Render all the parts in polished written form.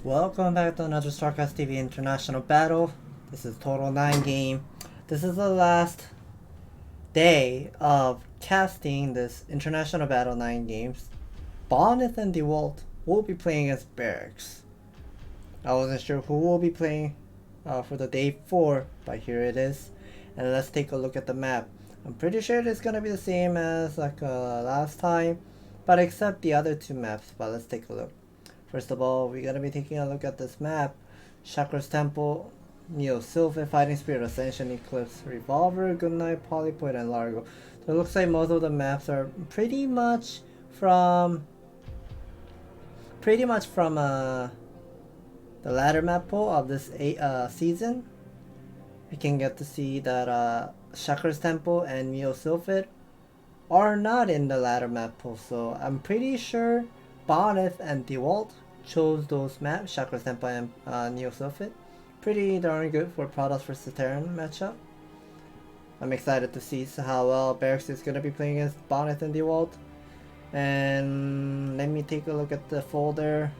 Welcome back to another StarCastTV International Battle. This is Total 9 game. This is the last day of casting this International Battle 9 games. Bonyth and Dewalt will be playing against Barracks. I wasn't sure who will be playing for the day 4, but here it is. And let's take a look at the map. I'm pretty sure it's gonna be the same as last time, but except the other two maps. But let's take a look. First of all, we're gonna be taking a look at this map. Chakra's Temple, Neo Sylph, Fighting Spirit, Ascension, Eclipse, Revolver, Goodnight, Polypoid, and Largo. So it looks like most of the maps are pretty much from the ladder map pool of this season. We can get to see that Chakra's Temple and Neo Sylph are not in the ladder map pool, so I'm pretty sure Bonyth and Dewalt chose those maps, Chakra's Temple and Neo Sylph. Pretty darn good for Protoss vs Terran matchup. I'm excited to see how well Barracks is going to be playing against Bonyth and Dewalt. And let me take a look at the folder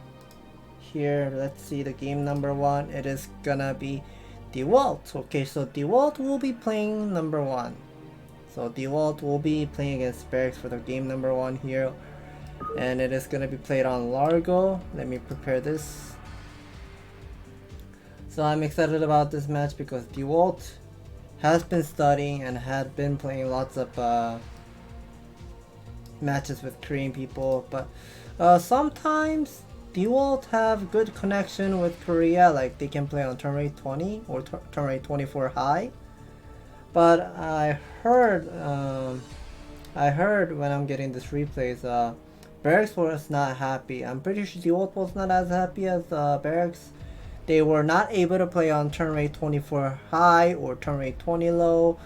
here. Let's see the game number 1. It is gonna be Dewalt. Okay, so Dewalt will be playing number 1. So Dewalt will be playing against Barracks for the game number 1 here. And it is going to be played on Largo. Let me prepare this. So I'm excited about this match because Dewalt has been studying and had been playing lots of matches with Korean people, but sometimes Dewalt have good connection with Korea, like they can play on turn rate 20 or turn rate 24 high. But I heard when I'm getting this replays, Barracks was not happy. I'm pretty sure Dewalt was not as happy as Barracks. They were not able to play on turn rate 24 high or turn rate 20 low.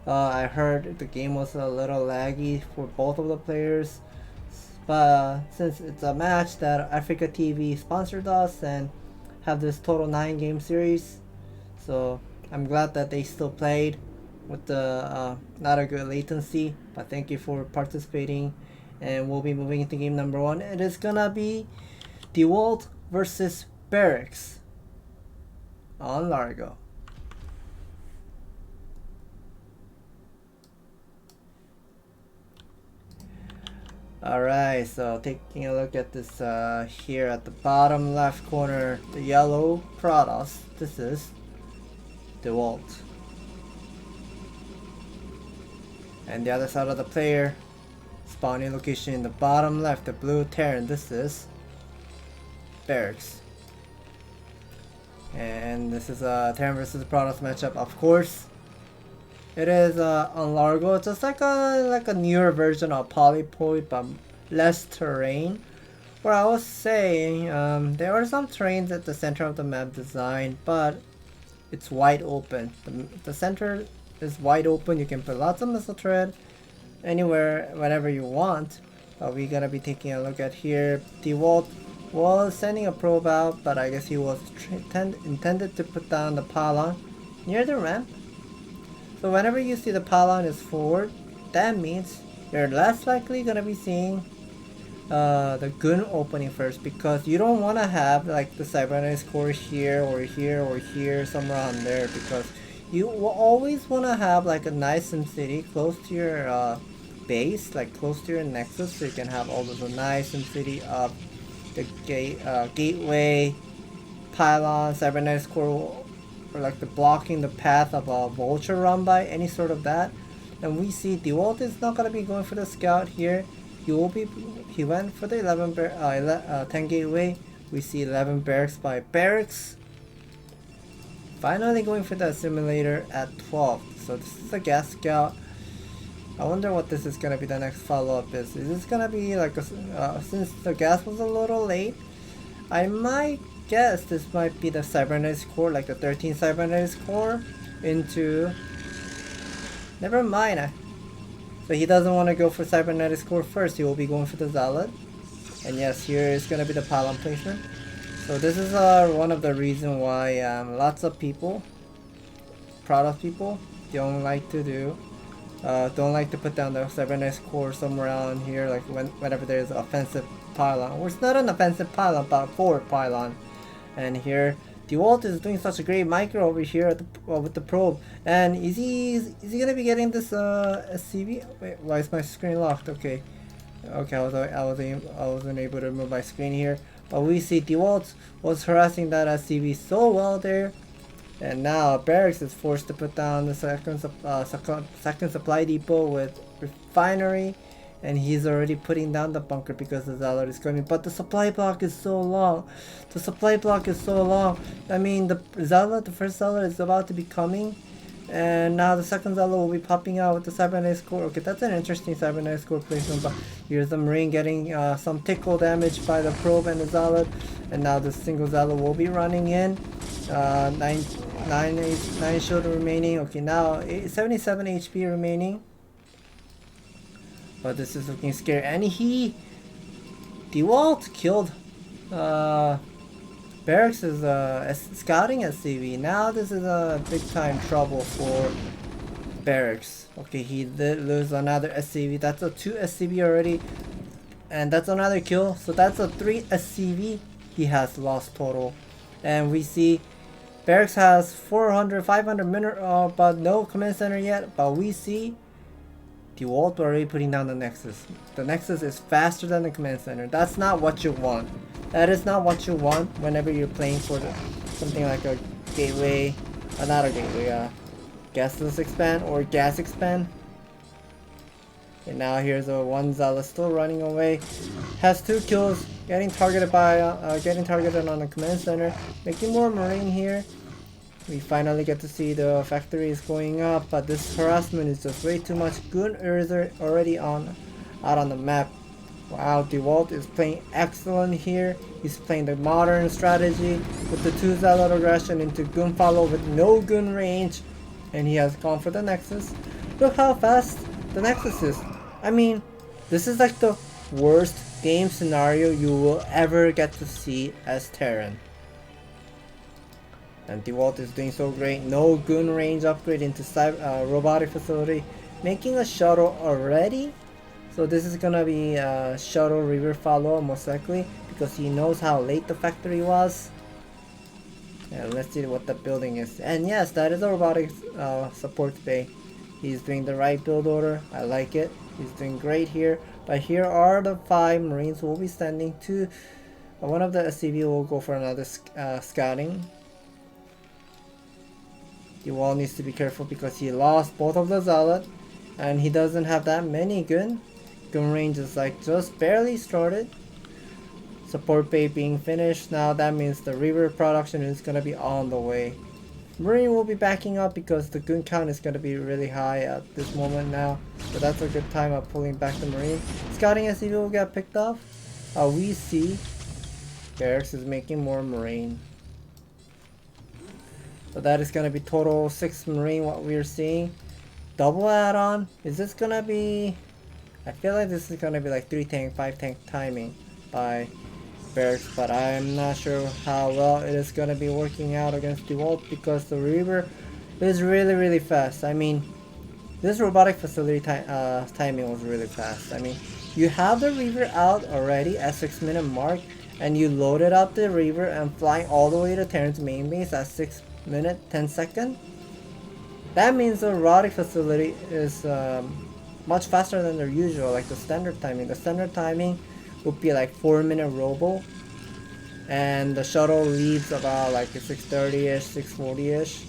I heard the game was a little laggy for both of the players. But since it's a match that Africa TV sponsored us and have this total 9 game series, so I'm glad that they still played with the not a good latency. But thank you for participating. And we'll be moving into game number 1. It is gonna be Dewalt versus Barracks on Largo. Alright, so taking a look at this here at the bottom left corner, the yellow Protoss. This is Dewalt. And the other side of the player, spawning location in the bottom left, the blue Terran. This is Barracks. And this is a Terran versus Protoss matchup, of course. It is on Largo, just like a newer version of Polypoid, but less terrain. Where I was saying, there are some terrains at the center of the map design, but it's wide open. The center is wide open. You can put lots of missile turret anywhere, whenever you want. We're gonna be taking a look at here. Dewalt was sending a probe out, but I guess he was intended to put down the pylon near the ramp. So whenever you see the pylon is forward, that means you're less likely gonna be seeing the gun opening first, because you don't want to have like the cybernetics core here or here or here, somewhere on there, because you will always want to have like a nice SimCity close to your base, like close to your nexus, so you can have all of the nice SimCity of the gateway, pylon, cybernetics core, or like the blocking the path of a vulture run by, any sort of that. And we see Dewalt is not gonna be going for the scout here. He went for the 10 gateway. We see 11 barracks by Barracks. Finally going for the simulator at 12. So this is a gas scout. I wonder what this is gonna be. The next follow-up is this gonna be like a since the gas was a little late, I might guess this might be the cybernetics core, like the 13 cybernetics core into, never mind. So he doesn't want to go for cybernetics core first. He will be going for the zealot. And yes, here is gonna be the pylon placement. So this is one of the reasons why lots of people, Protoss people, don't like to put down the cybernetics core somewhere around here, like whenever there's an offensive pylon. Or it's not an offensive pylon, but a forward pylon. And here, Dewalt is doing such a great micro over here at the, with the probe. And is he gonna be getting this SCV? Wait, why is my screen locked? Okay, okay, I wasn't able to move my screen here. But we see Dewalt was harassing that SCV so well there. And now Barracks is forced to put down the second supply depot with refinery, and he's already putting down the bunker because the Zealot is coming. But the supply block is so long. The supply block is so long. I mean, the Zealot, the first Zealot is about to be coming, and now the second Zealot will be popping out with the Cybernetics core. Okay, that's an interesting Cybernetics core placement. But here's the Marine getting some tickle damage by the probe and the Zealot, and now the single Zealot will be running in. 9 shield remaining. Okay, now 77 HP remaining. But this is looking scary. And Dewalt killed Barracks is scouting SCV. Now this is a big time trouble for Barracks. Okay, he did lose another SCV. That's a 2 SCV already. And that's another kill. So that's a 3 SCV he has lost total. And we see Barracks has 500 mineral, but no command center yet. But we see Dewalt already putting down the Nexus. The Nexus is faster than the command center. That's not what you want. That is not what you want whenever you're playing for something like a gateway, not a gateway, gasless expand or gas expand. And now here's a one Zealot still running away. Has 2 kills, getting targeted on the command center, making more Marine here. We finally get to see the factory is going up, but this harassment is just way too much. Gun is already out on the map. Wow, Dewalt is playing excellent here. He's playing the modern strategy with the 2 Zealot aggression into gun follow with no gun range, and he has gone for the Nexus. Look how fast the Nexus is. I mean, this is like the worst game scenario you will ever get to see as Terran. And Dewalt is doing so great. No gun range upgrade into robotic facility, making a shuttle already. So this is gonna be a shuttle river follow most likely because he knows how late the factory was. And let's see what the building is. And yes, that is a robotic support bay. He's doing the right build order. I like it. He's doing great here. But here are the 5 Marines who will be standing to. One of the SCV will go for another scouting. Dewalt needs to be careful because he lost both of the Zealot, and he doesn't have that many gun. Gun range is like just barely started. Support bay being finished. Now that means the river production is gonna be on the way. Marine will be backing up because the gun count is gonna be really high at this moment now. So that's a good time of pulling back the Marine. Scouting SCV will get picked off. We see Barracks is making more Marine. So that is gonna be total 6 Marine what we're seeing. Double add-on. Is this gonna be... I feel like this is gonna be like 3 tank, 5 tank timing by Barracks, but I'm not sure how well it is gonna be working out against Dewalt because the Reaver is really fast. I mean, this robotic facility timing was really fast. I mean, you have the Reaver out already at 6-minute mark, and you loaded up the Reaver and flying all the way to Terran's main base at 6-minute 10-second. That means the robotic facility is much faster than their usual, like the standard timing. The standard timing would be like 4-minute robo, and the shuttle leaves about like 6:30ish, 6:40ish,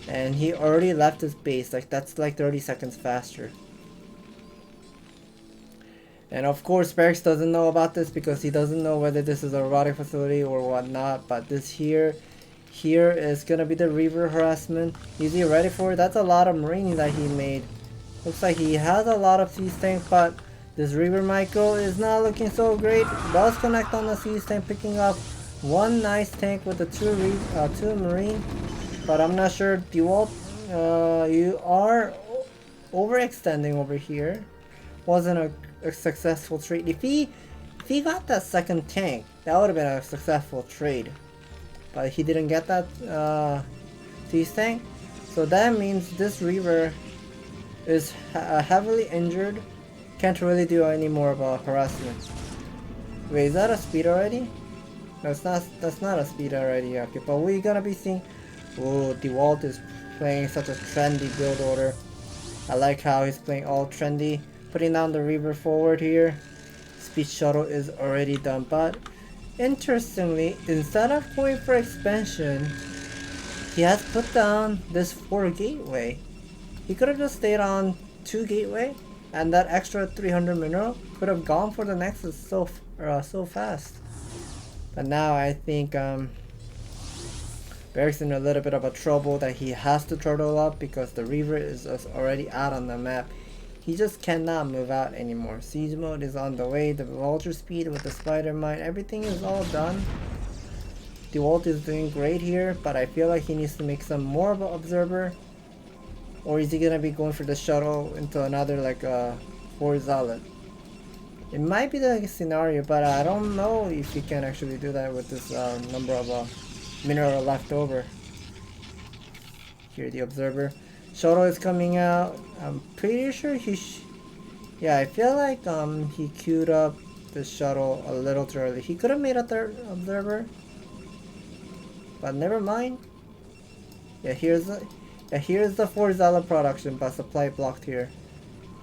and he already left his base. Like that's like 30 seconds faster. And of course Barracks doesn't know about this because he doesn't know whether this is a robotic facility or whatnot, but this here is gonna be the Reaver harassment. Is he ready for it? That's a lot of Marine that he made. Looks like he has a lot of siege tank, but this Reaver micro is not looking so great. Does connect on the siege tank, picking up one nice tank with the 2 Marine. But I'm not sure, Dewalt, you are overextending over here. Wasn't a successful trade. If he got that second tank, that would have been a successful trade. But he didn't get that siege tank. So that means this Reaver is heavily injured. Can't really do any more about harassment. Wait, is that a speed already? That's not a speed already. Okay, but we're gonna be seeing. Oh, Dewalt is playing such a trendy build order. I like how he's playing all trendy, putting down the Reaver forward here. Speed shuttle is already done, but interestingly, instead of going for expansion, he has put down this 4 gateway. He could have just stayed on 2 gateway, and that extra 300 mineral could have gone for the Nexus so fast. But now I think Barracks in a little bit of a trouble that he has to turtle up because the Reaver is already out on the map. He just cannot move out anymore. Siege mode is on the way. The Vulture speed with the Spider Mine, everything is all done. Dewalt is doing great here, but I feel like he needs to make some more of an observer. Or is he gonna be going for the shuttle into another like 4 Zealot? It might be the scenario, but I don't know if he can actually do that with this number of mineral left over. Here the observer. Shuttle is coming out. I'm pretty sure yeah, I feel like he queued up the shuttle a little too early. He could have made a 3rd observer. But never mind. Yeah, here's the 4 Zealot production, but supply blocked here.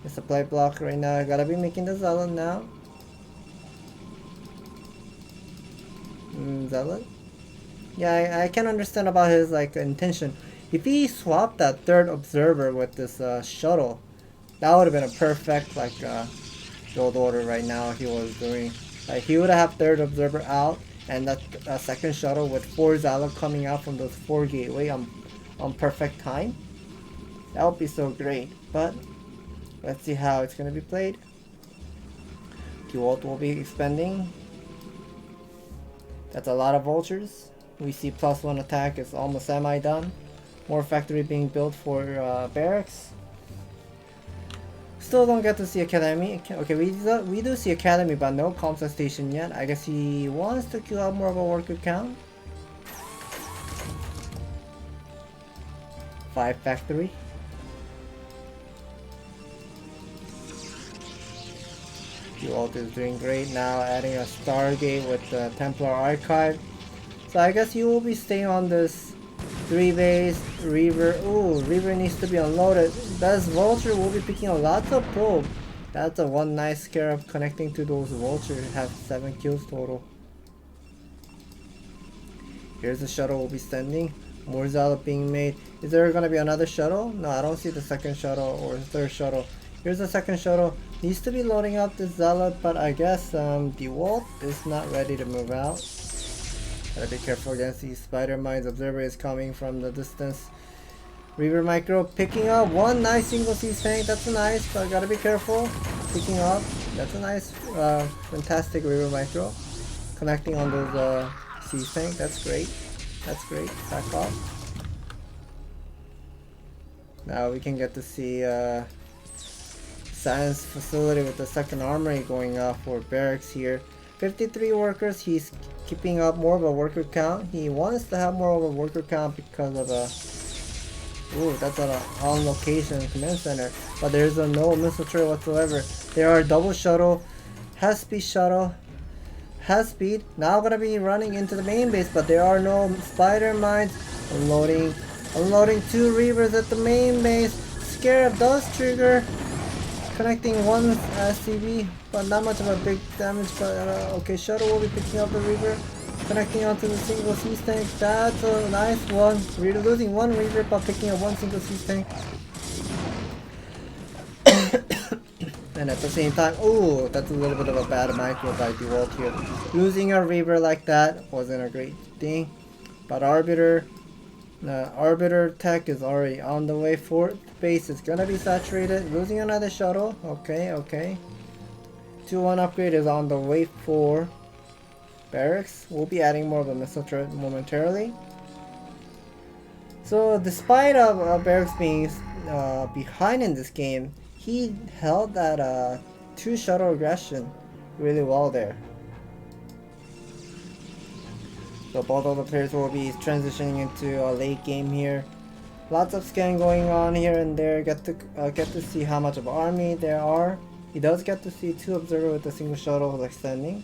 The supply block right now. I gotta be making the Zealot now. Zealot? Yeah, I can understand about his like intention. If he swapped that 3rd observer with this shuttle, that would have been a perfect like build order right now. He was doing like he would have 3rd observer out and that 2nd shuttle with 4 Zealot coming out from those 4 gateway on perfect time. That would be so great. But let's see how it's gonna be played. Dewalt will be expanding. That's a lot of vultures. We see +1 attack is almost semi-done. More factory being built for Barracks. Still don't get to see Academy. Okay, we do see Academy, but no Comsat Station yet. I guess he wants to queue up more of a worker count. 5 factory. Dewalt is doing great now, adding a Stargate with the Templar Archive. So I guess you will be staying on this 3 base Reaver. Ooh, Reaver needs to be unloaded. This Vulture will be picking a lot of probe. That's a one nice Scarab connecting to those Vultures. Have 7 kills total. Here's the shuttle will be sending. More Zealot being made. Is there gonna be another shuttle? No, I don't see the 2nd shuttle or 3rd shuttle. Here's the 2nd shuttle. Needs to be loading up this Zealot, but I guess Dewalt is not ready to move out. Gotta be careful against these Spider Mines. Observer is coming from the distance. Reaver Micro picking up one nice single siege tank. That's nice, but gotta be careful. Picking up. That's a nice, fantastic Reaver Micro. Connecting on those siege tank. That's great. That's great. Back off. Now we can get to see Science Facility with the 2nd Armory going off for Barracks here. 53 workers. He's keeping up more of a worker count. He wants to have more of a worker count because of a... Ooh, that's an on location command center. But there's no missile turret whatsoever. There are double shuttle, has speed shuttle, has speed. Now gonna be running into the main base, but there are no spider mines. Unloading 2 Reavers at the main base. Scarab does trigger. Connecting 1 SCV, but not much of a big damage. But okay, shuttle will be picking up the Reaver, connecting onto the single siege tank. That's a nice one. We're losing 1 Reaver, but picking up 1 single siege tank. And at the same time, oh, that's a little bit of a bad micro by Dewalt here. Losing a Reaver like that wasn't a great thing. But Arbiter tech is already on the way. 4th base is gonna be saturated. Losing another shuttle. Okay. 2-1 upgrade is on the way for Barracks. We'll be adding more of a missile turret momentarily. So despite of Barracks being behind in this game, he held that 2 shuttle aggression really well there. So both of the players will be transitioning into a late game here. Lots of scan going on here and there. Get to see how much of an army there are. He does get to see 2 observer with a single shuttle extending.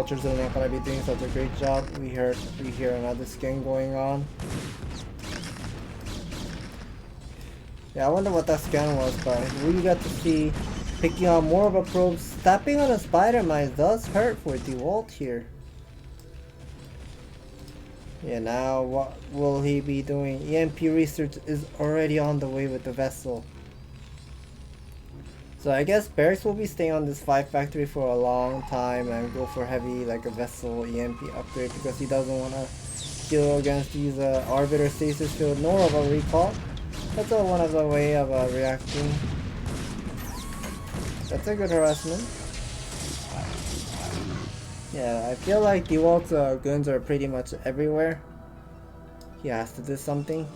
Vultures are not gonna be doing such a great job. We hear another skin going on. Yeah, I wonder what that scan was, but we got to see picking on more of a probe. Stepping on a spider mine does hurt for Dewalt here. Yeah, now what will he be doing? EMP research is already on the way with the vessel. So I guess Barracks will be staying on this 5 factory for a long time and go for heavy like a vessel EMP upgrade because he doesn't want to deal against these Arbiter stasis field nor of a recall. That's one of the way of reacting. That's a good harassment. Yeah, I feel like Dewalt's guns are pretty much everywhere. He has to do something.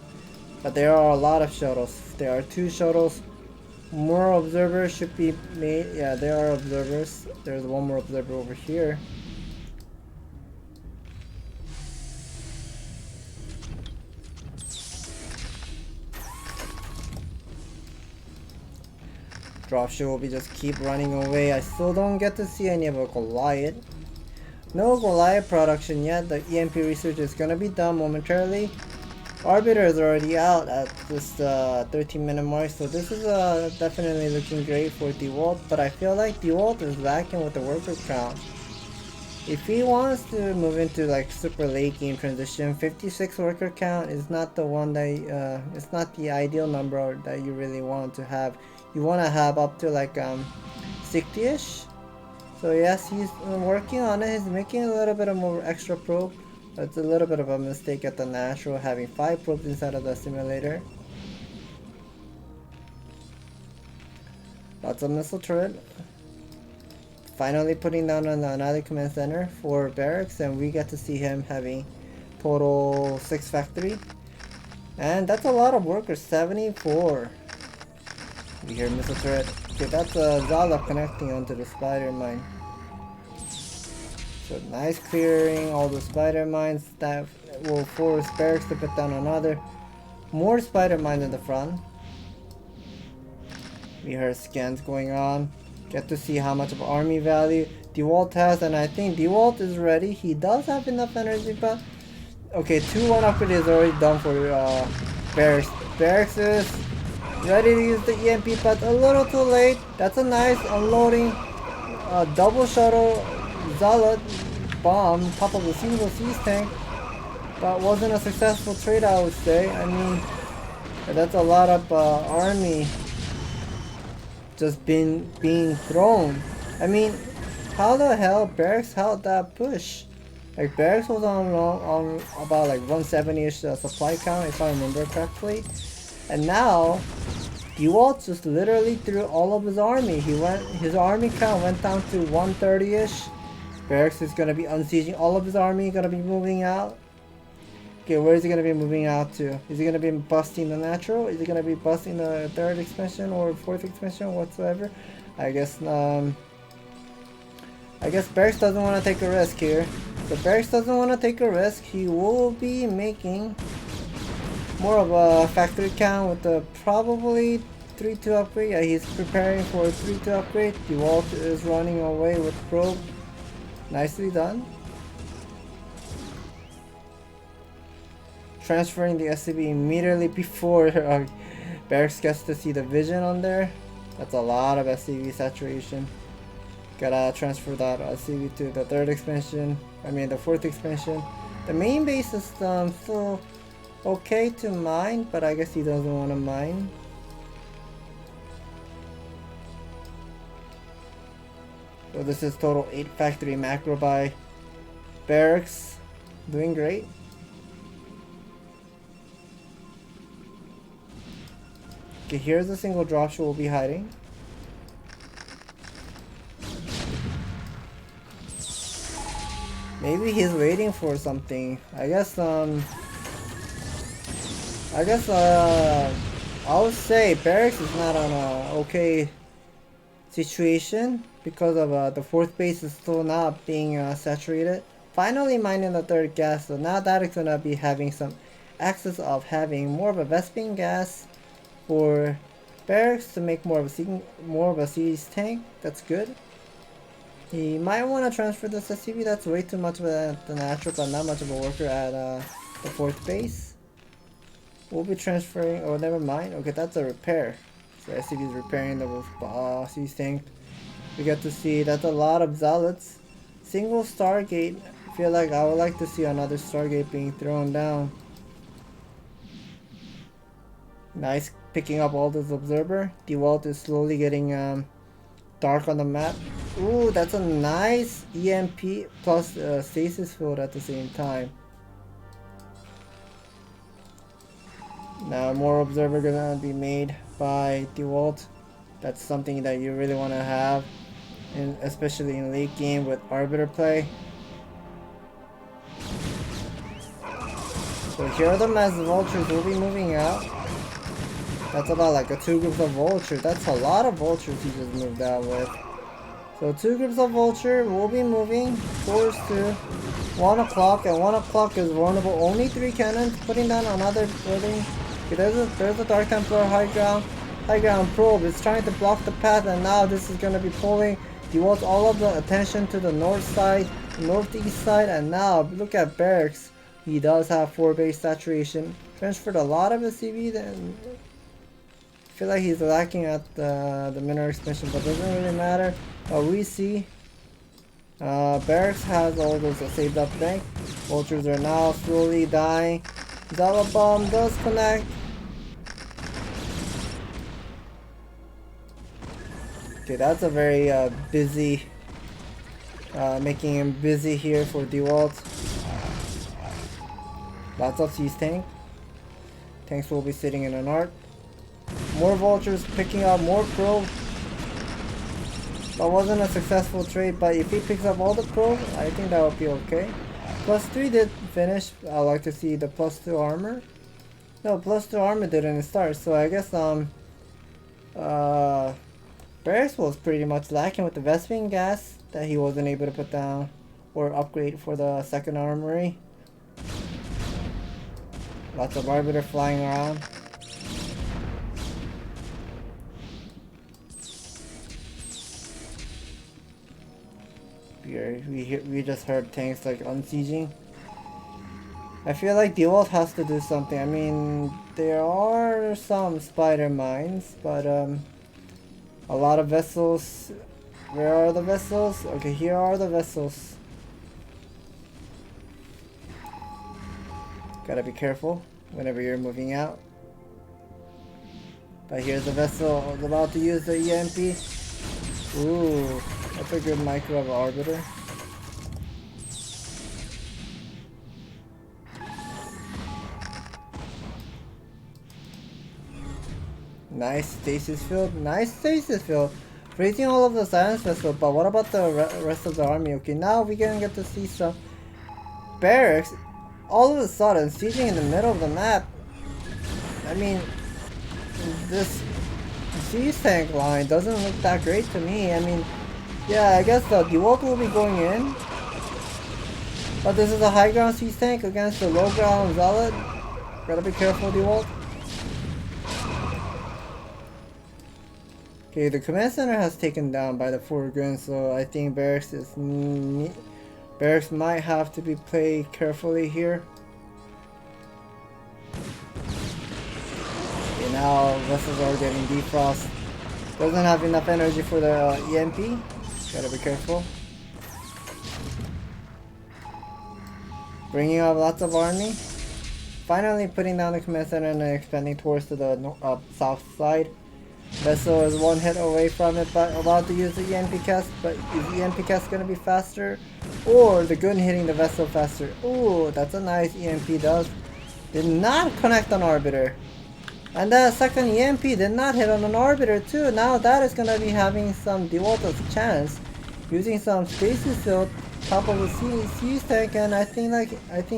But there are a lot of shuttles. There are 2 shuttles. More observers should be made. Yeah, there are observers. There's one more observer over here. Dropship will be just keep running away. I still don't get to see any of a Goliath. No Goliath production yet. The EMP research is gonna be done momentarily. Arbiter is already out at this 13-minute mark, so this is definitely looking great for Dewalt, but I feel like Dewalt is lacking with the worker count. If he wants to move into like super late game transition, 56 worker count is not the one that it's not the ideal number that you really want to have. You want to have up to like 60ish. So yes, he's working on it. He's making a little bit of more extra probe. It's a little bit of a mistake at the natural having 5 probes inside of the simulator. Lots of missile turret. Finally putting down another command center for Barracks, and we get to see him having total 6 factory. And that's a lot of workers, 74. We hear missile turret. Okay, that's a Zala connecting onto the spider mine. So nice clearing all the spider mines. That will force Barracks to put down another more spider mines in the front. We heard scans going on. Get to see how much of army value Dewalt has, and I think Dewalt is ready. He does have enough energy, but okay, 2-1 upgrade is already done for Barracks. Barracks is ready to use the EMP, but a little too late. That's a nice unloading double shuttle Zala bomb top of the single siege tank, but wasn't a successful trade, I would say. I mean, that's a lot of army just being thrown. I mean, how the hell Barracks held that push? Like Barracks was on about like 170ish supply count if I remember correctly, and now Dewalt just literally threw all of his army. His army count went down to 130ish. Barracks is gonna be unsieging all of his army, gonna be moving out. Okay, where is he gonna be moving out to? Is he gonna be busting the natural? Is he gonna be busting the 3rd expansion or 4th expansion whatsoever? I guess Barracks doesn't want to take a risk here. So Barracks doesn't want to take a risk. He will be making more of a factory count with the probably 3-2 upgrade. Yeah, he's preparing for a 3-2 upgrade. Dewalt is running away with probe. Nicely done. Transferring the SCV immediately before Barracks gets to see the vision on there. That's a lot of SCV saturation. Gotta transfer that SCV to the 3rd expansion. I mean the 4th expansion. The main base is still okay to mine, but I guess he doesn't want to mine. So this is total 8 factory macro by Barracks. Doing great. Okay, here's a single dropship we'll be hiding. Maybe he's waiting for something. I guess I would say Barracks is not on a okay situation because of the 4th base is still not being saturated. Finally mining the 3rd gas, so now that is gonna be having some access of having more of a Vespene gas for Barracks to make more of a siege tank. That's good. He might want to transfer this SCV. That's way too much of the natural, but not much of a worker at the 4th base. We'll be transferring. Oh, never mind. Okay, that's a repair. So SCV is repairing the roof boss. You think we get to see that's a lot of zealots. Single Stargate. I feel like I would like to see another Stargate being thrown down. Nice picking up all this observer. Dewalt is slowly getting dark on the map. Ooh, that's a nice EMP plus stasis field at the same time. Now more observer gonna be made by Dewalt. That's something that you really want to have, and especially in late game with Arbiter play. So here are the mass vultures will be moving out. That's about like 2 groups of vulture. That's a lot of vultures he just moved out with. So 2 groups of vulture will be moving towards to 1 o'clock, and 1 o'clock is vulnerable. Only 3 cannons, putting down another building. Okay, there's a Dark Templar high ground probe. It's trying to block the path, and now this is going to be pulling Dewalt all of the attention to the north side, northeast side, and now look at Barracks. He does have 4 base saturation. Transferred a lot of his CV, then I feel like he's lacking at the mineral expansion, but doesn't really matter. We see Barracks has all those saved up bank. Vultures are now slowly dying. Zala bomb does connect. Okay, that's a very busy, making him busy here for Dewalt. Lots of siege tank. Tanks will be sitting in an arc. More vultures picking up more probe. That wasn't a successful trade, but if he picks up all the probe, I think that would be okay. +3 did finish. I like to see the +2 armor. No, +2 armor didn't start, so I guess Barracks was pretty much lacking with the Vespene gas that he wasn't able to put down or upgrade for the 2nd armory. Lots of Arbiter flying around. We just heard tanks like unsieging. I feel like Dewalt has to do something. I mean, there are some spider mines, but a lot of vessels. Where are the vessels? Okay, here are the vessels. Gotta be careful whenever you're moving out. But here's the vessel. I was about to use the EMP. Ooh, that's a good micro of Arbiter. Nice stasis field. Nice stasis field. Raising all of the science vessel, but what about the rest of the army? Okay, now we can get to see some Barracks. All of a sudden, sieging in the middle of the map. I mean, this siege tank line doesn't look that great to me. I mean, yeah, I guess the Dewalt will be going in. But this is a high ground siege tank against the low ground Zealot. Gotta be careful, Dewalt. Okay, the command center has taken down by the 4 guns, so I think Barracks might have to be played carefully here. Okay, now vessels are getting defrost. Doesn't have enough energy for the EMP. Gotta be careful. Bringing up lots of army. Finally putting down the command center and expanding towards to the south side. Vessel is 1 hit away from it, but about to use the EMP cast. But is the EMP cast gonna be faster, or the gun hitting the vessel faster? Ooh, that's a nice EMP. Did not connect on Arbiter, and that second EMP did not hit on an Arbiter too. Now that is gonna be having some Dewalt's chance, using some stasis field top of the siege tank, and I think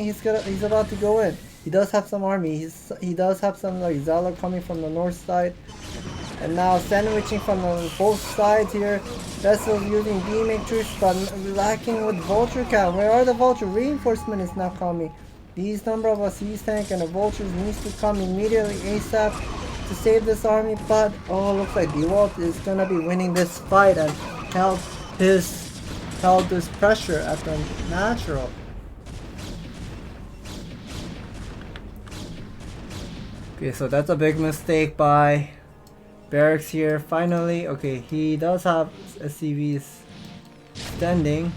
he's about to go in. He does have some army. He does have some like Zala coming from the north side. And now sandwiching from both sides here. Vessels using beaming troops, but lacking with vulture count. Where are the vulture? Reinforcement is not coming. These number of a siege tank and the vultures needs to come immediately ASAP to save this army. But oh, looks like Dewalt is gonna be winning this fight and help his held this pressure at the natural. Okay, so that's a big mistake by Barracks here. Finally, okay, he does have SCVs standing.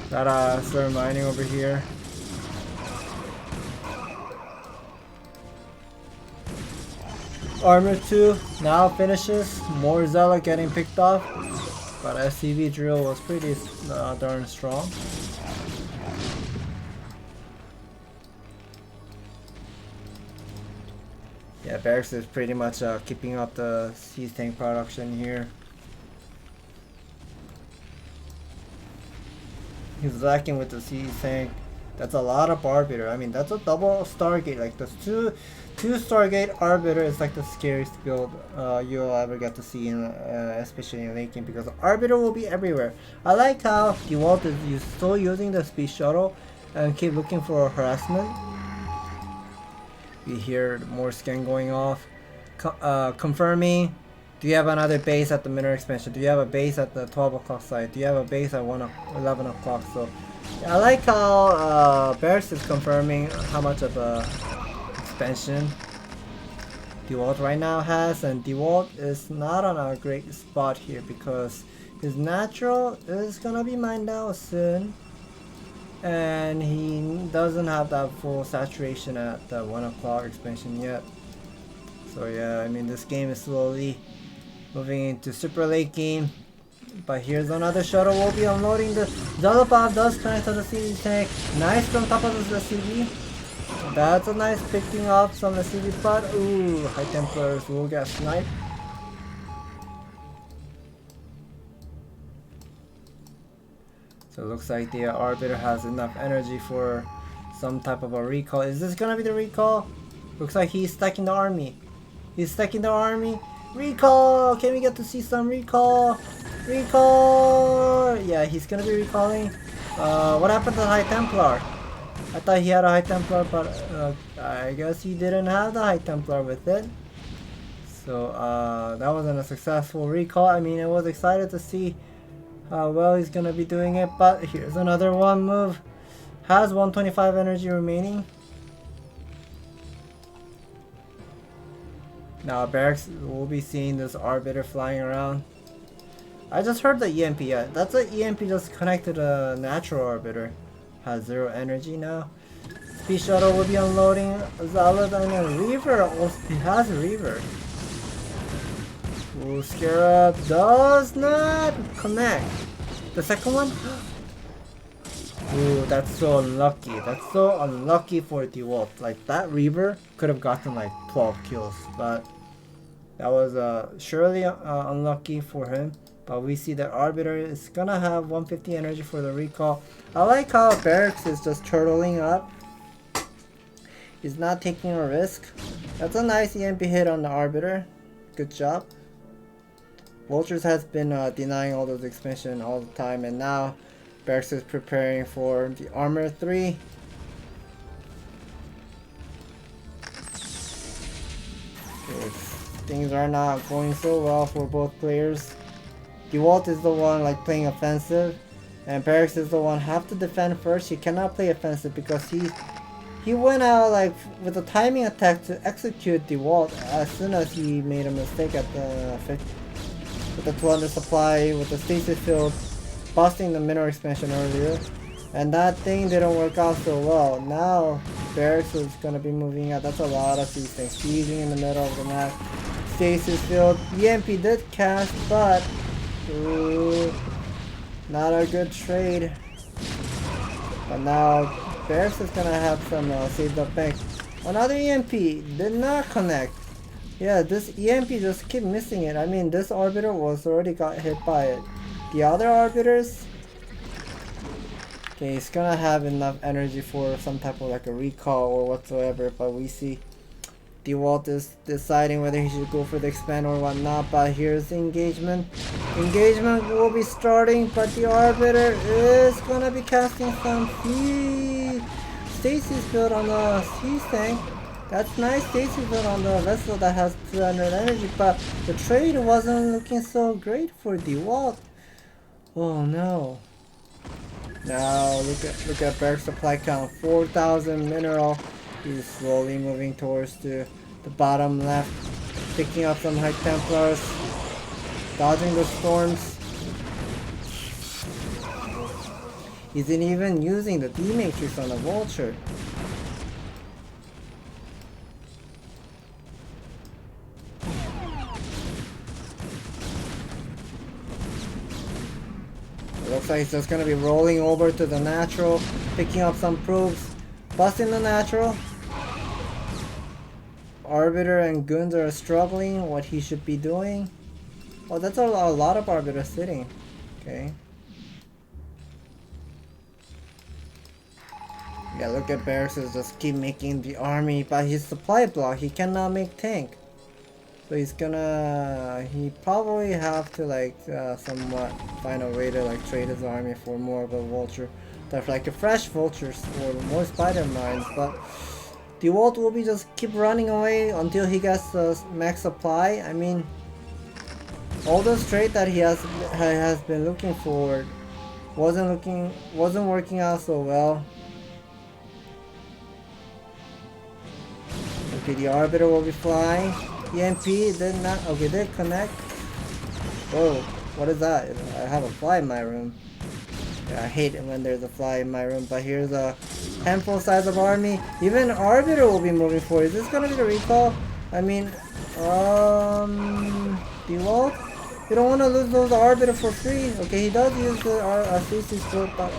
Gotta start mining over here. Armor 2 now finishes. More Zealot getting picked off. But SCV drill was pretty darn strong. Yeah, Barracks is pretty much keeping up the siege tank production here. He's lacking with the siege tank. That's a lot of Arbiter. I mean, that's a double Stargate. Like the two Stargate Arbiter is like the scariest build you'll ever get to see in, especially in late game, because Arbiter will be everywhere. I like how Dewalt is still using the space shuttle and keep looking for harassment. We hear more scan going off. Confirming. Do you have another base at the mineral expansion? Do you have a base at the 12 o'clock site? Do you have a base at 11 o'clock? So I like how Barracks is confirming how much of a expansion Dewalt right now has, and Dewalt is not on a great spot here because his natural is gonna be mined out soon. And he doesn't have that full saturation at the 1 o'clock expansion yet. So yeah, I mean, this game is slowly moving into super late game. But here's another shuttle. We'll be unloading. The Zealot does connect to the siege tank. Nice from top of the SCV. That's a nice picking up some SCV, but ooh, High Templars will get sniped. So it looks like the Arbiter has enough energy for some type of a recall. Is this gonna be the recall? Looks like he's stacking the army. He's stacking the army. Recall! Can we get to see some recall? Recall! Yeah, he's gonna be recalling. What happened to the High Templar? I thought he had a High Templar, but I guess he didn't have the High Templar with it. So that wasn't a successful recall. I mean, I was excited to see how well he's gonna be doing it, but here's another one move. Has 125 energy remaining. Now Barracks will be seeing this Arbiter flying around. I just heard the EMP. Yeah, that's an EMP just connected to a natural Arbiter. Has 0 energy now. Speed Shuttle will be unloading. Zealot and a Reaver. Also, he has a Reaver. Ooh, Scarab does not connect. The second one? Ooh, that's so unlucky. That's so unlucky for Dewalt. Like, that Reaver could have gotten like 12 kills, but that was surely unlucky for him. But we see that Arbiter is gonna have 150 energy for the recall. I like how Barracks is just turtling up. He's not taking a risk. That's a nice EMP hit on the Arbiter. Good job. Vultures has been denying all those expansion all the time, and now Barracks is preparing for the Armor 3. Okay, things are not going so well for both players. Dewalt is the one like playing offensive, and Barracks is the one have to defend first. He cannot play offensive because he went out like with a timing attack to execute Dewalt as soon as he made a mistake at the with the 200 supply with the stasis field, busting the mineral expansion earlier, and that thing didn't work out so well. Now Barracks is gonna be moving out. That's a lot of these things. Freezing in the middle of the map. Stasis field. EMP did cast, but ooh, not a good trade. But now Barracks is gonna have some saved up bank. Another EMP did not connect. Yeah, this EMP just keep missing it. I mean, this Arbiter was already got hit by it. The other Arbiters, okay, he's gonna have enough energy for some type of like a recall or whatsoever, but we see Dewalt is deciding whether he should go for the expand or whatnot. But here's the engagement. Engagement will be starting, but the Arbiter is gonna be casting some stasis field on the siege tank. That's nice stasis field on the vessel that has 200 energy, but the trade wasn't looking so great for Dewalt. Oh no. Now look at Barracks supply count, 4,000 mineral. He's slowly moving towards the bottom left, picking up some High Templars, dodging the storms. He's even using the D-Matrix on the Vulture. It looks like he's just gonna be rolling over to the natural, picking up some probes, busting the natural. Arbiter and Goons are struggling what he should be doing. Oh, that's a lot of Arbiter sitting. Okay. Yeah, look at Barracks just keep making the army by his supply block. He cannot make tank. So he's gonna, he probably have to like somewhat find a way to like trade his army for more of a vulture. That's like a fresh vultures or more spider mines, but Dewalt will be just keep running away until he gets the max supply. I mean, all those trade that he has been looking for wasn't working out so well. Okay, the Arbiter will be flying. EMP did not, okay, did connect. Whoa, what is that? I have a fly in my room. Yeah, I hate it when there's a fly in my room, but here's a handful size of army. Even Arbiter will be moving forward. Is this gonna be the recall? I mean, Dewalt? You don't want to lose those Arbiter for free. Okay, he does use the CC scope, but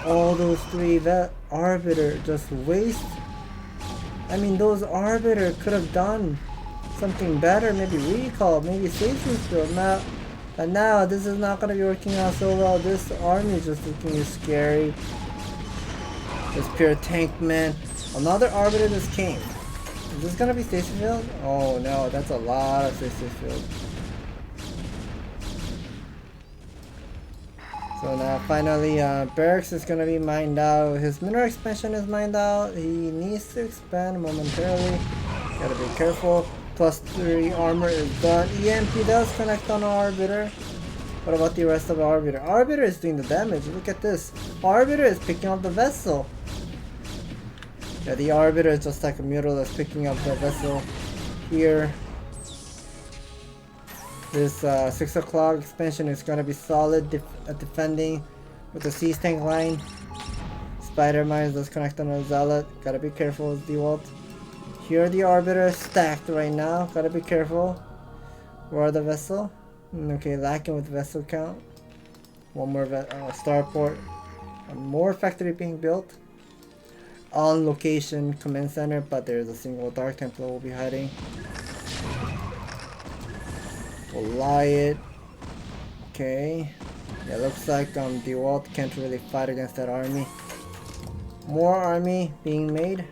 all those three, that Arbiter just waste. I mean, those Arbiter could have done something better, maybe recall, maybe safety build. But now this is not gonna be working out so well. This army is just looking scary. This pure tank man. Another Arbiter just came. Is this gonna be station field? Oh no, that's a lot of station field. So now finally Barracks is gonna be mined out. His mineral expansion is mined out. He needs to expand momentarily. Gotta be careful. +3 armor is done. EMP does connect on Arbiter. What about the rest of Arbiter? Arbiter is doing the damage. Look at this. Arbiter is picking up the vessel. Yeah, the Arbiter is just like a mural that's picking up the vessel here. This 6 o'clock expansion is gonna be solid defending with the siege tank line. Spider mines does connect on a Zealot. Gotta be careful with Dewalt. Here the Arbiter is stacked right now. Gotta be careful. Where are the vessel? Okay, lacking with vessel count. One more starport. More factory being built. On location command center, but there's a single Dark Templar will be hiding. Goliath. Okay. Yeah, looks like Dewalt can't really fight against that army. More army being made.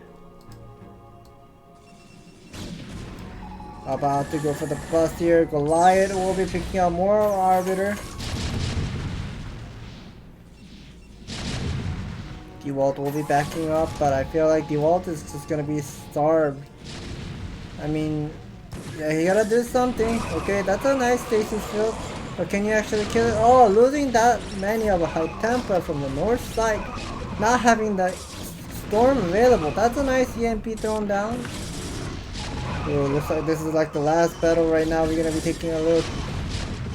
About to go for the bust here. Goliath will be picking up more Arbiter. Dewalt will be backing up, but I feel like Dewalt is just gonna be starved. I mean, yeah, he gotta do something. Okay, that's a nice stasis field, but can you actually kill it? Oh, losing that many of a High Templar from the north side, not having that storm available. That's a nice EMP thrown down. Oh, looks like this is like the last battle right now. We're gonna be taking a look.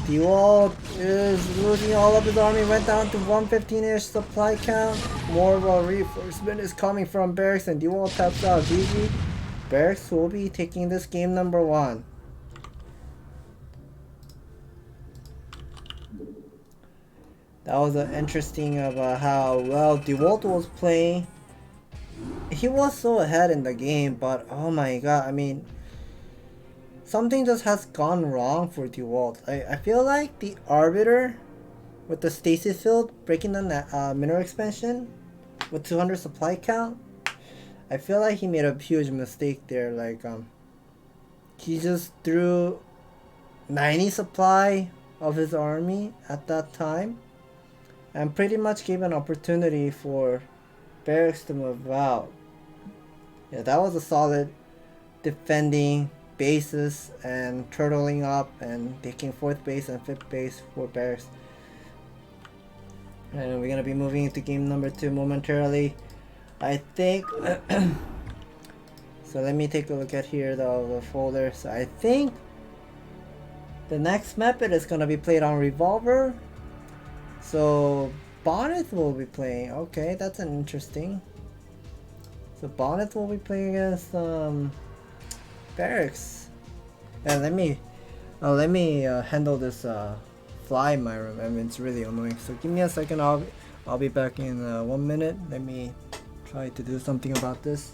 Dewalt is losing all of his army. Went down to 115-ish supply count. More of a reinforcement is coming from Barracks, and Dewalt taps out. GG. Barracks will be taking this game number 1. That was interesting about how well Dewalt was playing. He was so ahead in the game, but oh my god, I mean, something just has gone wrong for Dewalt. I feel like the Arbiter with the stasis field breaking the mineral expansion with 200 supply count, I feel like he made a huge mistake there. Like he just threw 90 supply of his army at that time and pretty much gave an opportunity for Barracks to move out. Yeah, that was a solid defending bases and turtling up and taking 4th base and 5th base for Barracks. And we're gonna be moving into game number 2 momentarily, I think. So let me take a look at here the folder. So I think the next method is gonna be played on Revolver. So Bonyth will be playing. Okay, that's an interesting. So Bonyth will be playing against Barracks. And let me handle this fly in my room. I mean, it's really annoying. So give me a second. I'll be back in 1 minute. Let me try to do something about this.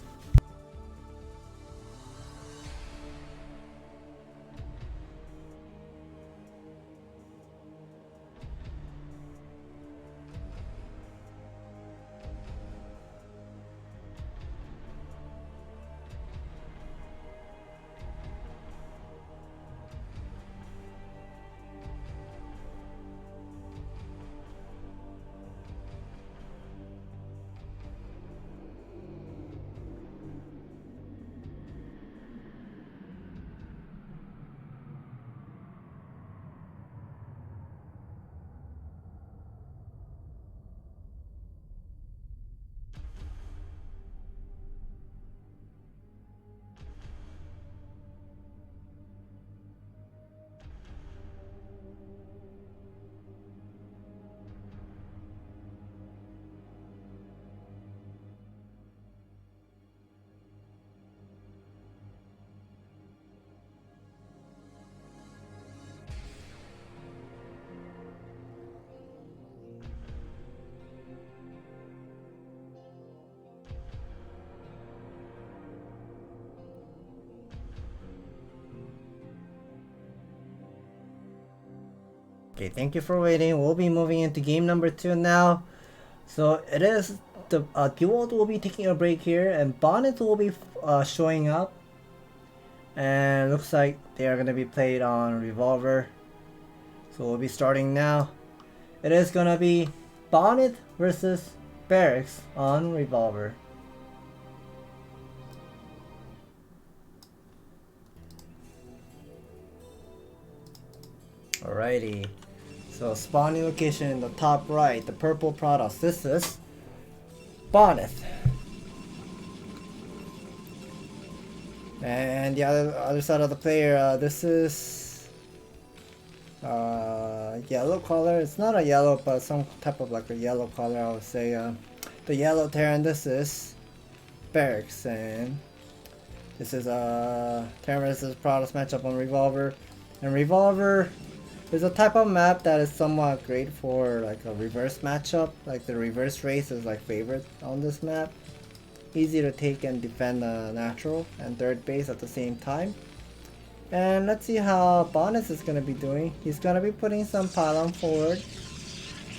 Okay, thank you for waiting. We'll be moving into game number 2 now. So it is the Dewalt will be taking a break here, and Bonyth will be showing up. And looks like they are gonna be played on Revolver. So we'll be starting now. It is gonna be Bonyth versus Barracks on Revolver. Alrighty. So spawning location in the top right, the purple products. This is Bonyth. And the other side of the player, this is yellow color. It's not a yellow, but some type of like a yellow color, I would say. The yellow Terran, this is Barracks, and this is Terran versus Products matchup on Revolver. And Revolver is a type of map that is somewhat great for like a reverse matchup. Like the reverse race is like favorite on this map. Easy to take and defend natural and third base at the same time. And let's see how Bonyth is going to be doing. He's going to be putting some pylon forward.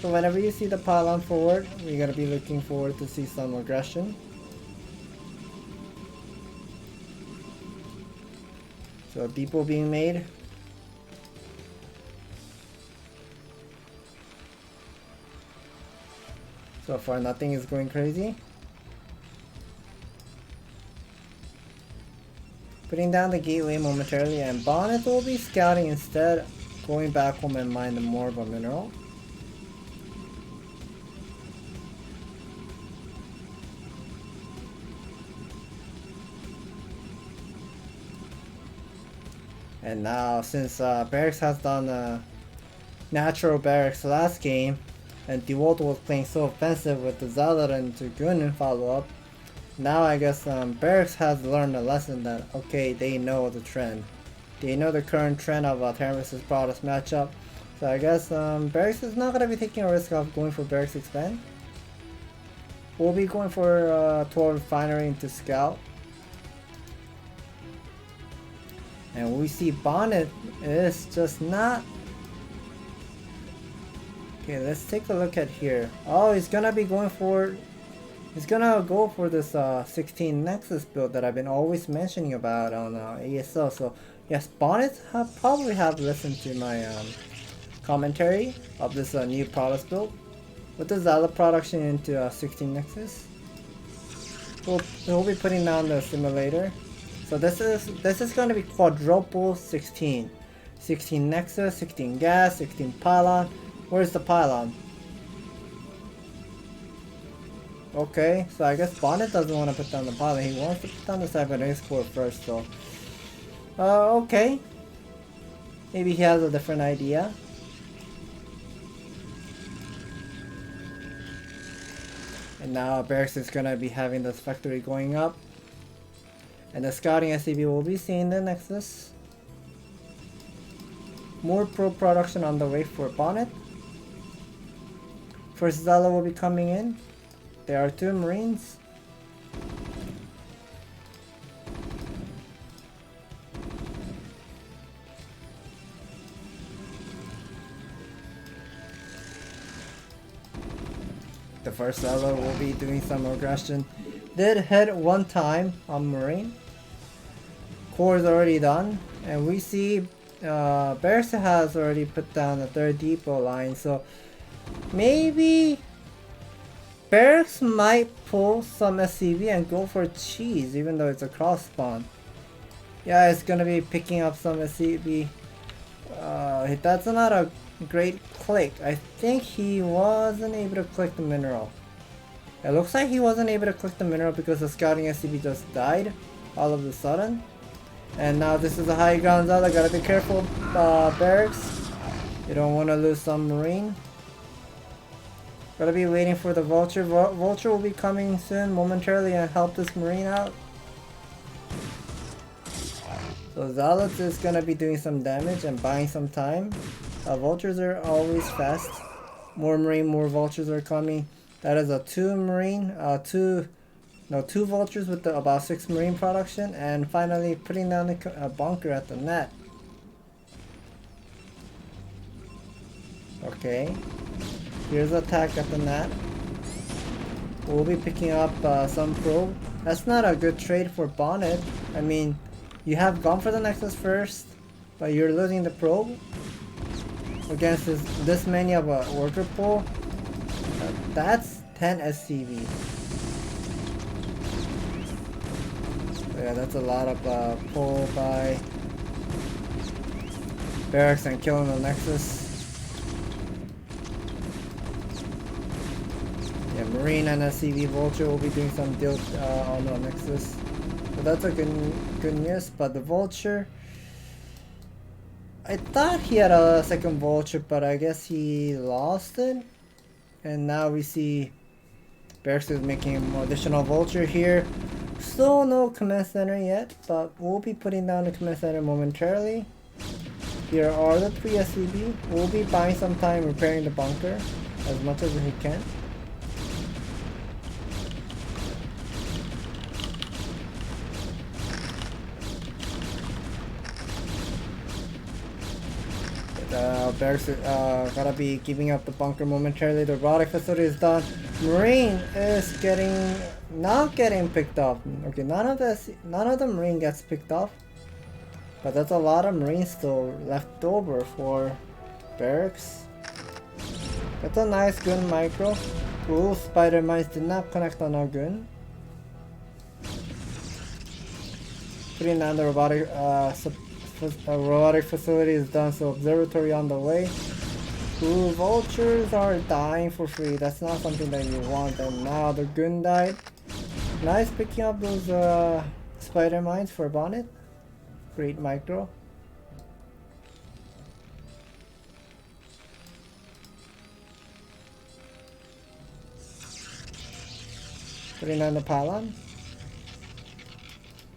So whenever you see the pylon forward, we're going to be looking forward to see some aggression. So depot being made. So far nothing is going crazy. Putting down the gateway momentarily, and Bonyth will be scouting instead, going back home and mine more of a mineral. And now since Barracks has done natural Barracks last game, and Dewalt was playing so offensive with the Zealot and Dragoon follow-up, now I guess Barracks has learned a lesson that, okay, they know the trend. They know the current trend of Terran vs. Products matchup. So I guess Barracks is not going to be taking a risk of going for Barracks expand. We'll be going for 12 Refinery into Scout. And we see Bonyth is just not... Okay, let's take a look at here. Oh, he's gonna be going for... He's gonna go for this 16 Nexus build that I've been always mentioning about on ASL. So yes, Bonyth probably have listened to my commentary of this new products build with the Zealot production into 16 Nexus. We'll be putting down the simulator. So this is going to be quadruple 16. 16 Nexus, 16 gas, 16 pylon. Where's the pylon? Okay, so I guess Bonyth doesn't want to put down the pilot. He wants to put down the cybernetics core first, so. Okay. Maybe he has a different idea. And now Barracks is gonna be having this factory going up. And the scouting SCV will be seeing the Nexus. More probe production on the way for Bonyth. First Zala will be coming in. There are 2 Marines. The first Zala will be doing some aggression. Did hit 1 time on Marine. Core is already done. And we see Barracks has already put down the 3rd depot line. So maybe Barracks might pull some SCV and go for cheese, even though it's a cross spawn. Yeah, it's gonna be picking up some SCV. That's not a great click. I think he wasn't able to click the mineral. It looks like he wasn't able to click the mineral because the scouting SCV just died all of a sudden. And now this is a high ground Zala. Gotta be careful, Barracks. You don't want to lose some Marine. Gotta be waiting for the Vulture. Vulture will be coming soon, momentarily, and help this Marine out. So Zealot is gonna be doing some damage and buying some time. Vultures are always fast. More Marine, more Vultures are coming. That is a 2 Marine, 2 Vultures with about 6 Marine production, and finally putting down the bunker at the net. Okay. Here's the attack at the net. We'll be picking up some probe. That's not a good trade for Bonyth. I mean, you have gone for the Nexus first, but you're losing the probe against this many of a worker pool. That's 10 SCV. So yeah, that's a lot of pull by Barracks and killing the Nexus. Yeah, Marine and SCV Vulture will be doing some deal on the Nexus. So that's a good news, but the Vulture, I thought he had a second Vulture, but I guess he lost it. And now we see Barracks is making an additional Vulture here. Still no command center yet, but we'll be putting down the command center momentarily. Here are the 3 SCV. We'll be buying some time repairing the bunker as much as we can. Barracks gotta be giving up the bunker momentarily. The robotic facility is done. Marine is not getting picked up. Okay, none of the Marine gets picked up, but that's a lot of Marines still left over for Barracks. That's a nice gun micro. Ooh, spider mines did not connect on our gun. Putting down the robotic facility is done, so observatory on the way. Ooh, Vultures are dying for free. That's not something that you want. And now the gun died. Nice picking up those spider mines for Bonyth. Great micro. Putting on the pylon.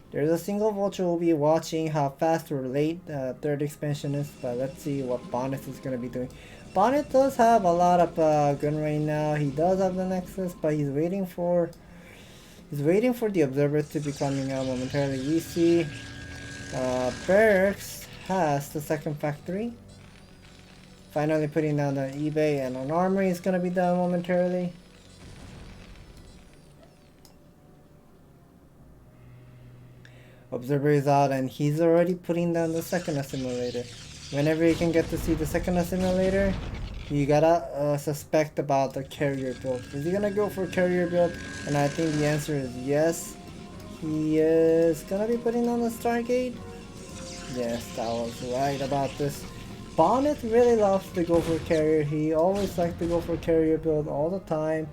There's a single Vulture will be watching how fast or late third expansion is, but let's see what Bonyth is going to be doing. Bonyth does have a lot of gun right now. He does have the Nexus, but he's waiting for the observer to be coming out momentarily. We see Barracks has the second factory. Finally putting down the eBay, and an armory is going to be done momentarily. Observer is out, and he's already putting down the second assimilator. Whenever you can get to see the second assimilator, you gotta suspect about the carrier build. Is he gonna go for carrier build? And I think the answer is yes. He is gonna be putting on the Stargate. Yes, that was right about this. Bonyth really loves to go for carrier. He always likes to go for carrier build all the time.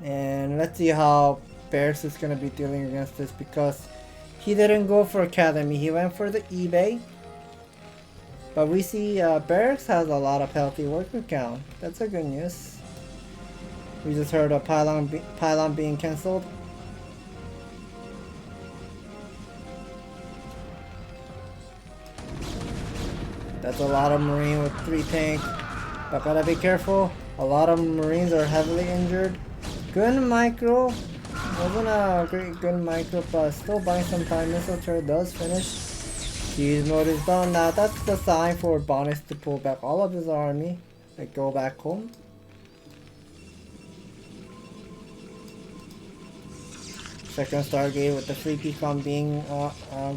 And let's see how Barracks is gonna be dealing against this, because he didn't go for Academy, he went for the eBay. But we see Barracks has a lot of healthy worker count. That's a good news. We just heard a pylon being cancelled. That's a lot of Marine with 3 tank. But gotta be careful. A lot of Marines are heavily injured. Gun micro. Wasn't a great gun micro, but still buying some time. Missile turret does finish. Siege mode is done. Now that's the sign for Bonyth to pull back all of his army. Like go back home. Second Stargate with the free peacon being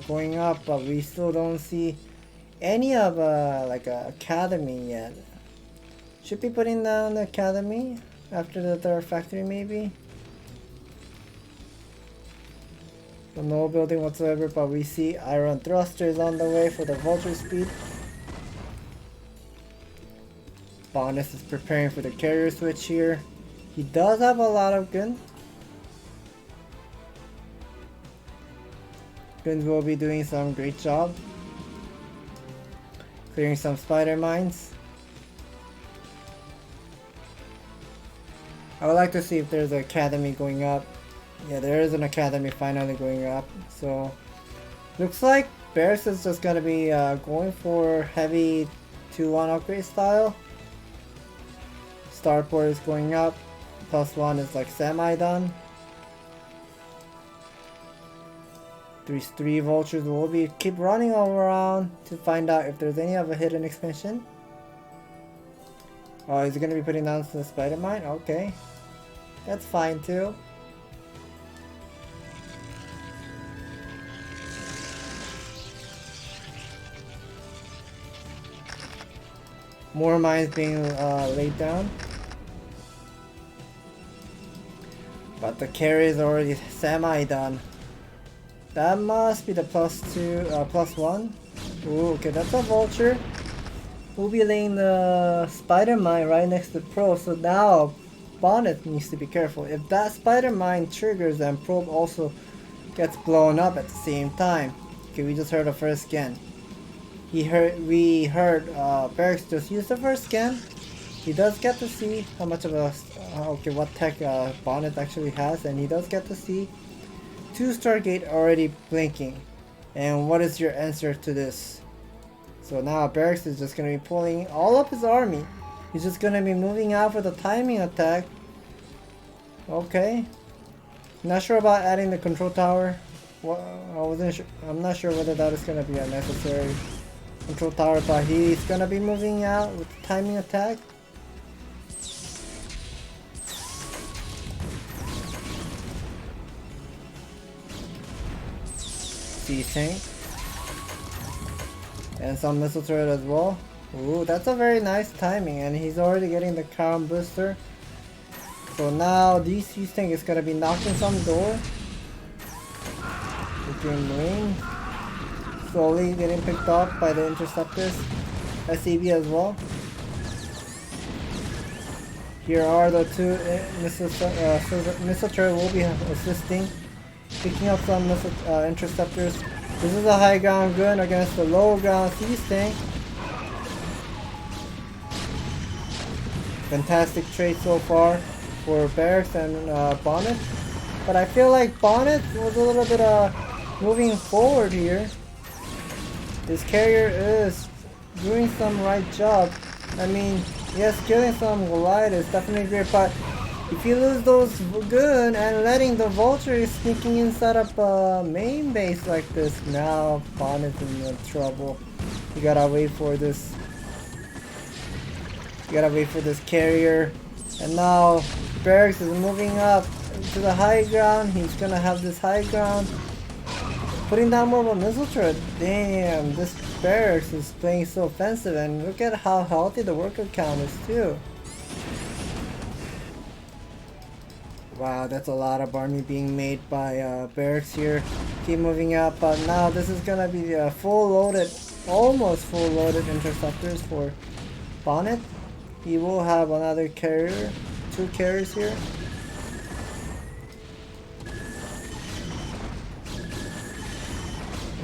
going up, but we still don't see any of like a academy yet. Should be putting down the academy after the third factory maybe. So no building whatsoever, but we see iron thrusters on the way for the vulture speed. Bonyth is preparing for the carrier switch here. He does have a lot of guns. Guns will be doing some great job. Clearing some spider mines. I would like to see if there's an academy going up. Yeah, there is an academy finally going up. So looks like Barracks is just gonna be going for heavy 2-1 upgrade style. Starport is going up. +1 is like semi done. 3 vultures will be keep running all around to find out if there's any of a hidden expansion. Oh, is he gonna be putting down some spider mine? Okay, that's fine too. More mines being laid down, but the carry is already semi done. That must be the +1. Ooh, okay, that's a vulture. We'll be laying the spider mine right next to probe, so now Bonyth needs to be careful. If that spider mine triggers, then probe also gets blown up at the same time. Okay, we just heard the first scan. We heard Barracks just use the first scan. He does get to see how much of a what tech Bonyth actually has, and he does get to see 2 Stargate already blinking. And what is your answer to this? So now Barracks is just going to be pulling all up his army. He's just going to be moving out for the timing attack. Okay. Not sure about adding the control tower. Well, I'm not sure whether that is going to be a necessary control tower, but he's going to be moving out with the timing attack. Tank and some missile turret as well. Ooh, that's a very nice timing, and he's already getting the crown booster. So now this tank is gonna be knocking some door. Looking Marine slowly getting picked up by the interceptors. SCB as well. Here are the 2 missile turret will be assisting. Picking up some missile interceptors. This is a high ground gun against the low ground siege tank. Fantastic trade so far for Barracks and Bonyth. But I feel like Bonyth was a little bit moving forward here. This carrier is doing some right job. I mean, yes, killing some Goliath is definitely great, but if you lose those gun and letting the vulture sneaking inside of a main base like this, now Bonyth in trouble. You gotta wait for this. You gotta wait for this carrier. And now Barracks is moving up to the high ground. He's gonna have this high ground. Putting down more of a missile turret. Damn, this Barracks is playing so offensive, and look at how healthy the worker count is too. Wow, that's a lot of army being made by Barracks here. Keep moving up, but now this is gonna be full loaded, almost full loaded interceptors for Bonyth. He will have another carrier, 2 carriers here.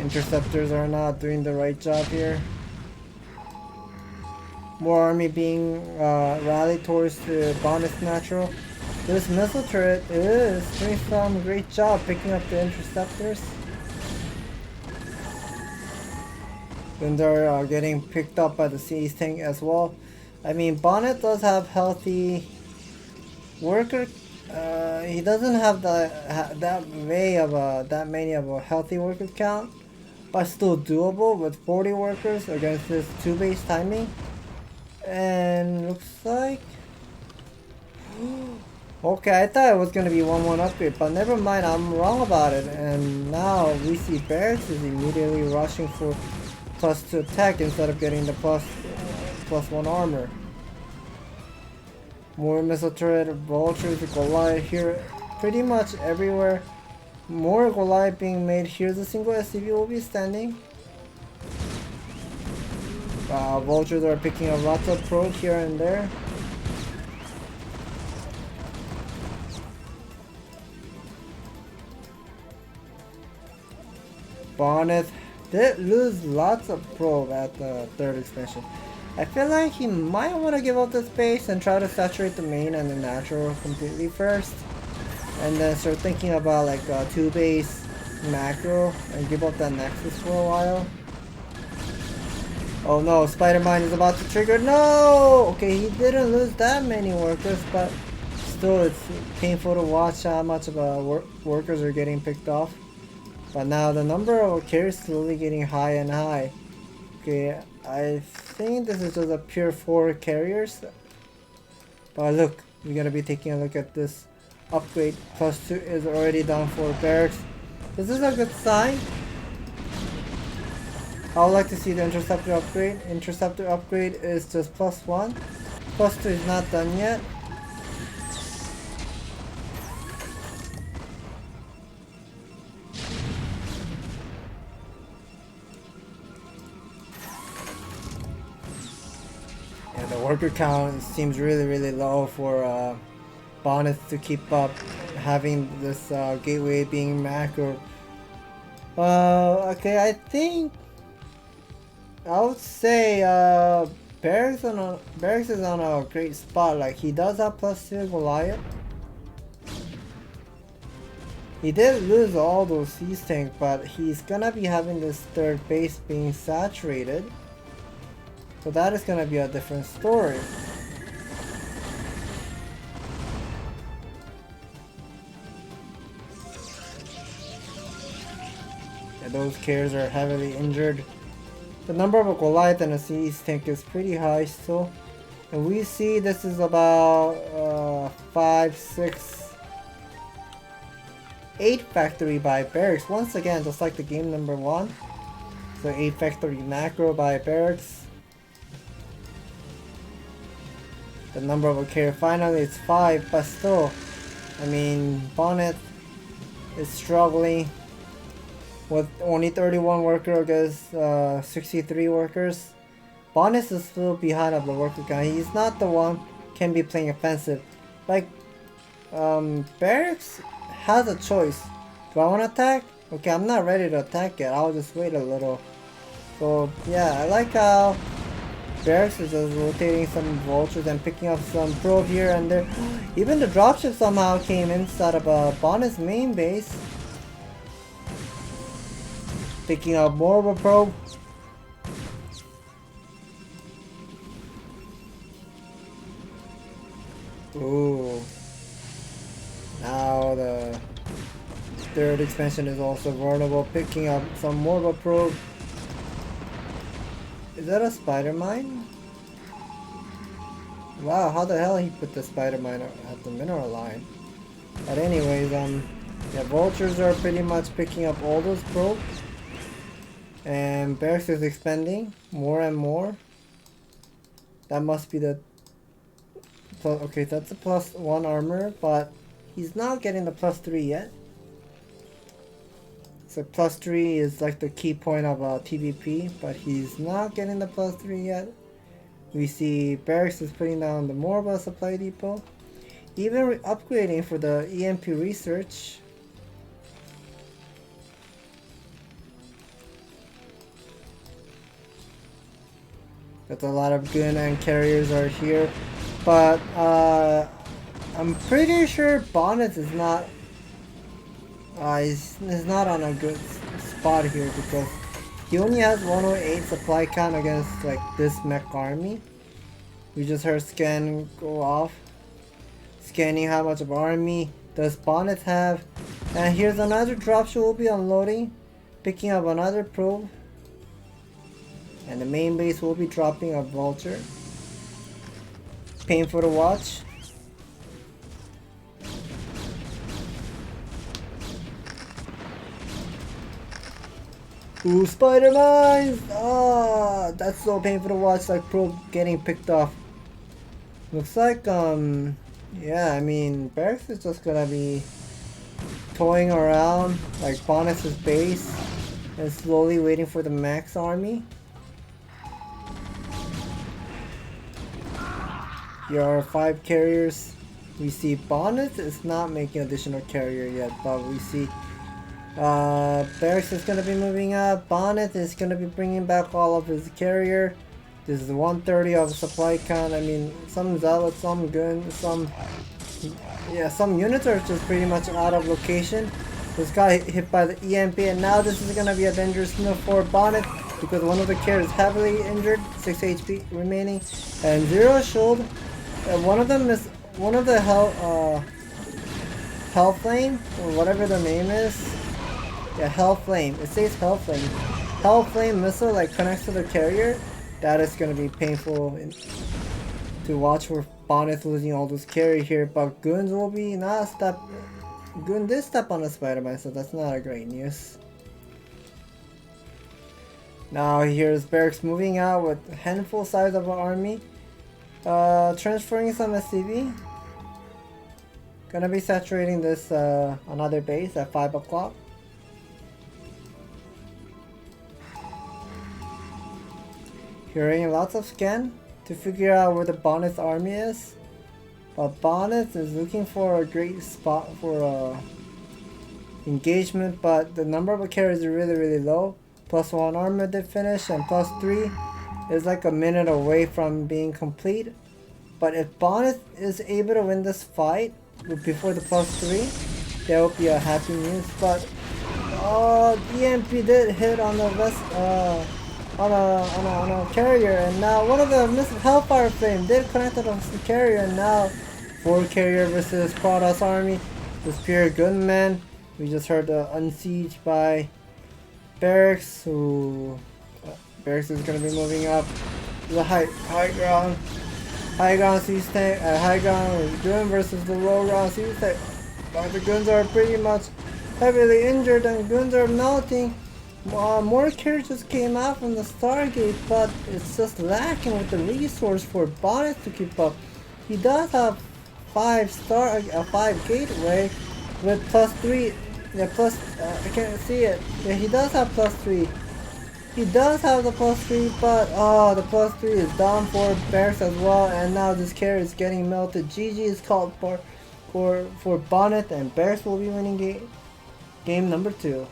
Interceptors are not doing the right job here. More army being rallied towards the Bonyth natural. This missile turret is doing some great job picking up the interceptors. Then they're getting picked up by the siege tank as well. I mean, Bonyth does have healthy worker. He doesn't have that many of a healthy worker count, but still doable with 40 workers against this 2-base timing. And looks like okay, I thought it was gonna be 1-1 upgrade, but never mind, I'm wrong about it. And now we see Barracks is immediately rushing for +2 attack instead of getting the +1 armor. More missile turret, vultures, Goliath here, pretty much everywhere. More Goliath being made. Here's a single SCV will be standing. Vultures are picking up lots of probe here and there. Bonyth did lose lots of probe at the 3rd expansion. I feel like he might want to give up the space and try to saturate the main and the natural completely first. And then start thinking about like a 2-base macro and give up that nexus for a while. Oh no, Spider-Mine is about to trigger. No! Okay, he didn't lose that many workers, but still it's painful to watch how much of workers are getting picked off. But now the number of carriers is slowly getting high and high. Okay, I think this is just a pure 4 carriers. But look, we're gonna be taking a look at this upgrade. +2 is already done for Barracks. This is a good sign. I would like to see the interceptor upgrade. Interceptor upgrade is just +1. +2 is not done yet. Yeah, the worker count seems really low for Bonyth to keep up having this gateway being macro. Okay, I think I would say Barracks is on a great spot. Like, he does have +2 Goliath. He did lose all those siege tank, but he's gonna be having this 3rd base being saturated. So that is gonna be a different story. Yeah, those carriers are heavily injured. The number of a Goliath and a siege tank is pretty high still. And we see this is about 5, 6, 8 factory by Barracks. Once again, just like the game number 1. So 8 factory macro by Barracks. The number of a carrier finally is 5, but still, I mean, Bonyth is struggling with only 31 worker against 63 workers. Bonyth is still behind of the worker count. He's not the one can be playing offensive. Like, Barracks has a choice. Do I want to attack? Okay, I'm not ready to attack yet. I'll just wait a little. So yeah, I like how Barracks is just rotating some vultures and picking up some probe here and there. Even the dropship somehow came inside of Bonyth's main base. Picking up more of a probe. Ooh. Now the 3rd expansion is also vulnerable. Picking up some more of a probe. Is that a spider mine? Wow, how the hell he put the spider mine at the mineral line? But anyways, yeah, vultures are pretty much picking up all those probes. And Barracks is expanding more and more. That must be the okay, that's a +1 armor, but he's not getting the +3 yet. So +3 is like the key point of TVP, but he's not getting the +3 yet. We see Barracks is putting down the more of a supply depot. Even upgrading for the EMP research. That a lot of gun and carriers are here. But I'm pretty sure Bonyth is not is not on a good spot here because he only has 108 supply count against like this mech army. We just heard scan go off. Scanning how much of army does Bonyth have. And here's another dropship will be unloading. Picking up another probe. And the main base will be dropping a vulture. Painful to watch. Ooh, spider mines! Ah, that's so painful to watch, like probe getting picked off. Looks like, yeah, I mean, Barracks is just gonna be toying around like Bonyth's base and slowly waiting for the max army. Here are 5 carriers. We see Bonyth is not making additional carrier yet, but we see Barracks is gonna be moving up. Bonyth is gonna be bringing back all of his carrier. This is 130 of supply count. I mean, some zealots, some guns, some units are just pretty much out of location. This guy hit by the EMP, and now this is gonna be a dangerous move for Bonyth because one of the carriers is heavily injured, 6 HP remaining, and 0 shield. One of them is one of the Hellflame or whatever the name is. Yeah, Hellflame. It says Hellflame. Hellflame missile like connects to the carrier. That is gonna be painful to watch for Bonyth losing all those carry here, but Goons will be not step. Goon did step on a Spider-Man, so that's not a great news. Now here's Barracks moving out with a handful size of an army. Transferring some SCV. Gonna be saturating this another base at 5 o'clock. Hearing lots of scan to figure out where the Bonyth army is. But Bonyth is looking for a great spot for engagement, but the number of carriers is really low. +1 armor did finish, and +3 is like a minute away from being complete. But if Bonyth is able to win this fight before the +3, that would be a happy news. But EMP did hit on the on a carrier, and now one of the missile Hellfire Flame did connect on the carrier, and now 4 carrier versus Protoss army. The Spear Gunman. We just heard the unsiege by Barracks, who Barracks is gonna be moving up to the high ground. High ground siege tank high ground Gun versus the low ground siege tank. But the guns are pretty much heavily injured and guns are melting. More carriages came out from the Stargate, but it's just lacking with the resource for Bonyth to keep up. He does have 5 gateway with +3. Yeah, I can't see it. Yeah, he does have +3. He does have the +3, but the +3 is down for Barracks as well, and now this carrier is getting melted. GG is called for Bonyth, and Barracks will be winning game number 2.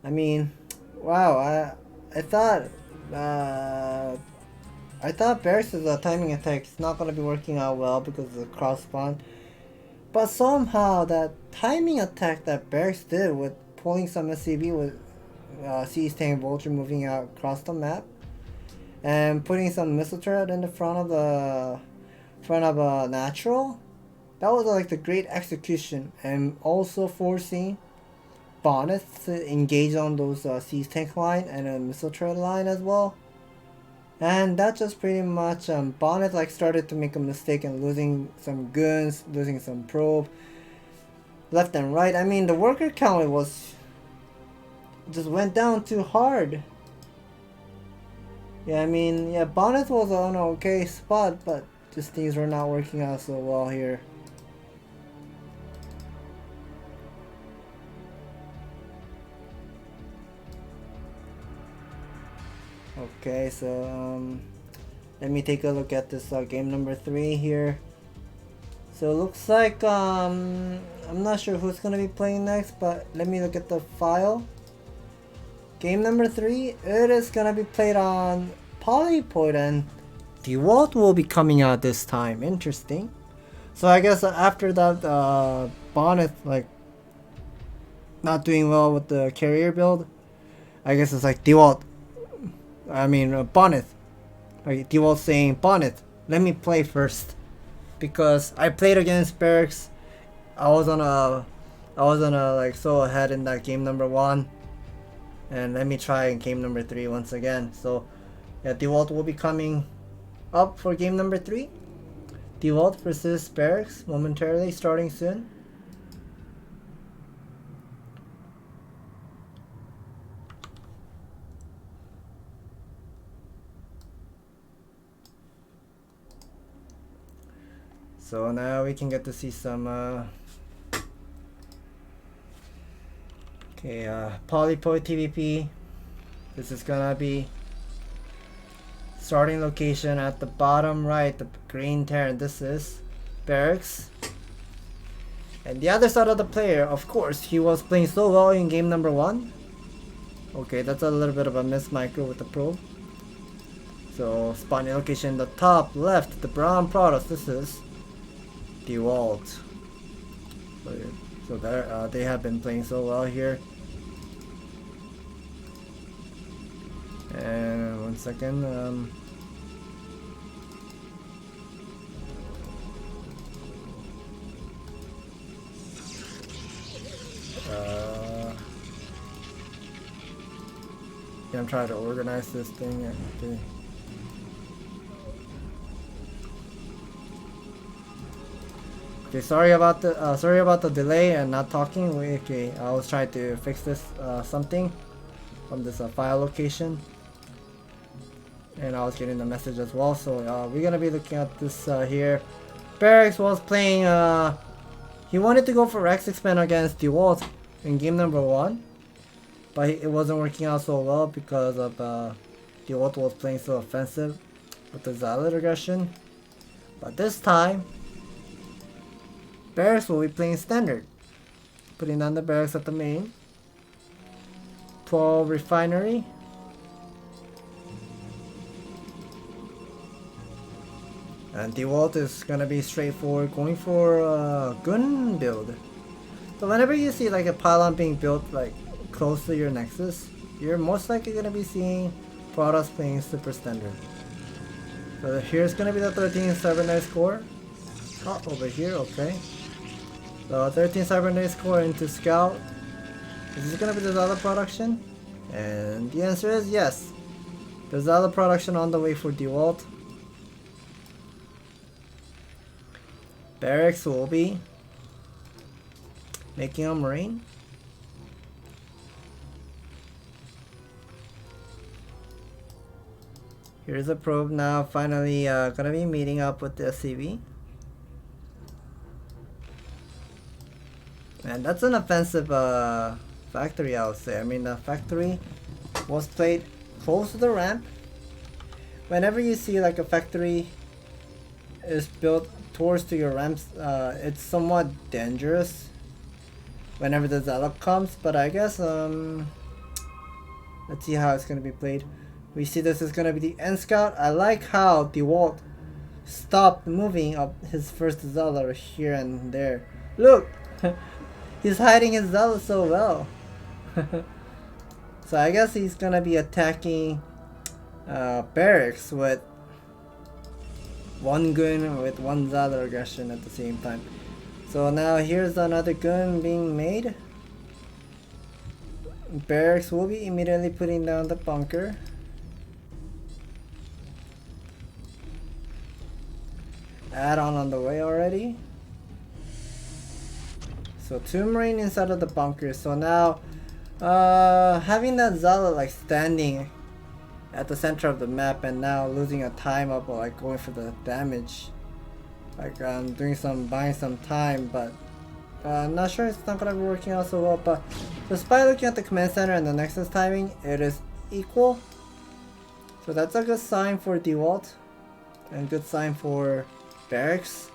I mean, wow, I thought Barracks' timing attack is not gonna be working out well because of the cross spawn. But somehow that timing attack that Barracks did with pulling some SCV with Siege Tank Vulture moving out across the map and putting some missile turret in the front of a natural, that was like the great execution, and also forcing Bonyth to engage on those Siege Tank line and a missile turret line as well. And that just pretty much Bonyth like started to make a mistake and losing some guns, losing some probe left and right. I mean, the worker count just went down too hard. Yeah, I mean, yeah, Bonyth was on an okay spot, but just things were not working out so well here. Okay, so let me take a look at this game number 3 here. So it looks like I'm not sure who's gonna be playing next, but let me look at the file. game number 3, it is gonna be played on Polypoid, and Dewalt will be coming out this time. Interesting. So I guess after that, Bonyth like not doing well with the carrier build, I guess it's like Dewalt. I mean Bonyth. Like Dewalt saying, Bonyth, let me play first, because I played against Barracks. I was on a like so ahead in that game number 1, and let me try in game number 3 once again. So yeah, Dewalt will be coming up for game number 3. Dewalt versus Barracks momentarily starting soon. So now we can get to see some Polypoid TVP. This is gonna be starting location at the bottom right, the green Terran. This is Barracks. And the other side of the player, of course, he was playing so well in game number 1. Okay, that's a little bit of a miss micro with the probe. So spawning location, the top left, the brown Protoss. This is Dewalt. So there, they have been playing so well here. And 1 second. Yeah, I'm trying to organize this thing. Okay. Okay, sorry about the delay and not talking. Okay, I was trying to fix this something from this file location, and I was getting the message as well. So we're gonna be looking at this here. Barracks was playing. He wanted to go for Rex expand against Dewalt in game number 1, but it wasn't working out so well because of Dewalt was playing so offensive with the Zealot aggression. But this time, Barracks will be playing standard, putting down the barracks at the main. 12 refinery. And Dewalt is gonna be straightforward, going for a gun build. So whenever you see like a pylon being built like close to your nexus, you're most likely gonna be seeing Protoss playing super standard. So here's gonna be the 13 cybernetics core. Oh, over here, okay. So 13 cybernetics core into scout. Is this gonna be the Zala production? And the answer is yes. The Zala production on the way for Dewalt. Barracks will be making a marine. Here's a probe now, finally gonna be meeting up with the SCV. And that's an offensive factory, I would say. I mean, the factory was played close to the ramp. Whenever you see like a factory is built towards to your ramps, it's somewhat dangerous whenever the Zalop comes, but I guess let's see how it's gonna be played. We see this is gonna be the end scout. I like how Dewalt stopped moving up his first Zealot here and there. Look! He's hiding his Zealot so well. So I guess he's gonna be attacking Barracks with one gun with one Zealot aggression at the same time. So now here's another gun being made. Barracks will be immediately putting down the bunker. Add-on on the way already. So 2 Marine inside of the bunker. So now having that Zealot like standing at the center of the map and now losing a time up or like going for the damage, like buying some time, but I'm not sure, it's not gonna be working out so well. But despite looking at the command center and the Nexus timing, it is equal. So that's a good sign for Dewalt and good sign for Barracks.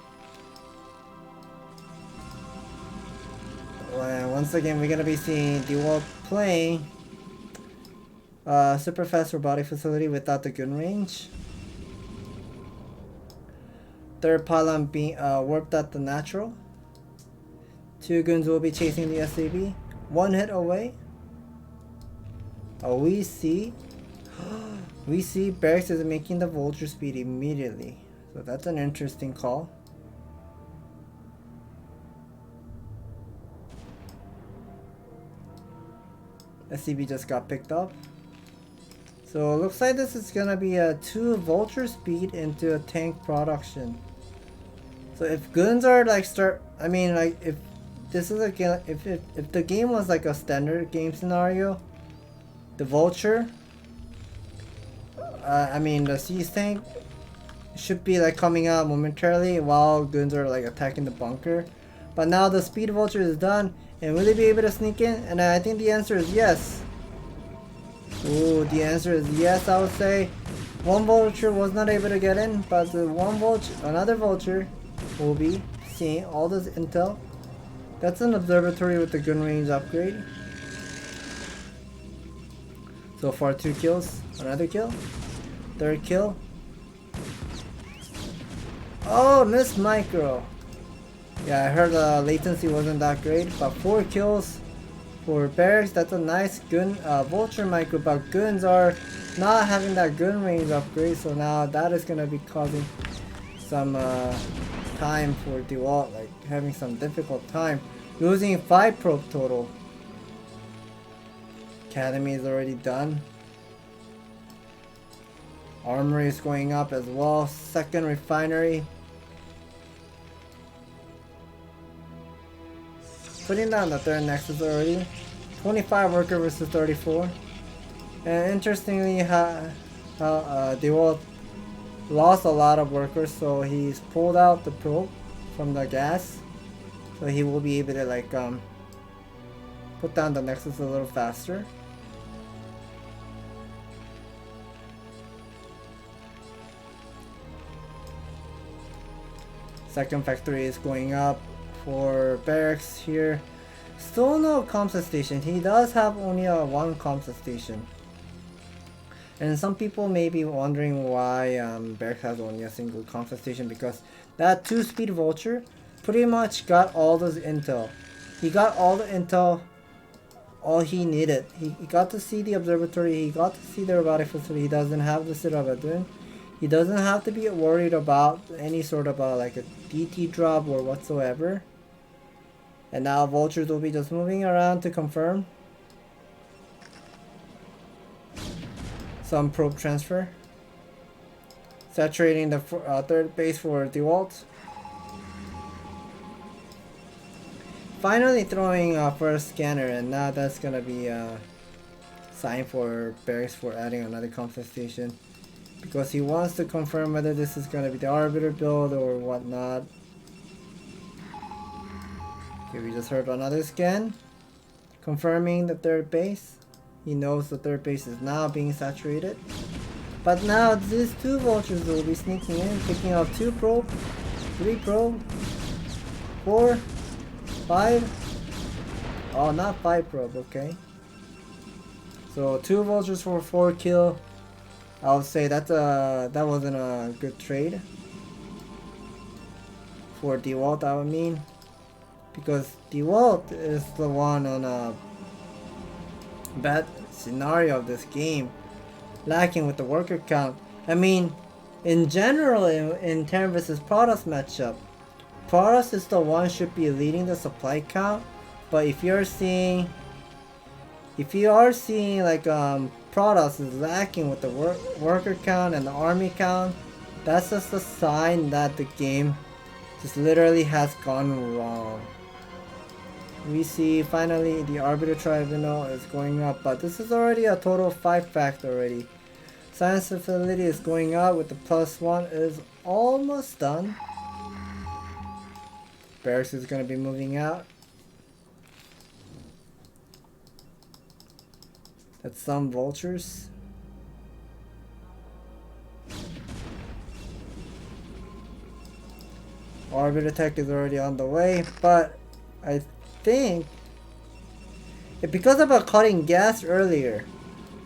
And once again, we're gonna be seeing Dewalt playing Super fast robotic facility without the gun range. Third pylon being warped at the natural. 2 guns will be chasing the SCB. 1 hit away. Oh, we see Barracks is making the vulture speed immediately. So that's an interesting call. SCB just got picked up. So it looks like this is gonna be a 2 vulture speed into a tank production. So if guns are like if this is a game, if the game was like a standard game scenario, the vulture, the siege tank should be like coming out momentarily while guns are like attacking the bunker. But now the speed vulture is done, and will they be able to sneak in? And I think the answer is yes. Ooh, the answer is yes, I would say. One vulture was not able to get in, but the another vulture will be seeing all this intel. That's an observatory with the gun range upgrade. So far 2 kills, another kill, 3rd kill. Oh, missed micro. Yeah, I heard the latency wasn't that great, but 4 kills for Barracks. That's a nice gun vulture micro, but guns are not having that gun range upgrade, so now that is gonna be causing some time for Dewalt, like having some difficult time, losing 5 probe total. Academy is already done. Armory is going up as well. 2nd refinery. Putting down the 3rd nexus already. 25 worker versus 34. And interestingly, how Dewalt lost a lot of workers, so he's pulled out the probe from the gas, so he will be able to like put down the nexus a little faster. Second factory is going up for Barracks here. Still no comsat station. He does have only a 1 comsat station. And some people may be wondering why Barracks has only a single comsat station, because that 2-speed vulture pretty much got all this intel. He got all the intel, all he needed. He got to see the observatory, he got to see the robotic facility. He doesn't have to sit up at doing. He doesn't have to be worried about any sort of like a DT drop or whatsoever. And now vultures will be just moving around to confirm. Some probe transfer. Saturating the 3rd base for Dewalt. Finally throwing first scanner, and now that's gonna be a sign for Barracks for adding another comsat station, because he wants to confirm whether this is gonna be the arbiter build or whatnot. Okay, we just heard another scan confirming the 3rd base. He knows the 3rd base is now being saturated. But now these 2 vultures will be sneaking in, picking up 2 probe, 3 probe, 4, 5. Oh, not 5 probe, okay. So 2 vultures for 4 kill. I would say that wasn't a good trade for Dewalt, I would mean. Because Dewalt is the one on a bad scenario of this game, lacking with the worker count. I mean, in general, in Terran vs Protoss matchup, Protoss is the one should be leading the supply count. But if you are seeing like Protoss is lacking with the worker count and the army count, that's just a sign that the game just literally has gone wrong. We see finally the Arbiter Tribunal is going up, but this is already a total of 5 fact already. Science Facility is going up with the +1 is almost done. Barracks is going to be moving out. That's some vultures. Arbiter Tech is already on the way, but I think because of a cutting gas earlier,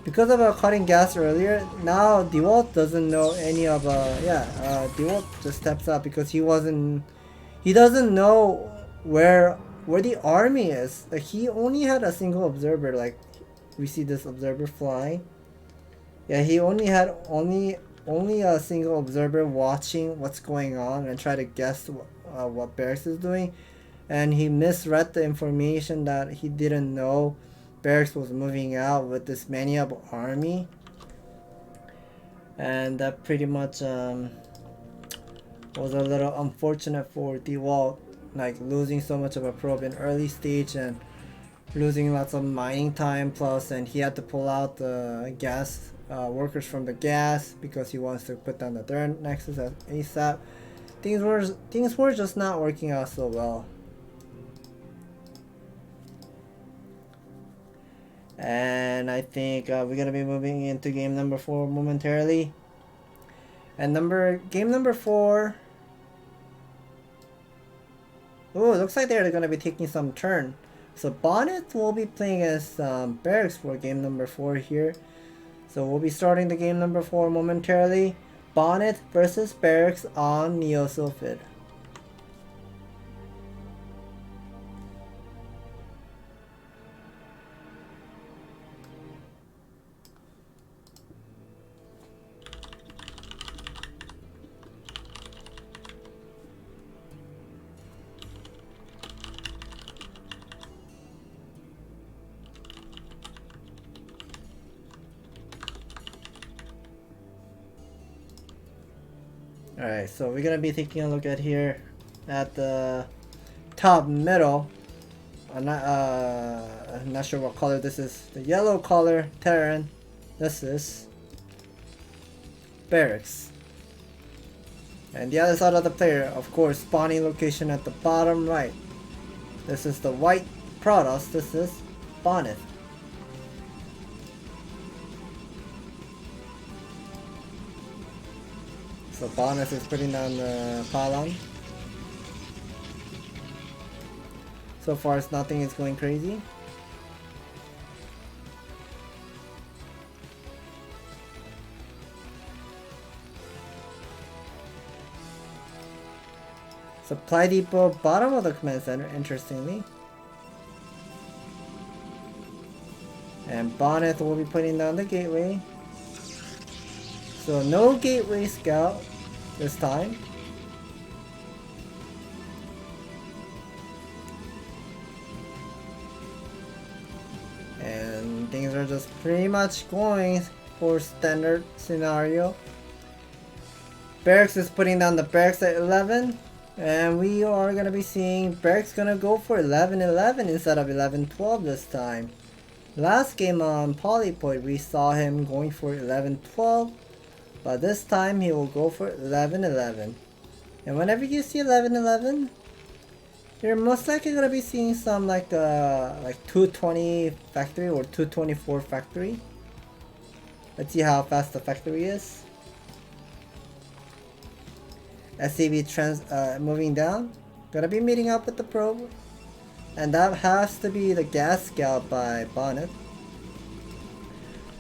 because of cutting gas earlier, now Dewalt doesn't know any of Dewalt just steps up because he doesn't know where the army is. Like, he only had a single observer. Like, we see this observer flying. Yeah, he only had only a single observer watching what's going on and try to guess what Barracks is doing, and he misread the information that he didn't know Barracks was moving out with this Maniab army, and that pretty much was a little unfortunate for Dewalt, like losing so much of a probe in early stage and losing lots of mining time, plus, and he had to pull out the gas workers from the gas because he wants to put down the third nexus at ASAP. Things were just not working out so well. And I think we're gonna be moving into game number 4 momentarily. And game number 4. Oh, it looks like they're gonna be taking some turn. So Bonyth will be playing as Barracks for game number 4 here. So we'll be starting the game number 4 momentarily. Bonyth versus Barracks on Neosylphid. Alright, so we're gonna be taking a look at here at the top middle. I'm not sure what color this is. The yellow color, Terran. This is Barracks. And the other side of the player, of course, spawning location at the bottom right. This is the white Protoss. This is Bonyth. So Bonyth is putting down the pylon. So far, nothing is going crazy. Supply depot, bottom of the command center, interestingly. And Bonyth will be putting down the gateway. So no gateway scout this time. And things are just pretty much going for standard scenario. Barracks is putting down the Barracks at 11. And we are going to be seeing Barracks going to go for 11-11 instead of 11-12 this time. Last game on Polypoid we saw him going for 11-12. But this time he will go for 11-11. And whenever you see 11-11, you're most likely going to be seeing some like 220 factory or 224 factory. Let's see how fast the factory is. SCV moving down. Gonna be meeting up with the probe. And that has to be the gas scout by Bonyth.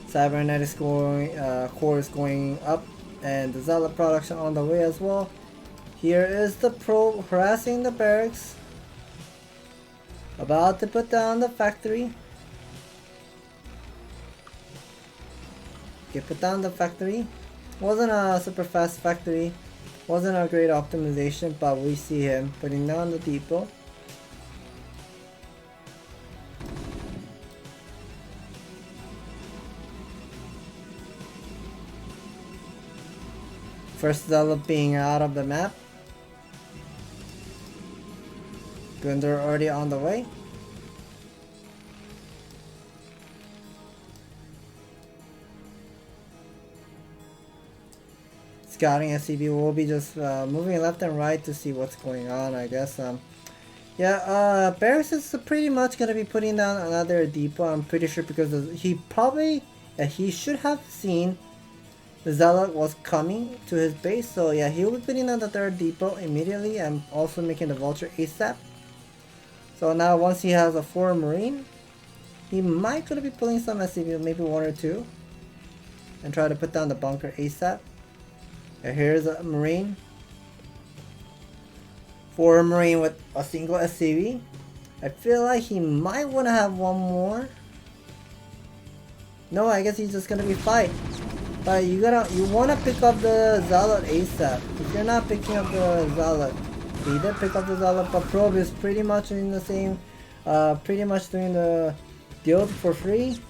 Cybernetics core is going up, and the Zealot production on the way as well. Here is the probe harassing the Barracks. About to put down the factory. Okay, put down the factory. Wasn't a super fast factory. Wasn't a great optimization, but we see him putting down the depot. First Zealot being out of the map. Gunder already on the way. Scouting SCV will be just moving left and right to see what's going on, I guess. Barracks is pretty much gonna be putting down another depot, I'm pretty sure, because he should have seen the Zealot was coming to his base, so yeah, he will be putting down the third depot immediately and also making the Vulture ASAP. So now once he has a 4 Marine, he might gonna be pulling some SCV, maybe 1 or 2. and try to put down the bunker ASAP. And here's a Marine. 4 Marine with a single SCV. I feel like he might want to have one more. No, I guess he's just gonna be fight. But you wanna pick up the Zealot ASAP. If you're not picking up the Zealot, he did pick up the Zealot, but Probe is pretty much in the same, pretty much doing the deal for free.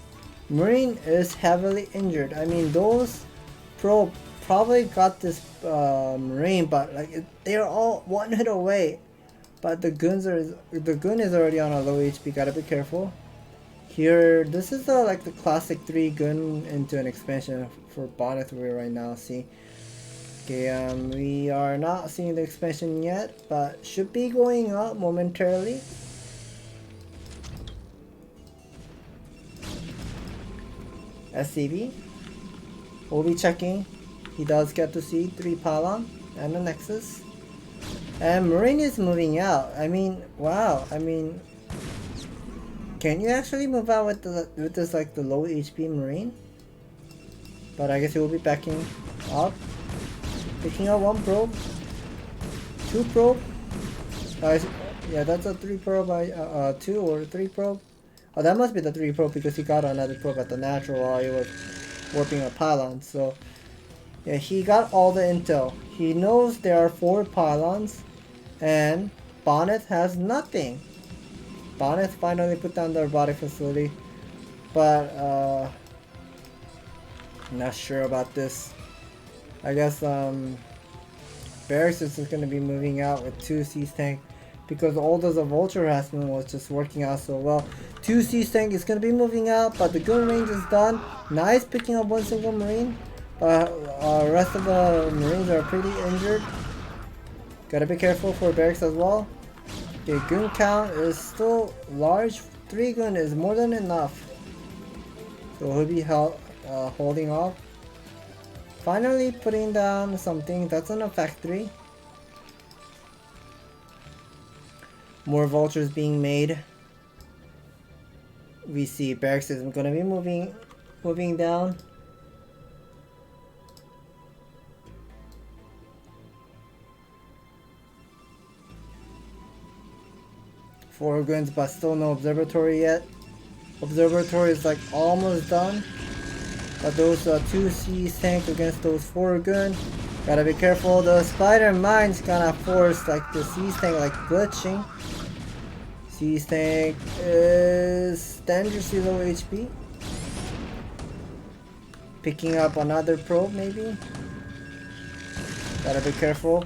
Marine is heavily injured. I mean, those Probe probably got this Marine, but like they're all one hit away. But the gun is already on a low HP. Gotta be careful. Here, this is like the classic 3 gun into an expansion for Bonyth we're right now. See, okay, we are not seeing the expansion yet, but should be going up momentarily. SCV, we'll be checking. He does get to see 3 pylon and the Nexus, and Marine is moving out. I mean, wow. I mean, can you actually move out with this like the low HP Marine? But I guess he will be backing up, picking up 1 probe, 2 probe. Yeah, that's a 3 probe. 2 or 3 probe. Oh, that must be the 3 probe because he got another probe at the natural while he was warping a pylon. So yeah, he got all the intel. He knows there are 4 pylons, and Bonyth has nothing. Bonyth finally put down the robotic facility, but I'm not sure about this. I guess Barracks is just going to be moving out with 2 Siege Tank because all those Vulture harassment was just working out so well. 2 Siege Tank is going to be moving out, but the gun range is done. Nice picking up 1 single Marine, but rest of the Marines are pretty injured. Gotta be careful for Barracks as well. Okay, gun count is still large. 3 gun is more than enough. So he'll be holding off. Finally putting down something that's in a factory. More vultures being made. We see Barracks is gonna be moving down. Four guns, but still no observatory yet. Observatory is like almost done. But those 2 Siege tank against those 4 gun. Gotta be careful. The spider mine's gonna force like the Siege tank like glitching. Siege tank is dangerously low HP. Picking up another probe maybe. Gotta be careful.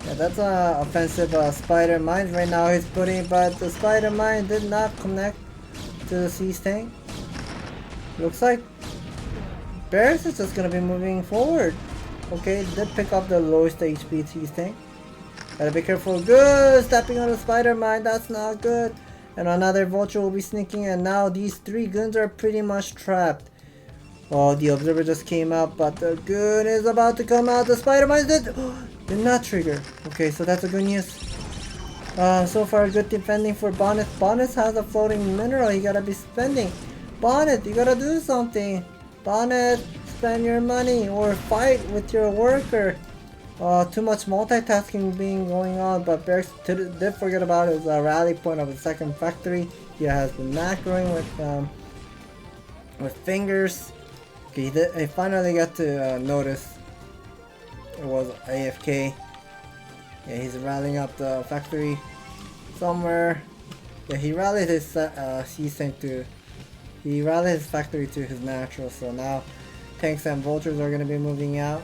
Yeah, that's a offensive spider mine right now he's putting, but the spider mine did not connect to the Siege tank. Looks like Barracks is just gonna be moving forward. Okay, did pick up the lowest HP Siege tank. Gotta be careful. Good! Stepping on the spider mine, that's not good. And another vulture will be sneaking, and now these 3 guns are pretty much trapped. Oh, the observer just came out, but the gun is about to come out. The spider mine did not trigger. Okay, so that's a good news. So far good defending for Bonyth. Bonyth has a floating mineral he gotta be spending. Bonyth, you gotta do something. Bonyth, spend your money or fight with your worker. Too much multitasking going on, but Barracks did forget about his rally point of the second factory. He has been macroing with fingers. Okay, he finally got to notice it was AFK. Yeah, he's rallying up the factory somewhere. Yeah, he rallied his Siege tank to. He rallied his factory to his natural, so now tanks and vultures are gonna be moving out.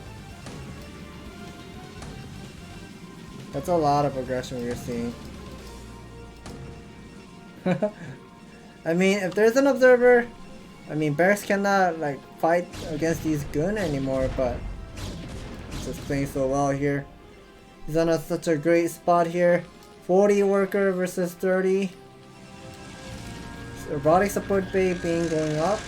That's a lot of aggression we're seeing. I mean, if there's an observer, I mean, Barracks cannot like fight against these gun anymore, but he's just playing so well here. He's on such a great spot here. 40 worker versus 30. Robotic support bay being going up.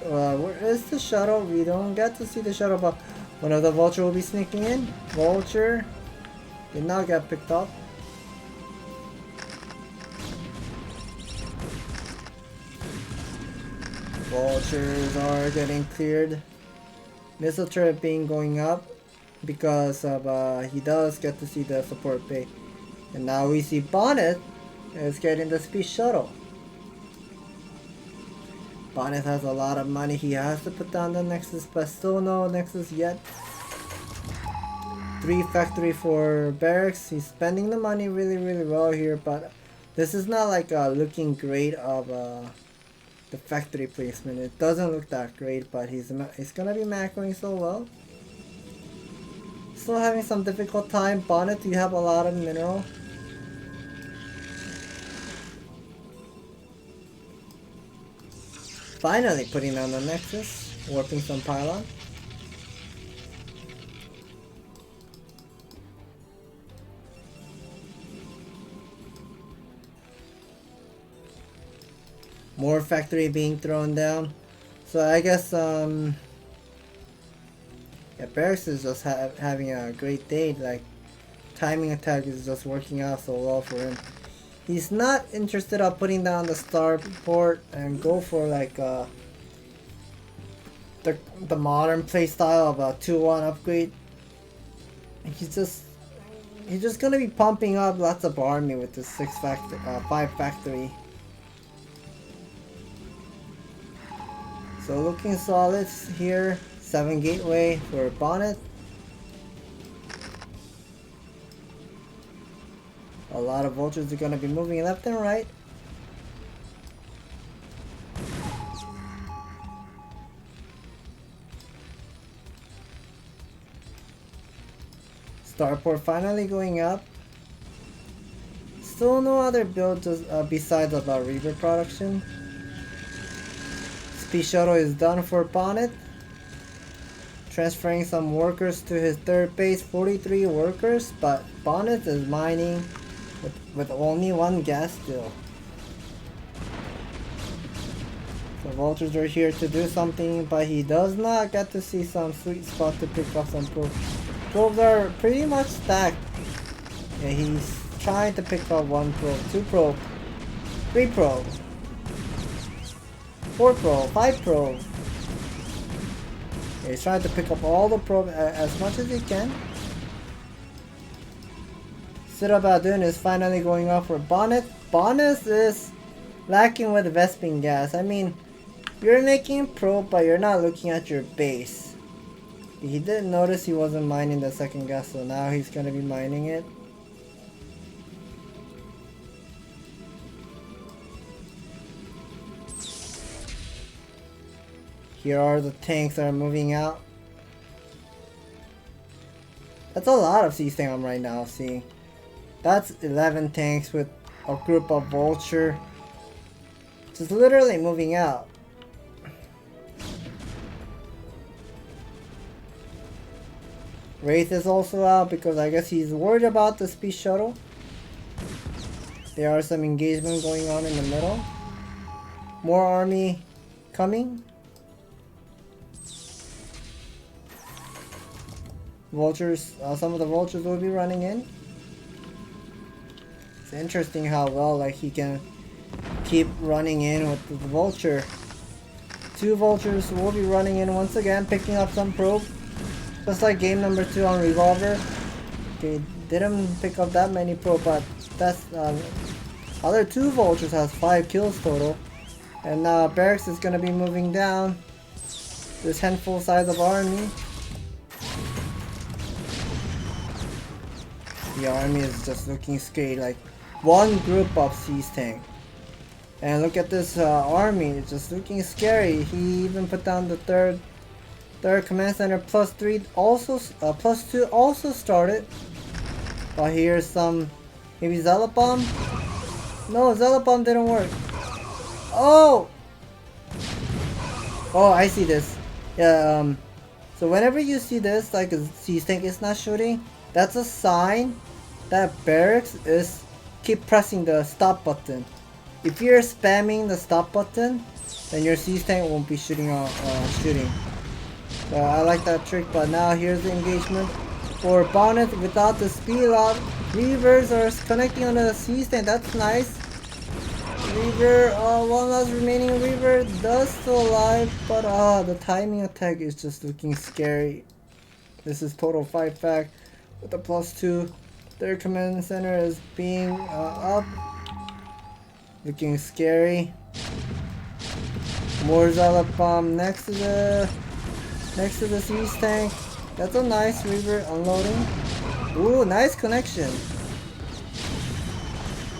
Where is the shuttle? We don't get to see the shuttle, but one of the vulture will be sneaking in. Vulture did not get picked up. Vultures are getting cleared. Missile turret being going up because of he does get to see the support bay. And now we see Bonyth is getting the space shuttle. Bonyth has a lot of money. He has to put down the Nexus, but still no Nexus yet. 3 factory for Barracks. He's spending the money really well here, but this is not like looking great of the factory placement. It doesn't look that great, but he's gonna be macroing so well. Still having some difficult time. Bonyth, you have a lot of mineral. Finally putting down the Nexus, warping some pylon. More factory being thrown down. So I guess yeah, Barracks is just having a great day. Like, timing attack is just working out so well for him. He's not interested in putting down the starport and go for like the modern playstyle of a 2-1 upgrade. He's just gonna be pumping up lots of army with the 5 factory. So looking solid here. 7 gateway for Bonyth. A lot of vultures are going to be moving left and right. Starport finally going up. Still no other build besides about Reaver production. Speed shuttle is done for Bonyth. Transferring some workers to his third base. 43 workers, but Bonyth is mining with only 1 gas still. So vultures are here to do something, but he does not get to see some sweet spot to pick up some probes. Probes are pretty much stacked. Yeah, he's trying to pick up 1 probe, 2 probe, 3 probe, 4 probe, 5 probe. Yeah, he's trying to pick up all the probe as much as he can. Sirabadun is finally going off for Bonyth. Bonyth is lacking with Vesping gas. I mean, you're making probe, but you're not looking at your base. He didn't notice he wasn't mining the second gas, so now he's gonna be mining it. Here are the tanks that are moving out. That's a lot of sea stam right now, see. That's 11 tanks with a group of vulture. Just literally moving out. Wraith is also out because I guess he's worried about the space shuttle. There are some engagement going on in the middle. More army coming. Vultures, some of the vultures will be running in. It's interesting how well like he can keep running in with the vulture. 2 vultures will be running in once again, picking up some probe. Just like game number 2 on Revolver. Okay, didn't pick up that many probe, but that's other 2 vultures has 5 kills total. And now Barracks is gonna be moving down this handful size of army. The army is just looking scary, like 1 group of siege tank. And look at this army, it's just looking scary. He even put down the third command center. +3 also, +2 also started. But here's some, maybe Zealot Bomb? No, Zealot Bomb didn't work. Oh! Oh, I see this. Yeah, so whenever you see this, like a siege tank is not shooting, that's a sign that Barracks is keep pressing the stop button. If you're spamming the stop button, then your siege tank won't be shooting. So I like that trick, but now here's the engagement for Bonyth without the speed lock. Reavers are connecting on the siege tank, that's nice. Reaver, one last remaining Reaver does still alive, but the timing attack is just looking scary. This is total fight back with a +2. Their command center is being up, looking scary. More Zealot bomb next to the siege tank. That's a nice Reaver unloading. Ooh, nice connection.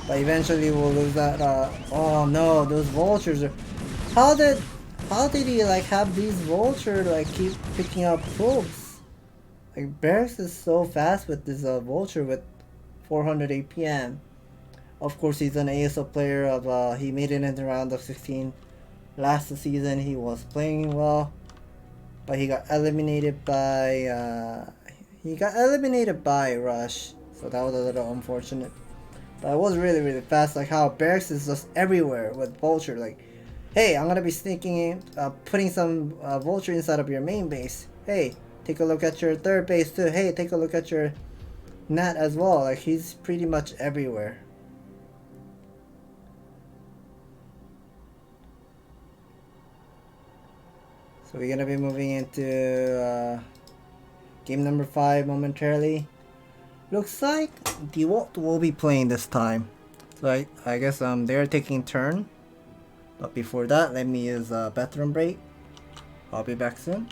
But eventually we'll lose that. Oh no, those vultures are. How did he like have these vultures like keep picking up probes? Like Barracks is so fast with this vulture with 400 APM. Of course, he's an ASO player. He made it in the round of 16 last season. He was playing well, but he got eliminated by Rush. So that was a little unfortunate. But it was really fast. Like how Barracks is just everywhere with vulture. Like, hey, I'm gonna be sneaking in, putting some vulture inside of your main base. Hey, take a look at your third base too. Hey, take a look at your Nat as well. Like he's pretty much everywhere. So we're gonna be moving into game number 5 momentarily. Looks like Dewalt will be playing this time. So I guess they're taking turn. But before that, let me use a bathroom break. I'll be back soon.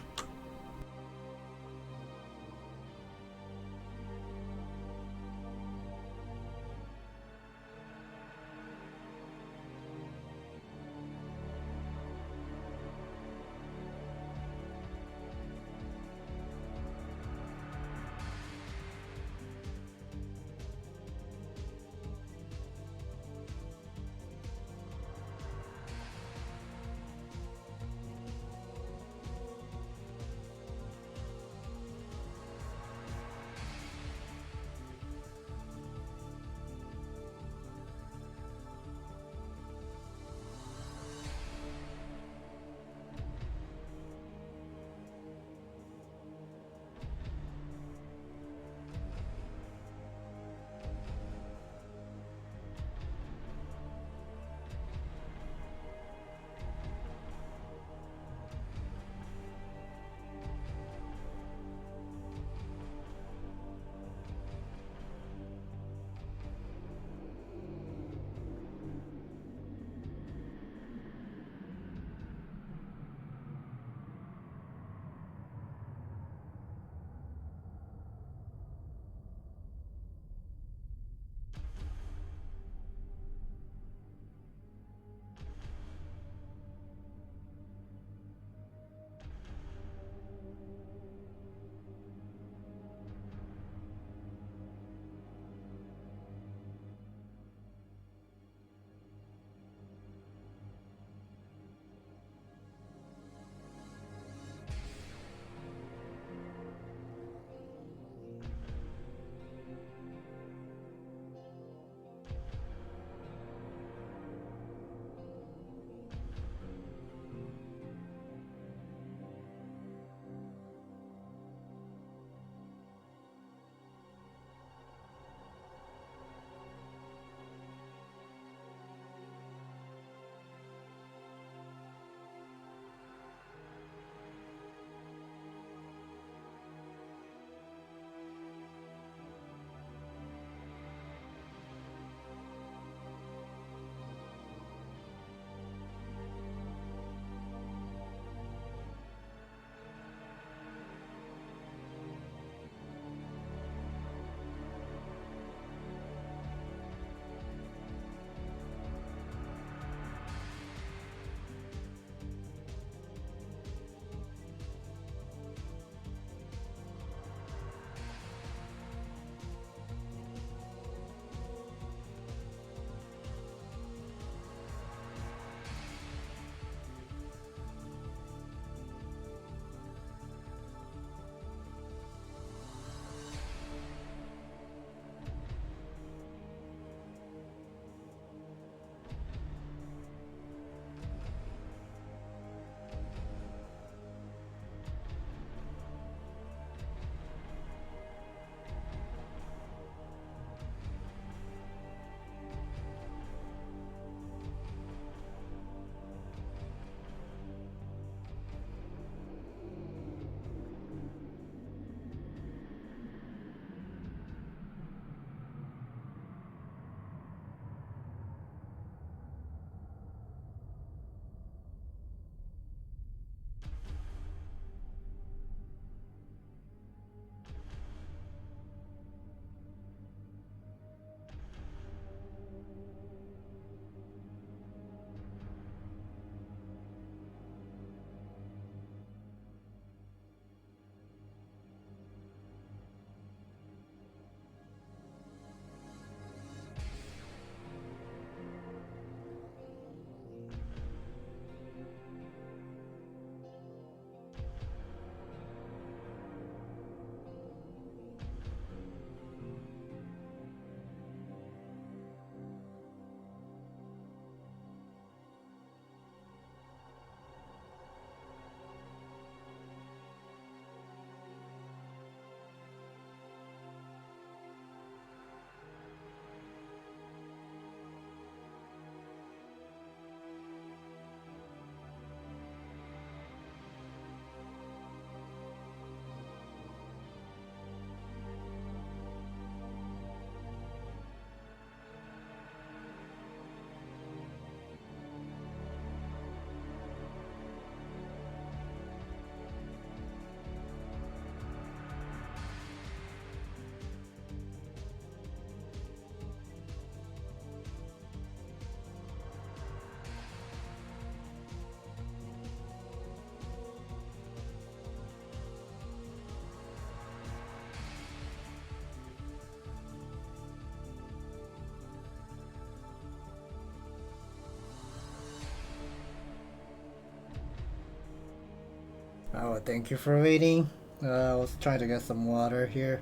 Oh, thank you for waiting. I was trying to get some water here.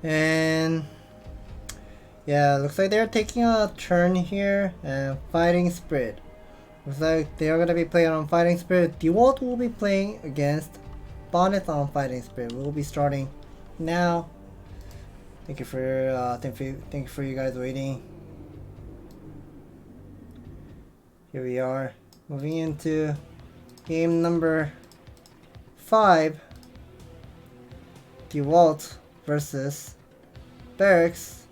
And yeah, looks like they're taking a turn here and fighting spirit. Looks like they are gonna be playing on fighting spirit. Dewalt will be playing against Bonyth on fighting spirit. We'll be starting now. Thank you for thank you for you guys waiting. Here we are, moving into game number 5. Dewalt versus Barracks.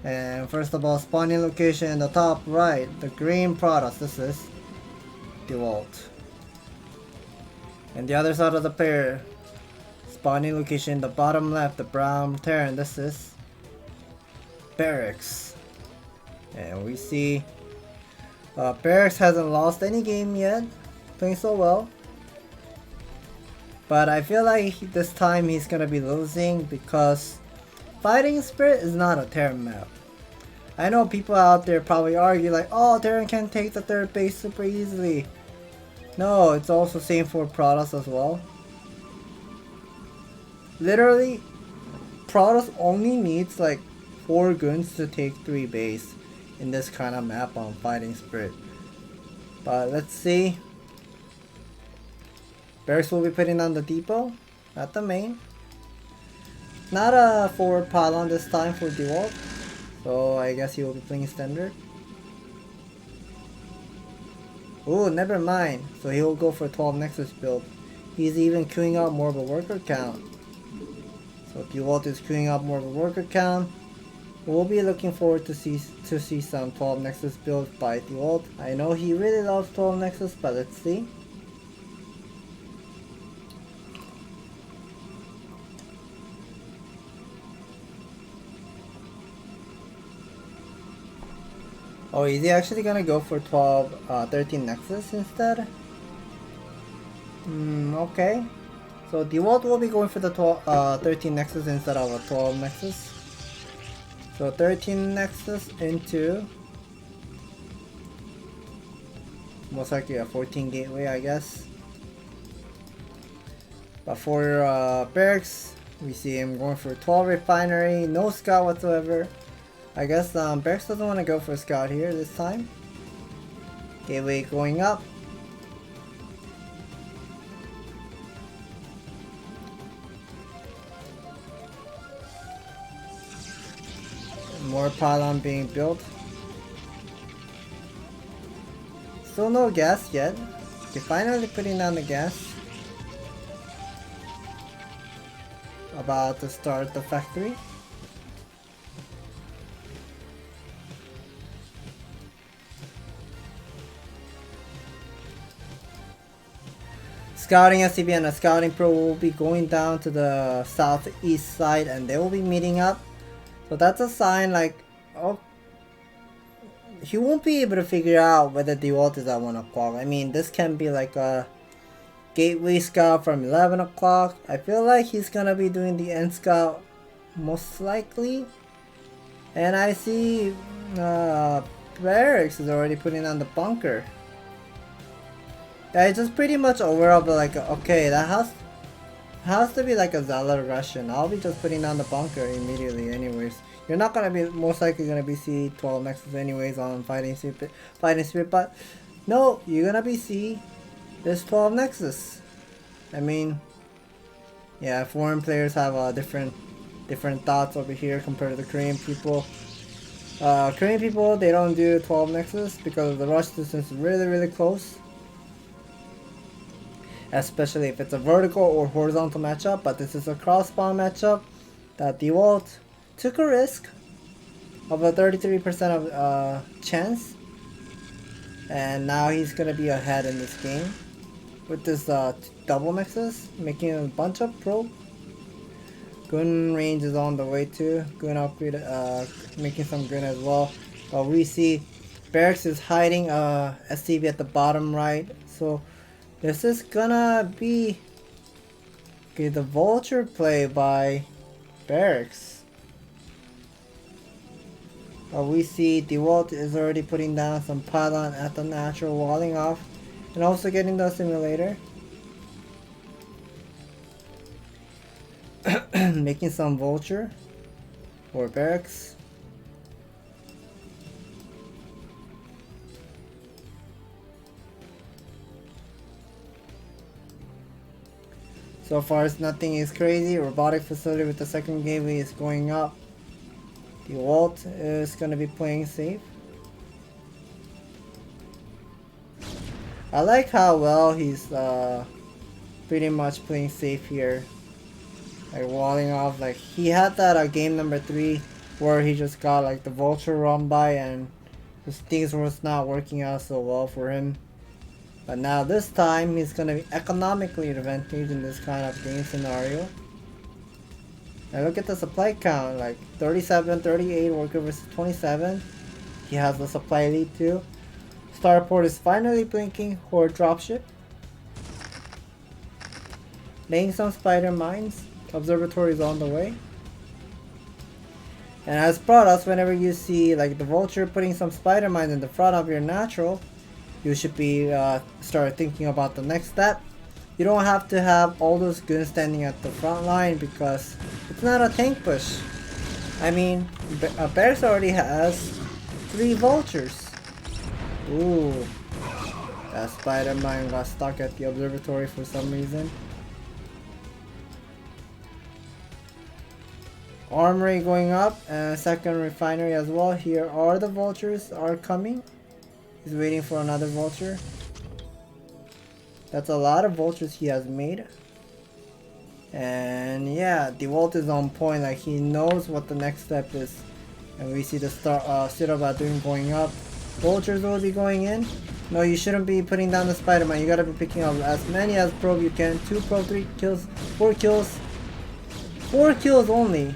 And first of all, spawning location in the top right, the green products, this is Dewalt. And the other side of the pair, spawning location in the bottom left, the brown Terran, this is Barracks. And we see Barracks hasn't lost any game yet, playing so well. But I feel like this time he's gonna be losing because Fighting Spirit is not a Terran map. I know people out there probably argue like, oh, Terran can take the third base super easily. No, it's also same for Protoss as well. Literally, Protoss only needs like 4 guns to take 3 base in this kind of map on Fighting Spirit. But let's see. Barracks will be putting on the depot at the main. Not a forward pylon this time for Dewalt, so I guess he will be playing standard. Oh, never mind. So he will go for 12 Nexus build. He's even queuing up more of a worker count. So Dewalt is queuing up more of a worker count. We'll be looking forward to see some 12 Nexus builds by Dewalt. I know he really loves 12 Nexus, but let's see. Oh, is he actually gonna go for 13 Nexus instead? Okay. So Dewalt will be going for the 13 Nexus instead of a 12 Nexus. So 13 Nexus into most likely a 14 gateway, I guess. But for Barracks, we see him going for 12 refinery, no scout whatsoever. I guess Barracks doesn't want to go for a scout here this time. Gateway going up. More pylon being built. Still no gas yet. They're finally putting down the gas. About to start the factory. Scouting SCP and a Scouting Pro will be going down to the southeast side and they will be meeting up. So that's a sign like, oh, he won't be able to figure out whether Dewalt is at 1 o'clock. I mean, this can be like a gateway scout from 11 o'clock. I feel like he's gonna be doing the end scout most likely. And I see Barracks is already putting on the bunker. Yeah, it's just pretty much overall, but like, okay, that has to be like a Zealot Russian. I'll be just putting down the bunker immediately anyways. You're not gonna be, most likely gonna be see 12 Nexus anyways on Fighting Spirit, but no, you're gonna be see this 12 Nexus. I mean, yeah, foreign players have different thoughts over here compared to the Korean people. Korean people, they don't do 12 Nexus because the rush distance is really close. Especially if it's a vertical or horizontal matchup, but this is a cross-spawn matchup that Dewalt took a risk of a 33% of chance, and now he's gonna be ahead in this game with this double Nexus, making a bunch of probe. Gun range is on the way too. Gun upgrade, making some gun as well. But we see Barracks is hiding SCV at the bottom right, so this is gonna be okay, the vulture play by Barracks. We see Dewalt is already putting down some pylon at the natural walling off and also getting the simulator. making some vulture for barracks. So far, nothing is crazy. Robotic facility with the second gateway is going up. Dewalt is going to be playing safe. I like how well he's pretty much playing safe here. Like walling off. Like he had that game number 3 where he just got like the vulture run by and just things was not working out so well for him. But now this time he's gonna be economically advantaged in this kind of game scenario. And look at the supply count, like 37, 38 worker versus 27. He has the supply lead too. Starport is finally blinking for dropship. Laying some spider mines. Observatory is on the way. And as products, whenever you see like the vulture putting some spider mines in the front of your natural, you should be start thinking about the next step. You don't have to have all those goons standing at the front line because it's not a tank push. I mean, Barracks already has 3 vultures. Ooh, that spider mine got stuck at the observatory for some reason. Armory going up and second refinery as well. Here are the vultures are coming. He's waiting for another vulture. That's a lot of vultures he has made. And yeah, Dewalt is on point. Like he knows what the next step is. And we see the Sirabadun going up. Vultures will be going in. No, you shouldn't be putting down the Spider-Man. You gotta be picking up as many as probe you can. 2 probe, 3 kills, 4 kills. 4 kills only.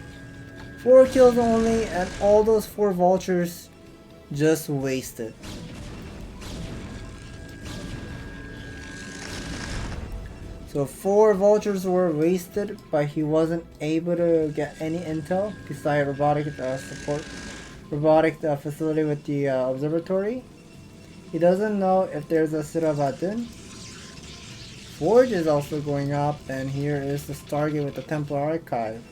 4 kills only, and all those 4 vultures just wasted. So 4 vultures were wasted, but he wasn't able to get any intel besides robotic support, robotic facility with the observatory. He doesn't know if there's a Siravadun. Forge is also going up, and here is the Stargate with the Templar Archive.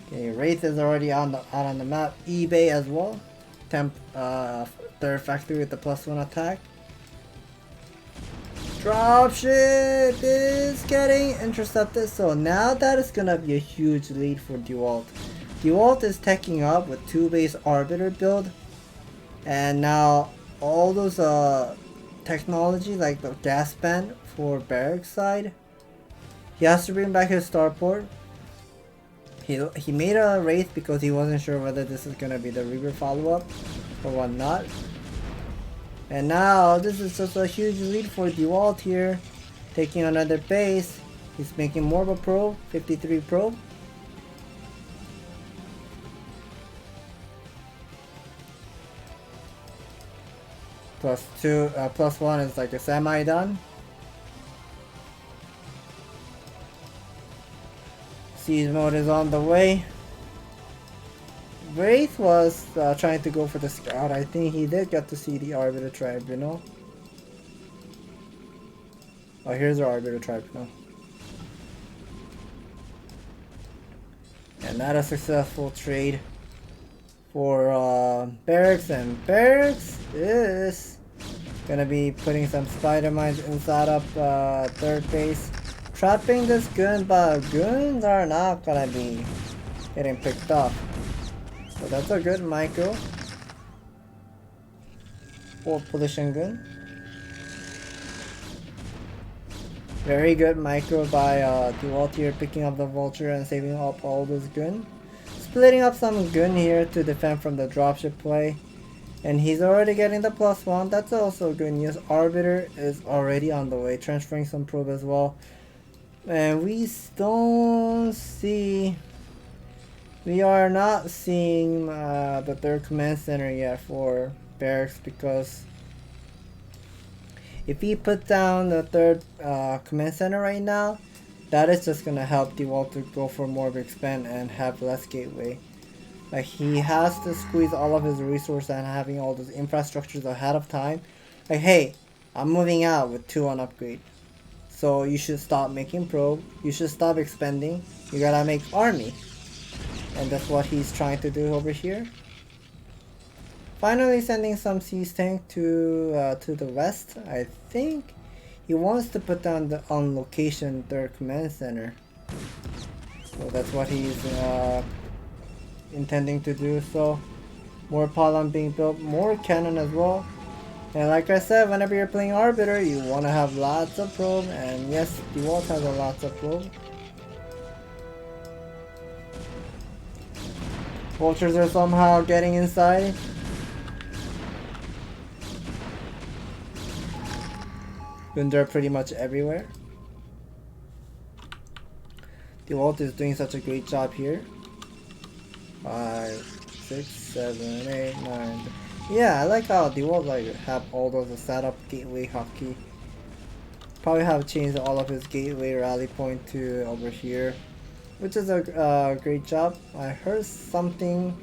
Okay, Wraith is already out on the map. eBay as well. Third factory with the +1 attack. Dropship is getting intercepted, so now that is gonna be a huge lead for Dewalt. Dewalt is teching up with 2 base arbiter build, and now all those technology like the gas band for Barracks side, he has to bring back his starport. He made a Wraith because he wasn't sure whether this is gonna be the Reaver follow-up or whatnot. And now this is just a huge lead for Dewalt here, taking another base. He's making more of a probe, 53 probe. +2, +1 is like a semi-done. Siege mode is on the way. Wraith was trying to go for the scout. I think he did get to see the Arbiter Tribunal. Oh, here's our Arbiter Tribunal. And not a successful trade for Barracks, and Barracks is gonna be putting some spider mines inside of third base, trapping this gun, but guns are not gonna be getting picked up. So that's a good micro. 4th position gun. Very good micro by Dewalt here, picking up the vulture and saving up all those gun. Splitting up some gun here to defend from the dropship play. And he's already getting the +1. That's also good news. Arbiter is already on the way, transferring some probe as well. And we don't see... We are not seeing the 3rd command center yet for Barracks, because if he put down the 3rd command center right now, that is just gonna help Dewalt to go for more of expand and have less gateway. Like he has to squeeze all of his resources and having all those infrastructures ahead of time. Like, hey, I'm moving out with 2 on upgrade. So you should stop making probe. You should stop expanding. You gotta make army. And that's what he's trying to do over here. Finally sending some siege tank to the west. I think he wants to put down the on location their command center. So that's what he's intending to do. So more pylon being built, more cannon as well. And like I said, whenever you're playing Arbiter, you want to have lots of probe. And yes, Dewalt has a lots of probe. Vultures are somehow getting inside. Guns are pretty much everywhere. Dewalt is doing such a great job here. 5, 6, 7, 8, 9. Yeah, I like how Dewalt like have all those setup gateway hotkey. Probably have changed all of his gateway rally point to over here, which is a great job. I heard something.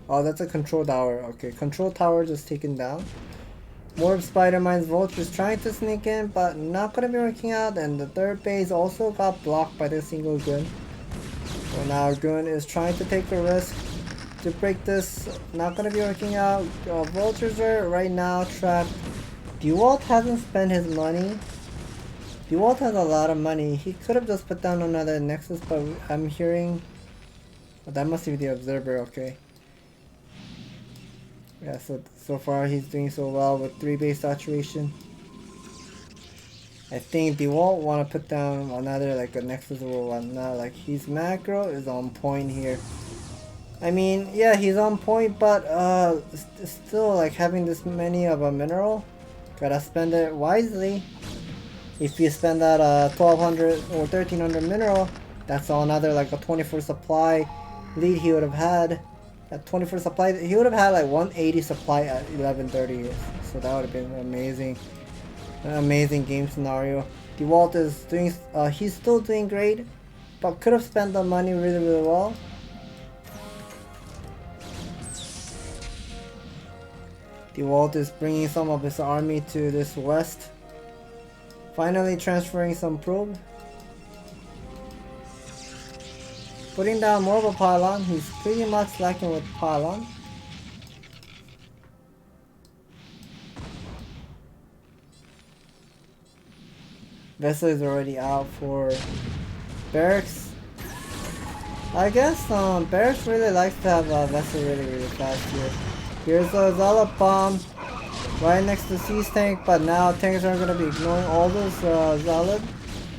Oh, that's a control tower. Okay, control tower just taken down. More of Spider-Man's vultures trying to sneak in, but not gonna be working out. And the third base also got blocked by the single gun. So now Gun is trying to take a risk to break this. Not gonna be working out. Vultures are right now trapped. Dewalt hasn't spent his money. Dewalt has a lot of money. He could have just put down another Nexus, but I'm hearing... Oh, that must be the Observer, okay. Yeah, so far he's doing so well with 3 base saturation. I think Dewalt want to put down another like a Nexus or whatnot. Like his macro is on point here. I mean, yeah, he's on point, but still like having this many of a mineral, gotta spend it wisely. If you spend that 1200 or 1300 mineral, that's another like a 24 supply lead he would have had. At 24 supply, he would have had like 180 supply at 1130. So that would have been amazing. An amazing game scenario. Dewalt is doing, he's still doing great, but could have spent the money really well. Dewalt is bringing some of his army to this west. Finally transferring some probe. Putting down more of a pylon. He's pretty much lacking with pylon. Vessel is already out for Barracks. I guess Barracks really likes to have a Vessel really fast here. Here's a Zealot bomb right next to Siege tank, but now tanks are going to be ignoring all those Zealot.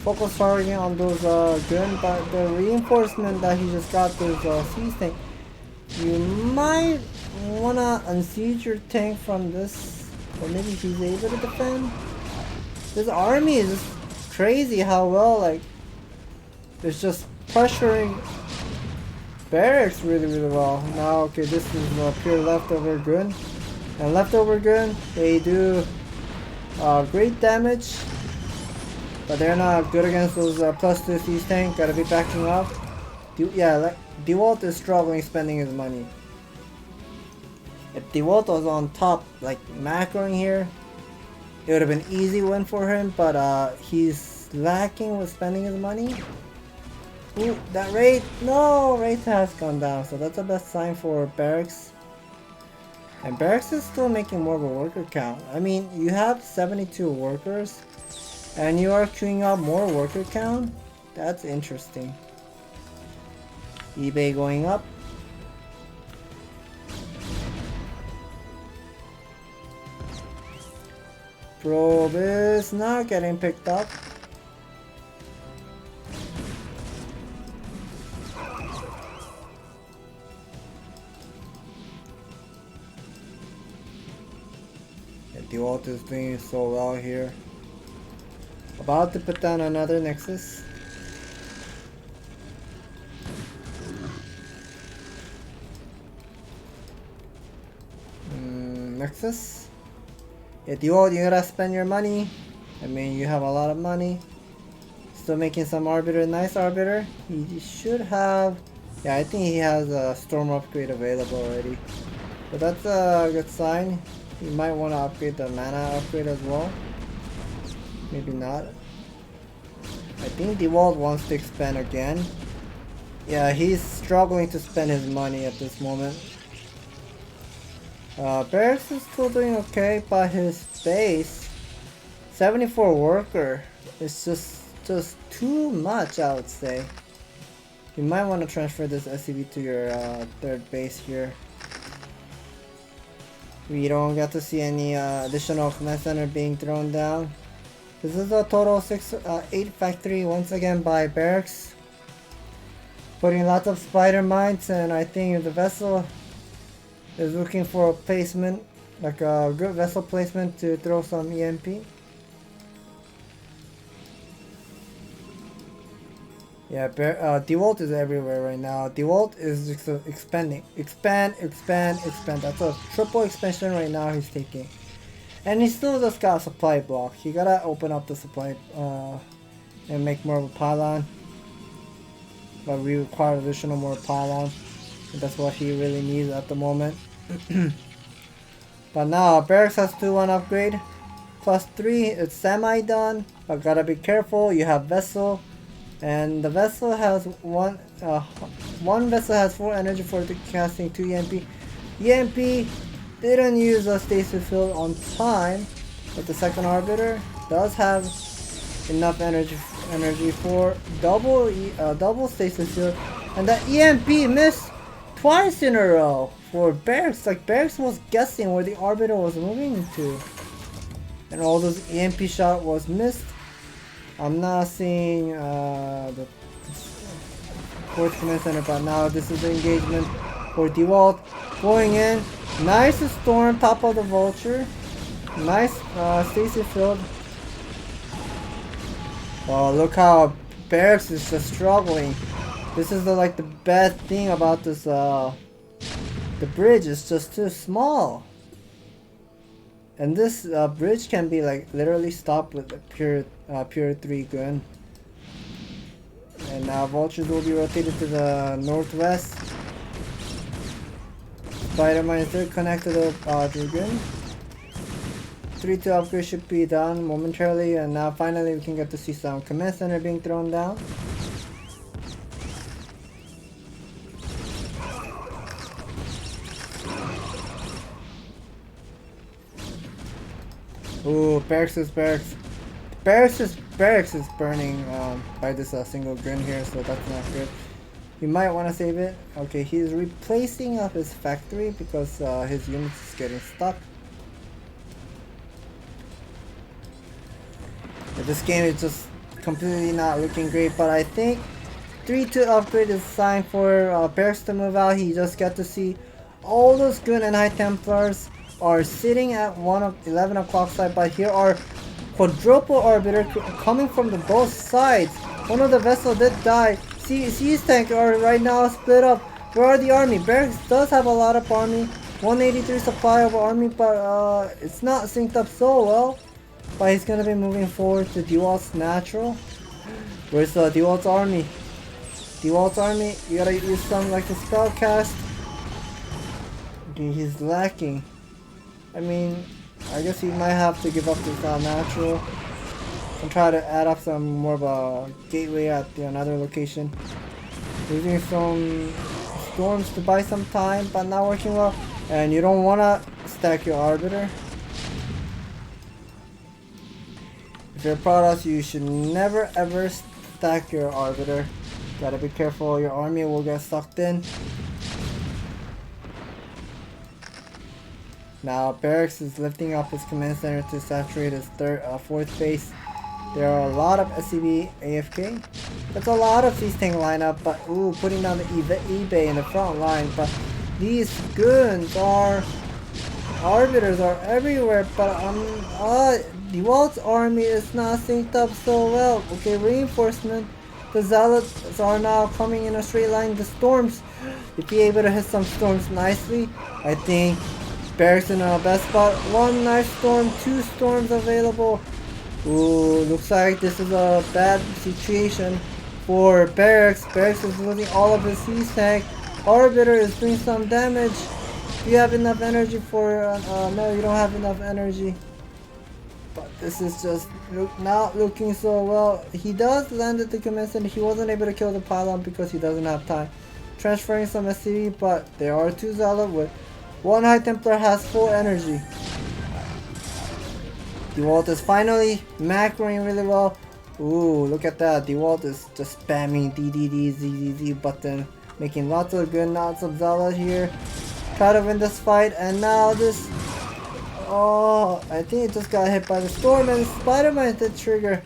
Focus targeting on those gun, but the reinforcement that he just got those Siege tank, you might wanna unsiege your tank from this, or maybe he's able to defend. This army is just crazy how well like it's just pressuring Barracks really well. Now okay, this is pure leftover gun, and leftover gun they do great damage. But they're not good against those +2 siege tank. Gotta be backing up. Yeah, like Dewalt is struggling spending his money. If Dewalt was on top, like macroing here, it would have been easy win for him. But he's lacking with spending his money. Ooh, that rate, no, rate has gone down. So that's the best sign for Barracks. And Barracks is still making more of a worker count. I mean, you have 72 workers. And you are queuing up more worker count? That's interesting. eBay going up. Probe is not getting picked up. Dewalt is doing so well here. About to put down another Nexus. Nexus. Yeah, Dewalt, you gotta spend your money. I mean, you have a lot of money. Still making some Arbiter, nice Arbiter. He should have... Yeah, I think he has a Storm upgrade available already. But that's a good sign. You might want to upgrade the mana upgrade as well. Maybe not. I think Dewalt wants to expand again. Yeah, he's struggling to spend his money at this moment. Barracks is still doing okay, but his base, 74 worker, is just too much, I would say. You might want to transfer this SCV to your third base here. We don't get to see any additional command center being thrown down. This is a total 8 factory once again by Barracks. Putting lots of spider mines, and I think the vessel is looking for a placement, like a good vessel placement to throw some EMP. Yeah, Dewalt is everywhere right now. Dewalt is just expanding. Expand. That's a triple expansion right now he's taking. And he still just got a supply block. He gotta open up the supply and make more of a pylon. But we require additional more pylon. That's what he really needs at the moment. But now Barracks has 2-1 upgrade. +3, it's semi done. But gotta be careful, you have vessel. And the vessel has one vessel has 4 energy for casting 2 EMP. EMP didn't use a stasis field on time, but the second arbiter does have enough energy for double stasis field, and that EMP missed twice in a row for Barracks. Like Barracks was guessing where the arbiter was moving to, and all those EMP shot was missed. I'm not seeing the fourth command center, but now this is the engagement for Dewalt going in. Nice storm, top of the vulture. Nice stasis field. Oh, look how Barracks is just struggling. This is the bad thing about this. The bridge is just too small. And this bridge can be literally stopped with a pure 3 gun. And now vultures will be rotated to the northwest. Spider-Man is connected to Dragoon. 3-2 upgrade should be done momentarily, and now finally we can get to see some command center being thrown down. Ooh, Barracks is burning by this single gun here, so that's not good. You might want to save it. Okay, he's replacing up his factory because his unit is getting stuck. But this game is just completely not looking great, but I think 3-2 upgrade is signed for Barracks to move out. He just got to see all those good and high Templars are sitting at 11 o'clock side, but here are quadruple arbiter coming from the both sides. One of the vessels did die. Siege tank are right now split up. Where are the army? Barracks does have a lot of army. 183 supply of army, but it's not synced up so well. But he's gonna be moving forward to Dewalt's natural. Where's Dewalt's army? Dewalt's army, you gotta use something like a spell cast. Okay, he's lacking. I mean, I guess he might have to give up this natural and try to add up some more of a gateway at another location. Using some storms to buy some time, but not working well. And you don't want to stack your arbiter. If you're Protoss, you should never ever stack your arbiter. Gotta be careful, your army will get sucked in. Now Barracks is lifting up his command center to saturate his fourth base. There are a lot of SCV AFK. That's a lot of siege tank lineup, but ooh, putting down the eBay in the front line. But these goons arbiters are everywhere. But Dewalt's army is not synced up so well. Okay, reinforcement. The zealots are now coming in a straight line. The storms, if you're able to hit some storms nicely, I think Barracks in a best spot. One nice storm, 2 storms available. Ooh, looks like this is a bad situation for Barracks. Barracks is losing all of his siege tank. Arbiter is doing some damage. Do you have enough energy for no, you don't have enough energy. But this is just not looking so well. He does land at the command center. He wasn't able to kill the pylon because he doesn't have time. Transferring some SCV, but there are 2 Zealot with 1 High Templar has full energy. Dewalt is finally macroing really well. Ooh, look at that. Dewalt is just spamming DDD, ZZZ button. Making lots of good knots of Zealot here. Try to win this fight, and now this... Oh, I think it just got hit by the storm, and Spider-Man did trigger.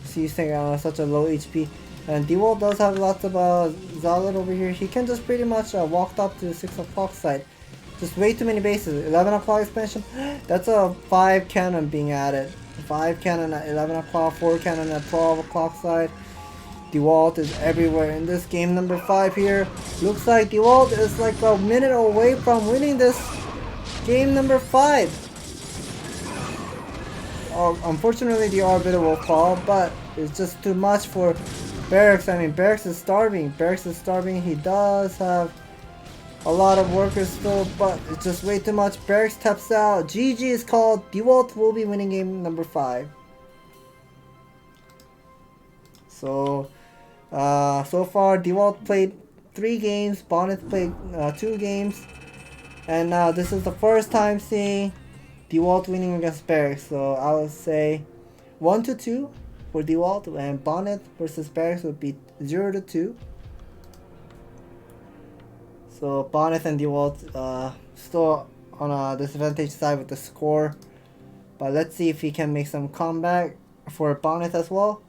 See, he's saying such a low HP. And Dewalt does have lots of Zealot over here. He can just pretty much walk up to the 6 o'clock side. Just way too many bases. 11 o'clock expansion. That's a 5 cannon being added. 5 cannon at 11 o'clock, 4 cannon at 12 o'clock side. Dewalt is everywhere in this game number 5 here. Looks like Dewalt is like a minute away from winning this game number 5. Oh, unfortunately the Arbiter will fall, but it's just too much for Barracks. I mean, Barracks is starving. Barracks is starving. He does have a lot of workers still, but it's just way too much. Barracks taps out. GG is called. Dewalt will be winning game number 5. So, so far Dewalt played 3 games. Bonyth played 2 games. And now this is the first time seeing Dewalt winning against Barracks. So I would say 1-2 for Dewalt, and Bonyth versus Barracks would be 0-2. So Bonyth and Dewalt still on a disadvantage side with the score, but let's see if he can make some comeback for Bonyth as well.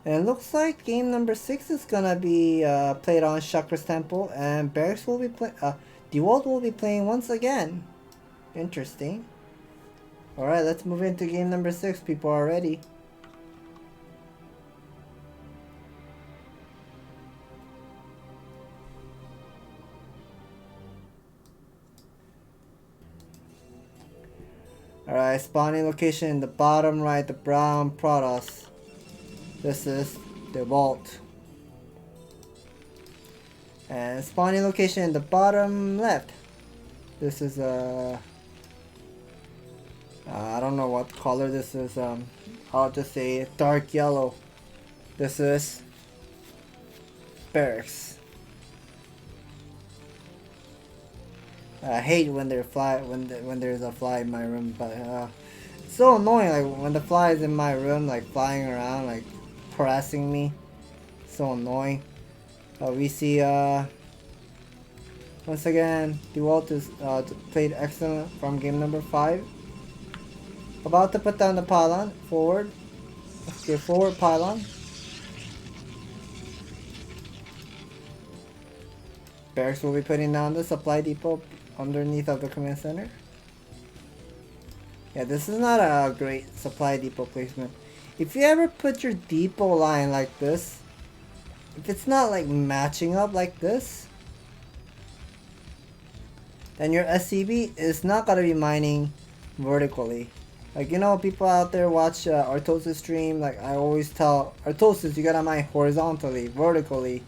And it looks like game number 6 is gonna be played on Chakra's Temple, and Barracks will be Dewalt will be playing once again. Interesting. Alright, let's move into game number 6. People are ready. Alright, spawning location in the bottom right, the brown Protoss. This is Dewalt. And spawning location in the bottom left. This is I don't know what color this is. I'll just say dark yellow. This is Barracks. I hate when they fly when there's a fly in my room, but it's so annoying. Like when the fly is in my room, like flying around, like harassing me. So annoying. We see once again Dewalt is played excellent from game number 5. About to put down the pylon forward. Okay, forward pylon. Barracks will be putting down the supply depot underneath of the command center. Yeah, this is not a great supply depot placement. If you ever put your depot line like this, if it's not like matching up like this, then your SCV is not gonna be mining vertically. Like, you know, people out there watch Artosis stream, like I always tell Artosis, you gotta mine horizontally, vertically.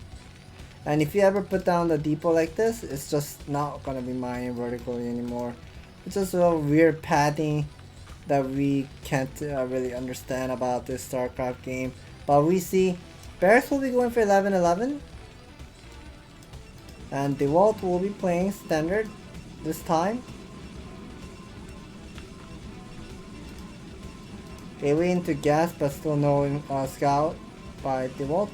And if you ever put down the depot like this, it's just not gonna be mining vertically anymore. It's just a weird padding that we can't really understand about this StarCraft game. But we see Barracks will be going for 11-11. And Dewalt will be playing standard this time. Gateway into gas, but still no scout by Dewalt.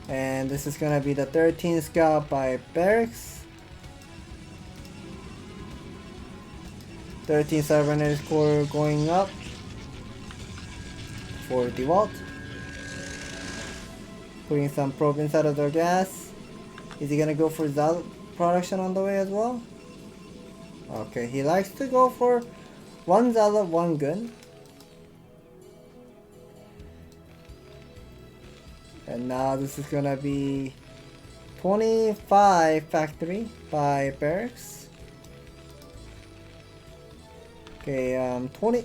And this is gonna be the 13th scout by Barracks. 13 cybernetics core going up for Dewalt. Putting some probe inside of their gas. Is he gonna go for Zealot production on the way as well? Okay, he likes to go for 1 Zealot, 1 gun. And now this is gonna be 25 factory by Barracks. Okay, 20.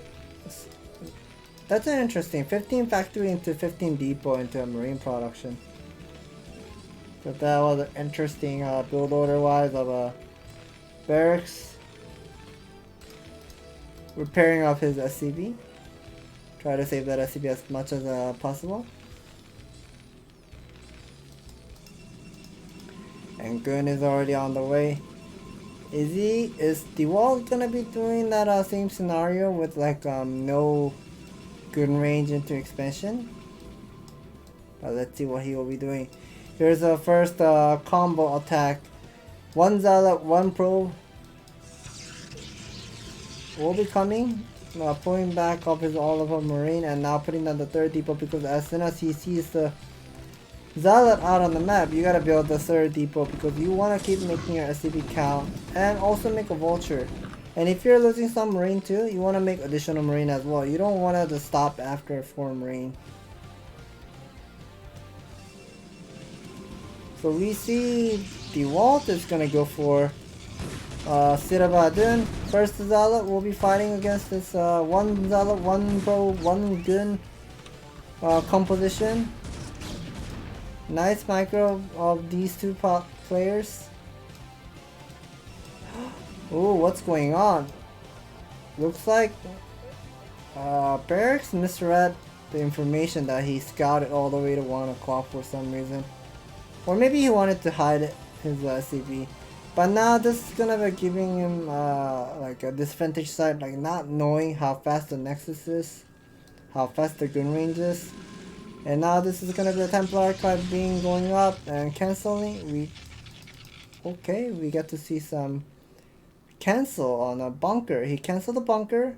That's an interesting 15 factory into 15 depot into a marine production. So that was an interesting build order wise of Barracks repairing off his SCV. Try to save that SCP as much as possible. And Gun is already on the way. Is Dewalt gonna be doing that same scenario with like no gun range into expansion? Let's see what he will be doing. Here's the first combo attack. One Zealot, one Probe will be coming. Pulling back up his all of a Marine and now putting down the third depot, because as soon as he sees the Zealot out on the map, you gotta build the third depot because you wanna keep making your SCP count and also make a Vulture. And if you're losing some Marine too, you wanna make additional Marine as well. You don't wanna just stop after 4 Marine. So we see Dewalt is gonna go for Sirabadun. First Zealot will be fighting against this one Zealot, one Probe, one Gun composition. Nice micro of these two players. Oh, what's going on? Looks like Barracks misread the information that he scouted all the way to 1 o'clock for some reason. Or maybe he wanted to hide his SCP. But now this is gonna be giving him like a disadvantage side, like not knowing how fast the Nexus is, how fast the gun range is. And now this is gonna be a Templar Archive being going up and canceling. We get to see some cancel on a bunker. He canceled the bunker.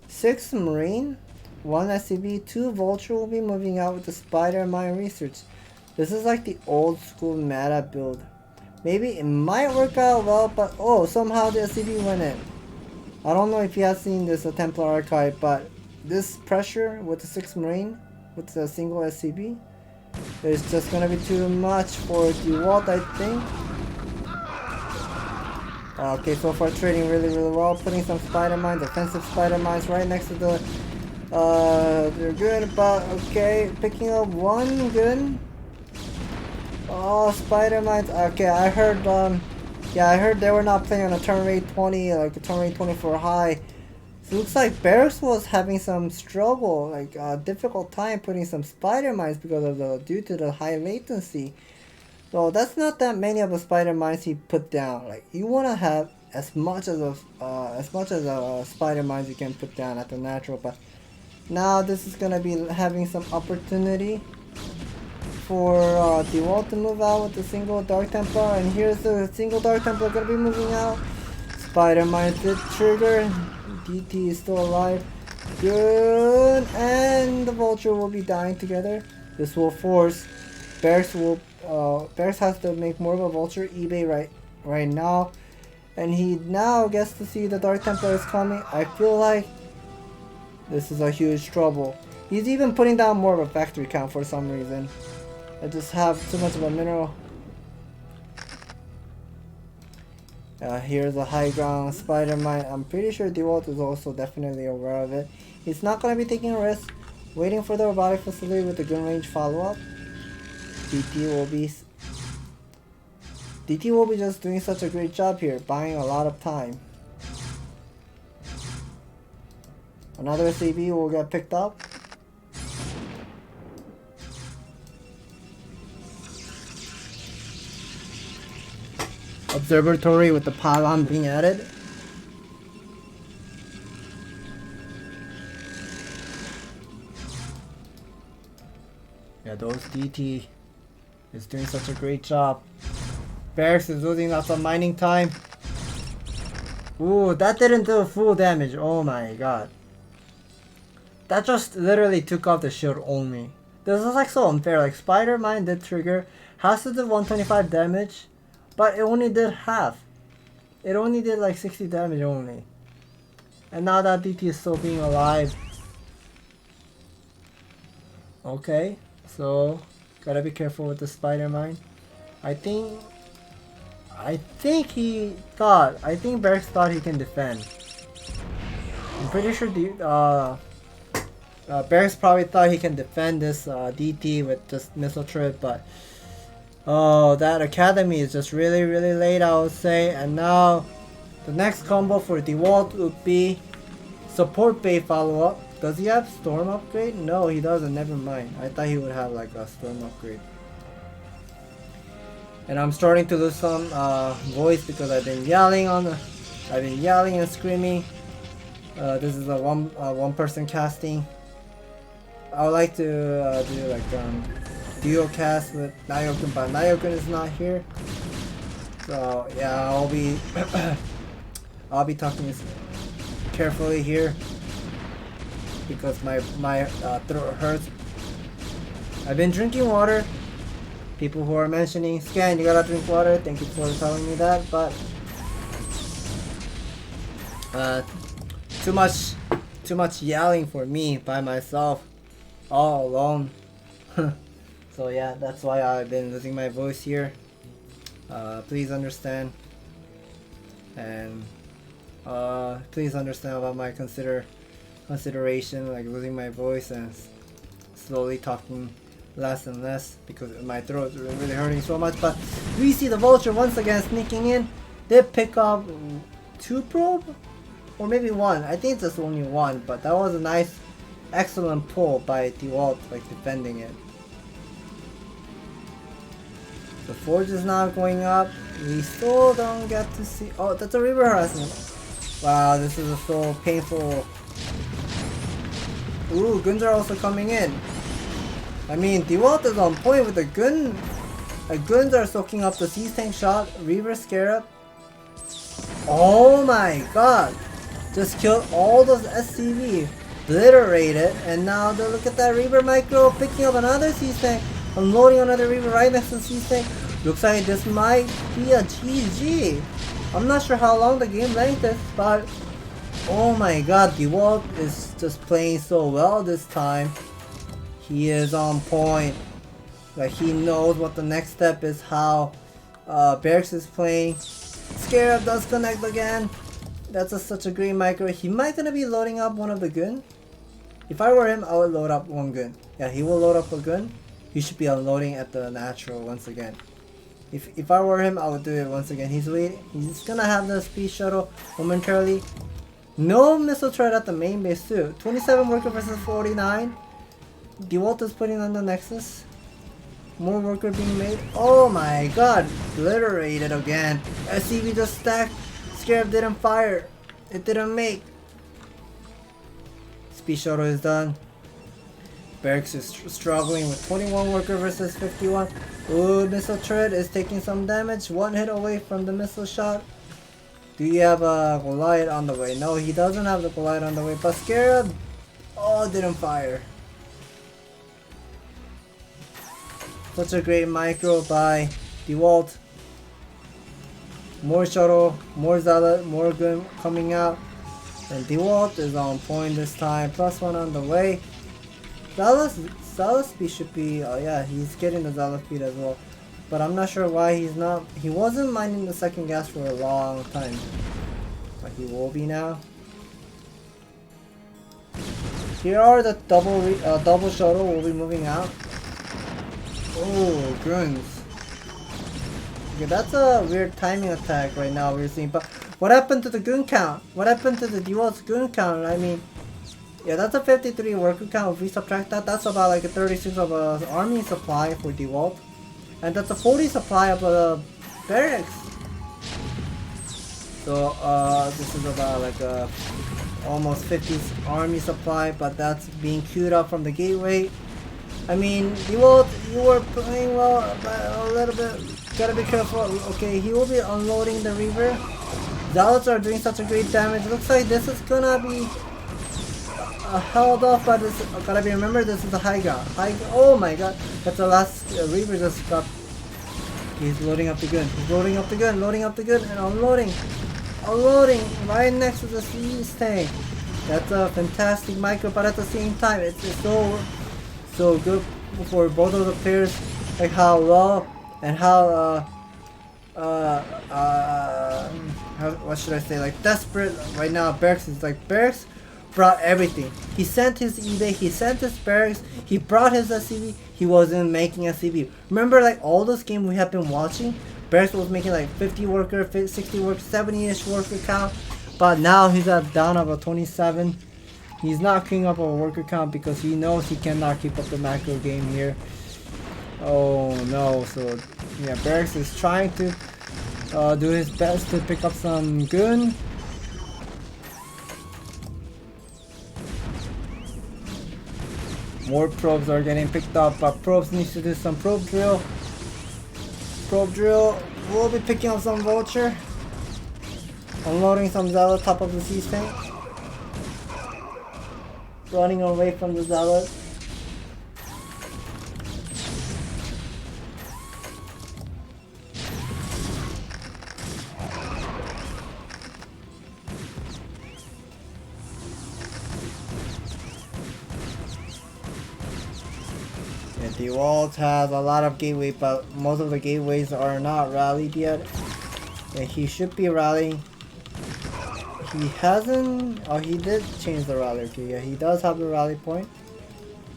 6 Marine, 1 SCP, 2 Vulture will be moving out with the Spider Mine Research. This is like the old school meta build. Maybe it might work out well, but oh, somehow the SCP went in. I don't know if you have seen this Templar Archive, but this pressure with the 6 Marine with the single SCP is just gonna be too much for Dewalt, I think. Okay, so far trading really well, putting some spider mines, offensive spider mines right next to the they're good, but okay, picking up 1 gun. Oh, spider mines. Okay, I heard I heard they were not playing on a turn rate 20, like a turn rate 24 high. So it looks like Barracks was having some struggle, like a difficult time putting some spider mines because of due to the high latency. So that's not that many of the spider mines he put down. Like you want to have as much as a spider mines you can put down at the natural. But now this is gonna be having some opportunity for Dewalt to move out with the single Dark Templar, and here's the single Dark Templar gonna be moving out. Spider mines did trigger. DT is still alive. Good, and the Vulture will be dying together. This will force Barracks has to make more of a Vulture eBay right now, and he now gets to see the Dark Templar is coming. I feel like this is a huge trouble. He's even putting down more of a factory count for some reason. I just have too much of a mineral. Here's a high ground spider mine. I'm pretty sure Dewalt is also definitely aware of it. He's not going to be taking a risk, waiting for the robotic facility with the gun range follow-up. DT will be just doing such a great job here, buying a lot of time. Another SCP will get picked up. Observatory with the pylon being added. Yeah, those DT is doing such a great job. Barracks is losing lots of mining time. Ooh, that didn't do full damage. Oh my god. That just literally took off the shield only. This is like so unfair. Like Spider Mine did trigger, has to do 125 damage. But it only did half. It only did like 60 damage only. And now that DT is still being alive. Okay, so gotta be careful with the spider mine. I think Barracks thought he can defend. I'm pretty sure Barracks probably thought he can defend this DT with just missile trip, but oh, that academy is just really late, I would say. And now the next combo for Dewalt would be support bay follow-up. Does he have storm upgrade? No, he doesn't. Never mind. I thought he would have like a storm upgrade. And I'm starting to lose some voice because I've been yelling and screaming. This is a one person casting. I would like to do like duo cast with Nayokun, but Nayokun is not here. So yeah, I'll be I'll be talking carefully here because my throat hurts. I've been drinking water. People who are mentioning, Scan, you gotta drink water. Thank you for telling me that, but too much yelling for me by myself, all alone. So yeah, that's why I've been losing my voice here. Please understand, and please understand about my consideration, like losing my voice and slowly talking less and less because my throat is really hurting so much. But we see the Vulture once again sneaking in. They pick up 2 probe or maybe 1. I think it's just only 1, but that was a nice, excellent pull by Dewalt, like defending it. The Forge is not going up. We still don't get to see. Oh, that's a Reaver harassment. Wow, this is so painful. Ooh, guns are also coming in. I mean, Dewalt is on point with the gun. The guns are soaking up the Siege Tank shot. Reaver Scarab. Oh my god. Just killed all those SCV. Obliterated. And now look at that Reaver Micro picking up another Siege Tank. Unloading another Reaver right next to the Siege Tank. Looks like this might be a GG. I'm not sure how long the game length is, but oh my god, Dewalt is just playing so well this time. He is on point. Like, he knows what the next step is, how Barracks is playing. Scarab does connect again. That's such a great micro. He might gonna be loading up one of the gun. If I were him, I would load up one gun. Yeah, he will load up a gun. He should be unloading at the natural once again. If I were him, I would do it once again. He's waiting. He's gonna have the speed shuttle momentarily. No missile turret at the main base too. 27 worker versus 49. Dewalt is putting on the Nexus. More worker being made. Oh my god. Obliterated again. SCV just stacked. Scarab didn't fire. It didn't make. Speed shuttle is done. Barracks is struggling with 21 worker versus 51. Ooh, missile turret is taking some damage. 1 hit away from the missile shot. Do you have a Goliath on the way? No, he doesn't have the Goliath on the way. But Scarab, oh, didn't fire. Such a great micro by Dewalt. More shuttle, more Zealot, more gun coming out. And Dewalt is on point this time. +1 on the way. Zealot speed should be, oh yeah, he's getting the Zealot speed as well. But I'm not sure why he wasn't mining the second gas for a long time. But he will be now. Here are the double shuttle will be moving out. Oh, guns. Okay, that's a weird timing attack right now we're seeing. But what happened to the gun count? What happened to the Dewalt's gun count? I mean, yeah, that's a 53 worker count. If we subtract that, that's about like a 36 of a army supply for Dewalt. And that's a 40 supply of a Barracks. So this is about like a almost 50 army supply, but that's being queued up from the gateway. I mean, Dewalt, you were playing well, but a little bit, gotta be careful. Okay, he will be unloading the Reaver. Zealots are doing such a great damage. Looks like this is gonna be held off by this. Gotta be remember, this is a high ground. Oh my god, that's the last Reaver just got. He's loading up the gun. He's loading up the gun, loading up the gun, and unloading. Unloading right next to the Siege Tank. That's a fantastic micro, but at the same time, it's so good for both of the players. Like how low and how what should I say? Like desperate right now. Barracks is like Barracks brought everything. He sent his eBay, he sent his Barracks, he brought his SCV, he wasn't making SCV. Remember like all those games we have been watching? Barracks was making like 50 worker, 60 worker, 70-ish worker count. But now he's at down about 27. He's not queuing up a worker count because he knows he cannot keep up the macro game here. Oh no, so yeah, Barracks is trying to do his best to pick up some goon. More probes are getting picked up, but probes needs to do some probe drill. Probe drill will be picking up some vulture. Unloading some zealot top of the sea tank. Running away from the zealot. Dewalt has a lot of gateway, but most of the gateways are not rallied yet. Yeah, he should be rallying. He hasn't. Oh, he did change the rally. Okay, yeah, he does have the rally point.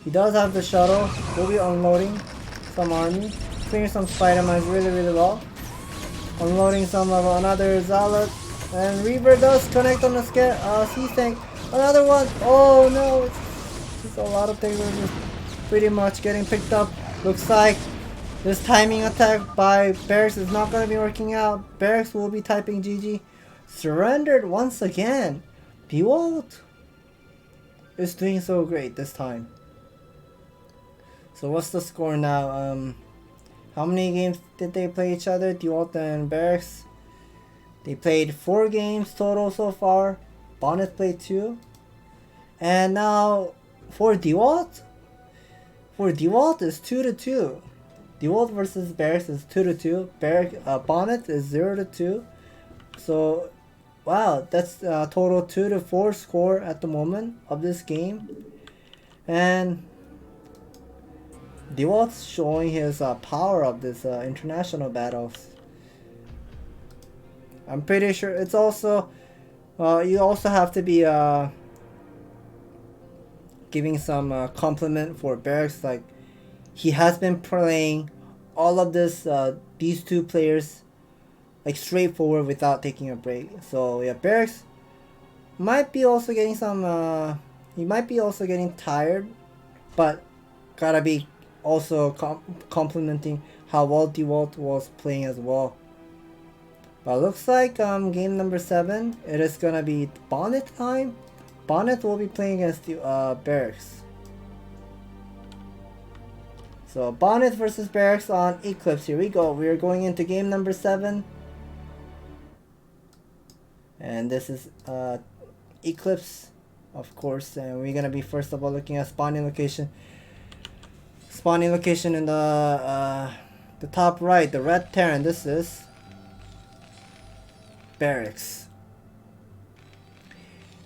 He does have the shuttle. We'll be unloading some army, clearing some Spider-Mines really well. Unloading some of another Zealot, and Reaver does connect on the sea tank. Another one. Oh no! It's a lot of things are just pretty much getting picked up. Looks like this timing attack by Barracks is not going to be working out. Barracks will be typing GG. Surrendered once again. Dewalt is doing so great this time. So what's the score now? How many games did they play each other? Dewalt and Barracks. They played 4 games total so far. Bonyth played 2. And now for Dewalt is 2-2. Dewalt versus Barracks is 2-2. Bonyth is 0-2. So wow, that's a total 2-4 score at the moment of this game. And Dewalt's showing his power of this international battles. I'm pretty sure it's also you also have to be giving some compliment for Barracks. Like, he has been playing all of this these two players like straightforward without taking a break. So yeah, Barracks might be also getting some he might be also getting tired, but gotta be also complimenting how well Dewalt was playing as well. But looks like game number 7, it is gonna be Bonyth time. Bonyth will be playing against Barracks. So Bonyth versus Barracks on Eclipse. Here we go. We are going into game number 7. And this is Eclipse, of course. And we're gonna be first of all looking at spawning location. Spawning location in the top right, the red Terran. This is Barracks.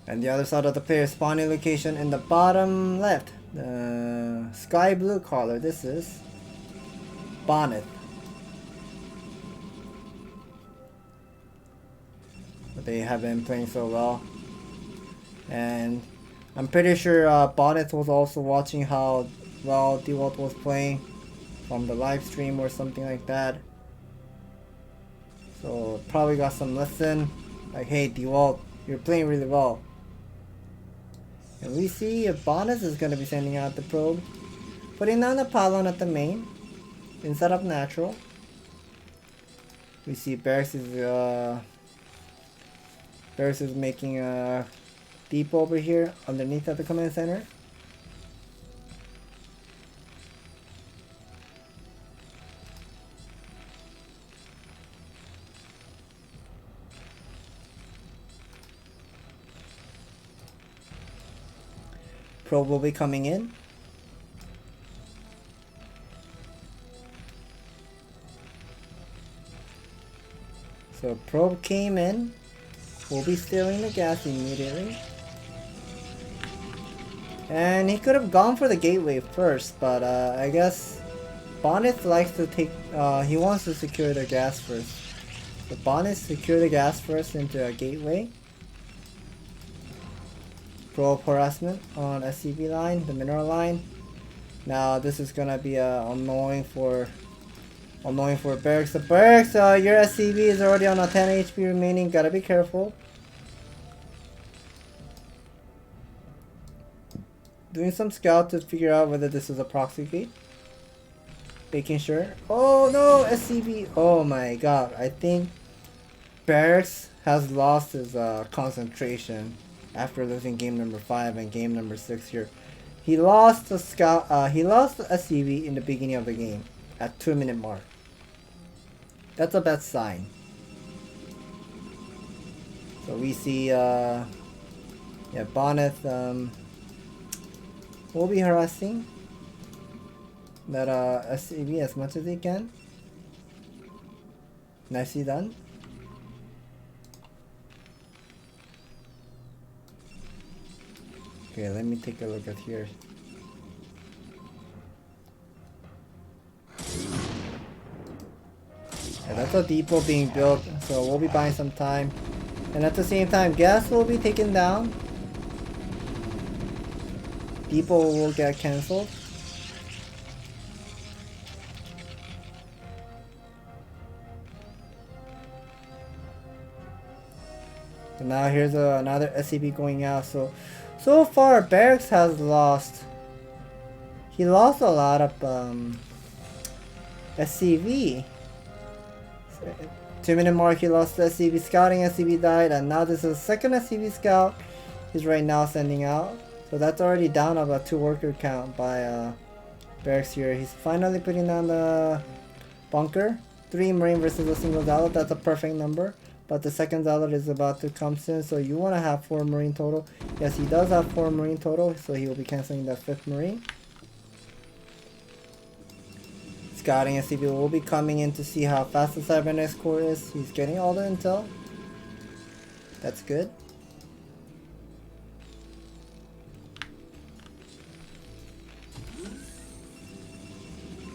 And the other side of the player, spawning location in the bottom left, the sky blue color. This is Bonyth. But they have been playing so well. And I'm pretty sure Bonyth was also watching how well Dewalt was playing from the live stream or something like that. So probably got some lesson. Like, hey Dewalt, you're playing really well. And we see if Bonyth is going to be sending out the probe. Putting down the pylon at the main. Instead of natural. We see Barracks is making a deep over here underneath at the command center. Probe will be coming in. So probe came in. We'll be stealing the gas immediately. And he could have gone for the gateway first, but I guess Bonyth likes to take, he wants to secure the gas first. So Bonyth secure the gas first into a gateway. Probe harassment on SCV line, the mineral line. Now this is gonna be annoying for Barracks. So Barracks, your SCV is already on a 10 HP remaining. Gotta be careful. doing some scout to figure out whether this is a proxy gate. Making sure. Oh no, SCV. Oh my god. I think Barracks has lost his concentration after losing game number 5 and game number 6 here. He lost the scout. He lost the SCV in the beginning of the game at 2-minute mark. That's a bad sign. So we see, yeah, Bonyth will be harassing that SCV as much as he can. Nicely done. Okay, let me take a look at here. Yeah, that's a depot being built, so we'll be buying some time. And at the same time, gas will be taken down. Depot will get cancelled. And now here's another SCP going out. So far, Barracks has lost. He lost a lot of SCV. 2-minute mark, he lost the SCV. Scouting SCV died, and now this is the second SCV scout he's right now sending out. So that's already down about 2 worker count by Barracks here. He's finally putting down the bunker. 3 Marine versus a single Zealot. That's a perfect number. But the second Zealot is about to come soon, so you want to have 4 Marine total. Yes, he does have 4 Marine total, so he will be cancelling that 5th Marine. Scouting SCV will be coming in to see how fast the Cybernetics core is. He's getting all the intel. That's good.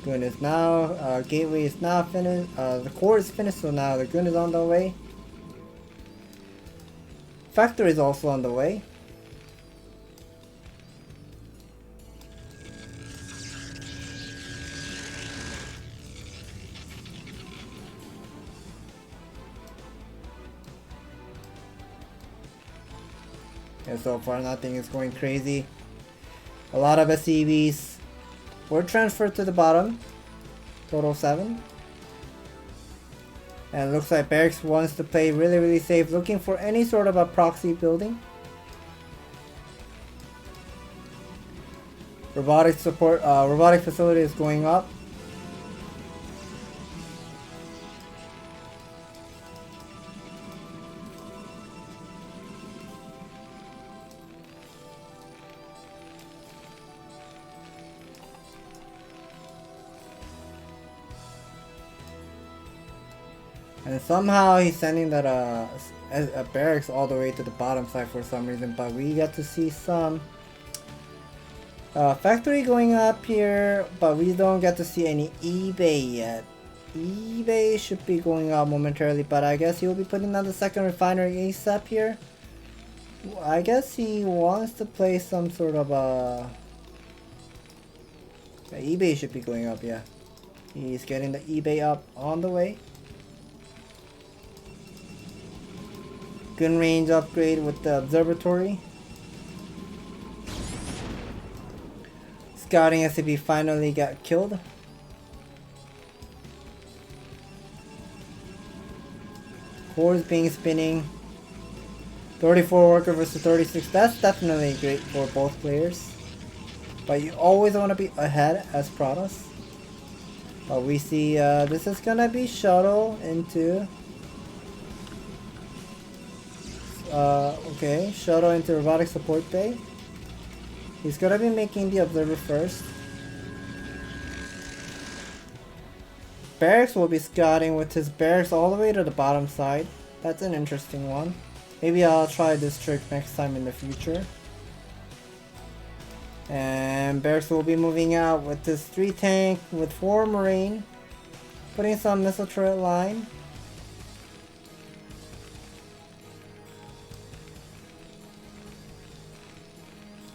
Gun is now, gateway is now finished, the core is finished, so now the gun is on the way. Factory is also on the way. And so far nothing is going crazy. A lot of SCVs were transferred to the bottom. Total 7. And it looks like Barracks wants to play really safe, looking for any sort of a proxy building. Robotic support, robotic facility is going up. And somehow he's sending that a Barracks all the way to the bottom side for some reason, but we get to see some factory going up here, but we don't get to see any eBay yet. eBay should be going up momentarily, but I guess he'll be putting on the second refinery ASAP here. I guess he wants to play some sort of eBay should be going up, yeah. He's getting the eBay up on the way. Gun range upgrade with the observatory. Scouting SCP finally got killed. Cores being spinning. 34 worker versus 36. That's definitely great for both players. But you always want to be ahead as Protoss. But we see this is gonna be shuttle into okay, shuttle into robotic support bay. He's gonna be making the observer first. Barracks will be scouting with his barracks all the way to the bottom side. That's an interesting one. Maybe I'll try this trick next time in the future. And Barracks will be moving out with his 3 tank with 4 marine. Putting some missile turret line.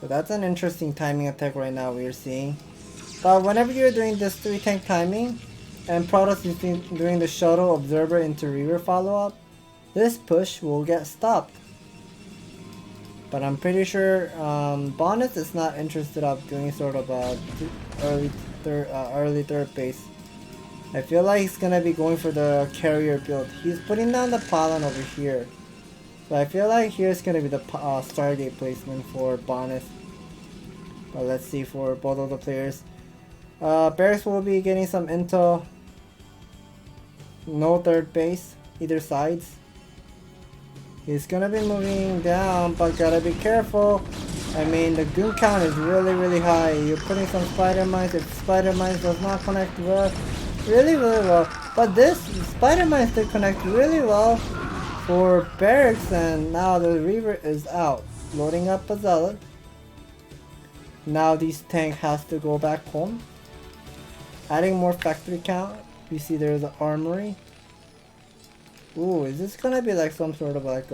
So that's an interesting timing attack right now we are seeing. But whenever you're doing this 3 tank timing, and Protoss is doing the shuttle observer into reaver follow up, this push will get stopped. But I'm pretty sure Bonyth is not interested of doing sort of a early third base. I feel like he's gonna be going for the carrier build. He's putting down the pylon over here. So I feel like here's gonna be the Stargate placement for Bonyth. But let's see for both of the players. Barracks will be getting some intel. No third base, either sides. He's gonna be moving down, but gotta be careful. I mean, the goon count is really high. You're putting some spider mines. If spider mines does not connect well, really well. But this spider mines did connect really well for Barracks, and now the Reaver is out. Loading up a Zealot. Now this tank has to go back home. Adding more factory count. You see there's an armory. Ooh, is this gonna be like some sort of like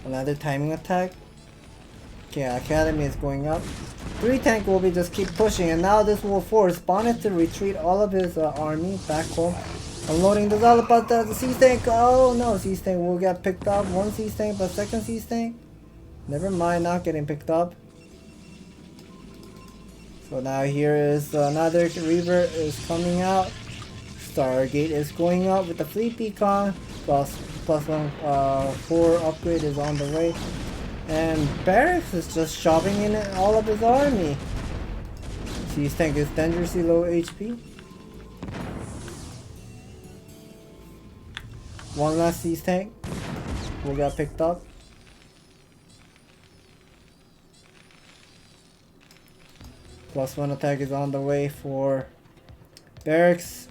another timing attack? Okay, Academy is going up. 3 tank will be just keep pushing, and now this will force Bonyth to retreat all of his army back home. Unloading the Zealot, but the siege tank, oh no, siege tank will get picked up. 1 siege tank, but 2nd siege tank, never mind, not getting picked up. So now here is another Reaver is coming out. Stargate is going up with the fleet beacon. Plus 1 4 upgrade is on the way. And Barracks is just shoving in all of his army. Siege tank is dangerously low HP. 1 last siege tank will get picked up. Plus 1 attack is on the way for Barracks.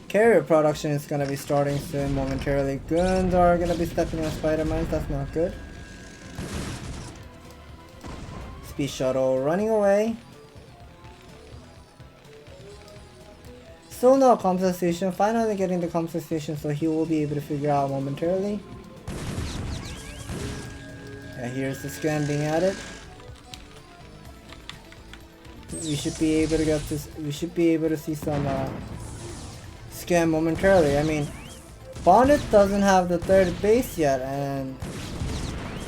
Carrier production is gonna be starting soon momentarily. Guns are gonna be stepping on spider mines, that's not good. Speed shuttle running away. Still no compensation, finally getting the compensation, so he will be able to figure out momentarily. Yeah, here's the scan being added. We should be able to get this, we should be able to see some scan momentarily. I mean, Bonyth doesn't have the 3rd base yet, and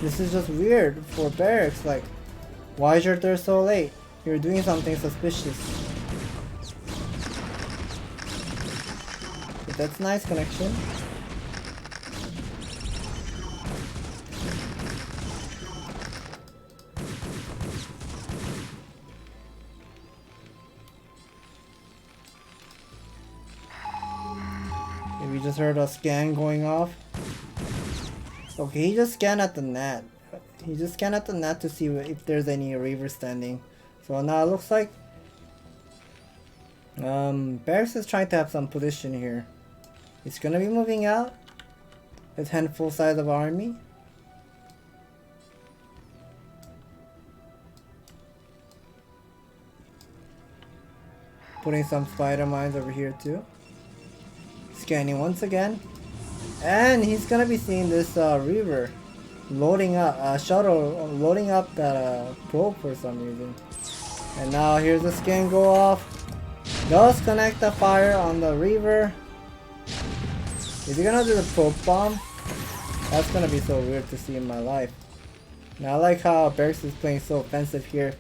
this is just weird for Barracks. Like, why is your 3rd so late? You're doing something suspicious. But that's nice connection. We just heard a scan going off. Okay, he just scanned at the net. He just scanned at the net to see if there's any Reaver standing. So now it looks like Barracks is trying to have some position here. He's gonna be moving out with handful size of army. Putting some spider mines over here too. Scanning once again, and he's gonna be seeing this Reaver loading up shuttle, loading up that probe for some reason. And now here's the scan go off. Does connect the fire on the Reaver. Is he gonna do the probe bomb? That's gonna be so weird to see in my life. Now I like how Barracks is playing so offensive here,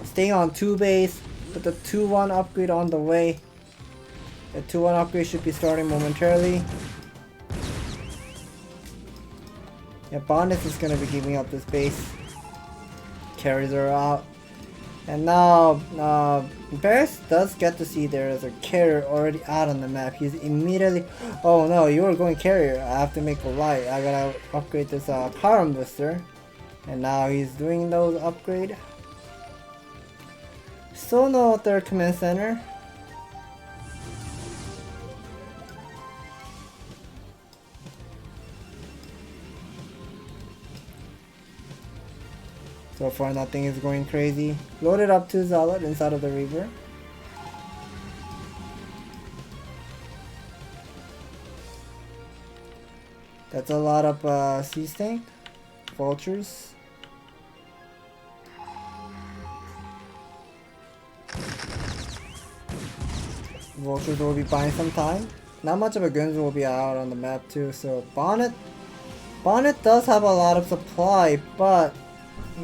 staying on 2 base, with the 2-1 upgrade on the way. The 2-1 upgrade should be starting momentarily. Yeah, Bonyth is gonna be giving up this base. Carries her out. And now, Barracks does get to see there is a carrier already out on the map. He's immediately, oh no, you are going carrier. I have to make a light. I gotta upgrade this power booster. And now he's doing those upgrade. Still no 3rd command center. So far nothing is going crazy. Loaded up 2 Zealot inside of the Reaver. That's a lot of siege tank. Vultures. Vultures will be buying some time. Not much of a guns will be out on the map too, so Bonyth Bonyth does have a lot of supply, but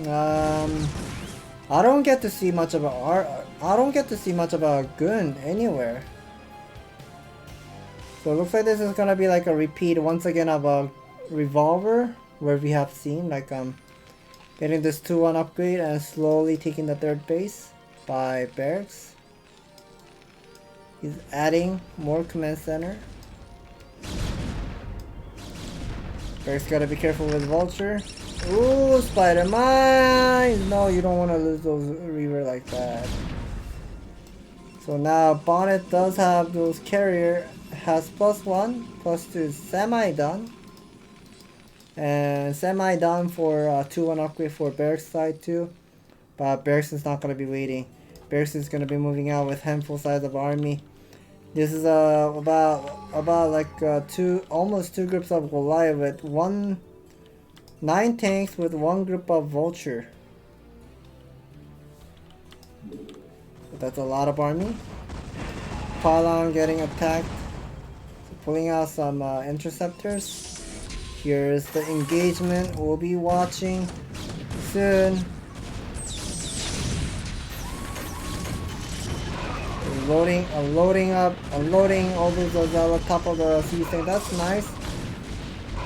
I don't get to see much of a gun anywhere. So it looks like this is gonna be like a repeat once again of a revolver, where we have seen like getting this 2-1 upgrade and slowly taking the third base by Barracks. He's adding more command center. Barracks gotta be careful with Vulture. Ooh, Spider Mines! No, you don't want to lose those Reaver like that. So now Bonyth does have those carrier, has +1, +2 is semi-done. And semi-done for 2-1 upgrade for Barracks side too. But Barracks is not going to be waiting. Barracks is going to be moving out with handful size of army. This is about like almost 2 groups of Goliath with 9 tanks with 1 group of Vulture. But that's a lot of army. Pylon getting attacked. So pulling out some interceptors. Here's the engagement. We'll be watching soon. Unloading all those on top of the sea thing. That's nice.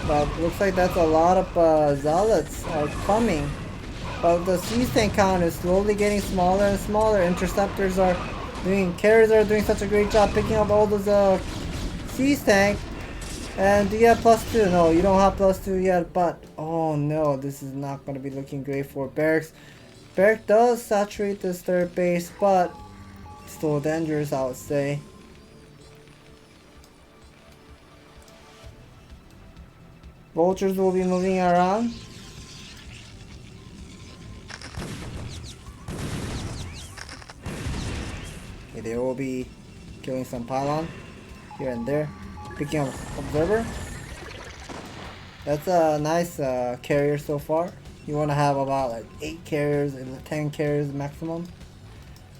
But looks like that's a lot of zealots are coming. But the sea tank count is slowly getting smaller and smaller. Interceptors are carriers are doing such a great job picking up all those sea tank. And do you have +2? No, you don't have +2 yet, but oh no, this is not going to be looking great for Barracks. Barracks does saturate this third base, but still dangerous, I would say. Vultures will be moving around. Okay, they will be killing some pylon here and there. Picking up observer. That's a nice carrier so far. You want to have about like 8 carriers and 10 carriers maximum.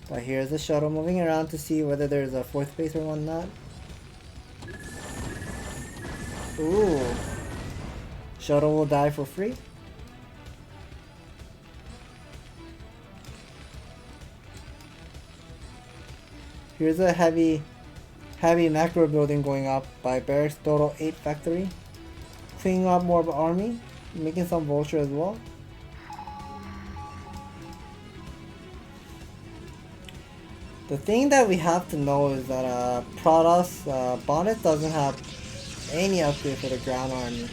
But here's the shuttle moving around to see whether there's a 4th base or whatnot. Ooh. Shuttle will die for free. Here's a heavy macro building going up by Barracks, total 8 factory. Cleaning up more of the army, making some Vulture as well. The thing that we have to know is that Bonyth doesn't have any upgrade for the ground army.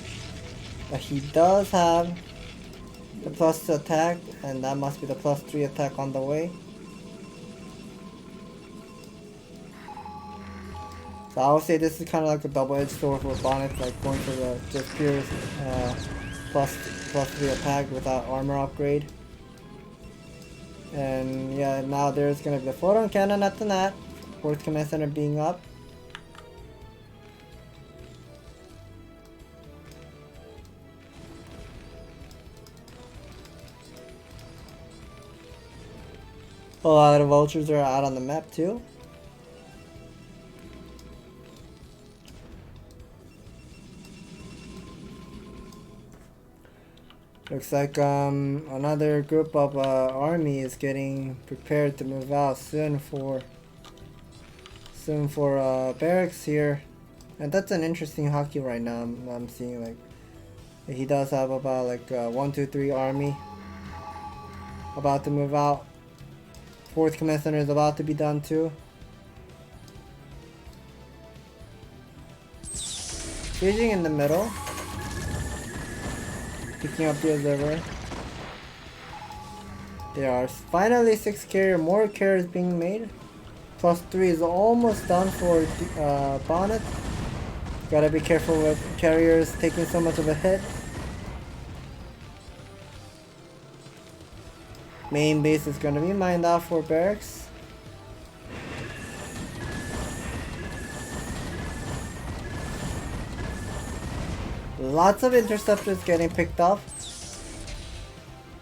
But he does have the +2 attack, and that must be the +3 attack on the way. So I would say this is kind of like a double-edged sword for Bonyth, like going for the just pure +3 attack without armor upgrade. And yeah, now there's gonna be the photon cannon at the net, 4th command center being up. A lot of vultures are out on the map too. Looks like another group of army is getting prepared to move out soon for Barracks here, and that's an interesting hockey right now. I'm seeing like he does have about like 1, 2, 3 army about to move out. 4th command center is about to be done too. Sieging in the middle. Picking up the observer. There are finally 6 carrier, more carriers being made. +3 is almost done for Bonyth. Gotta be careful with carriers taking so much of a hit. Main base is gonna be mined out for Barracks. Lots of interceptors getting picked up.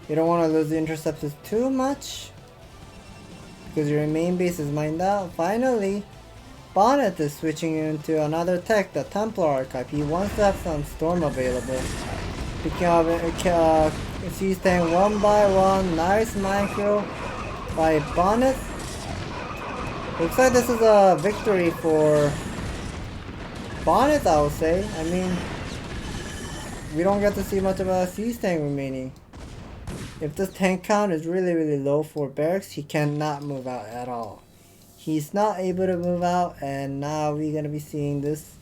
You don't want to lose the interceptors too much, because your main base is mined out. Finally, Bonyth is switching into another tech, the Templar Archive. He wants to have some storm available. Picking up Siege Tank one by one. Nice micro by Bonyth. Looks like this is a victory for Bonyth, I would say. I mean, we don't get to see much of a Siege Tank remaining. If this tank count is really low for Barracks, he cannot move out at all. He's not able to move out, and now we're gonna be seeing this.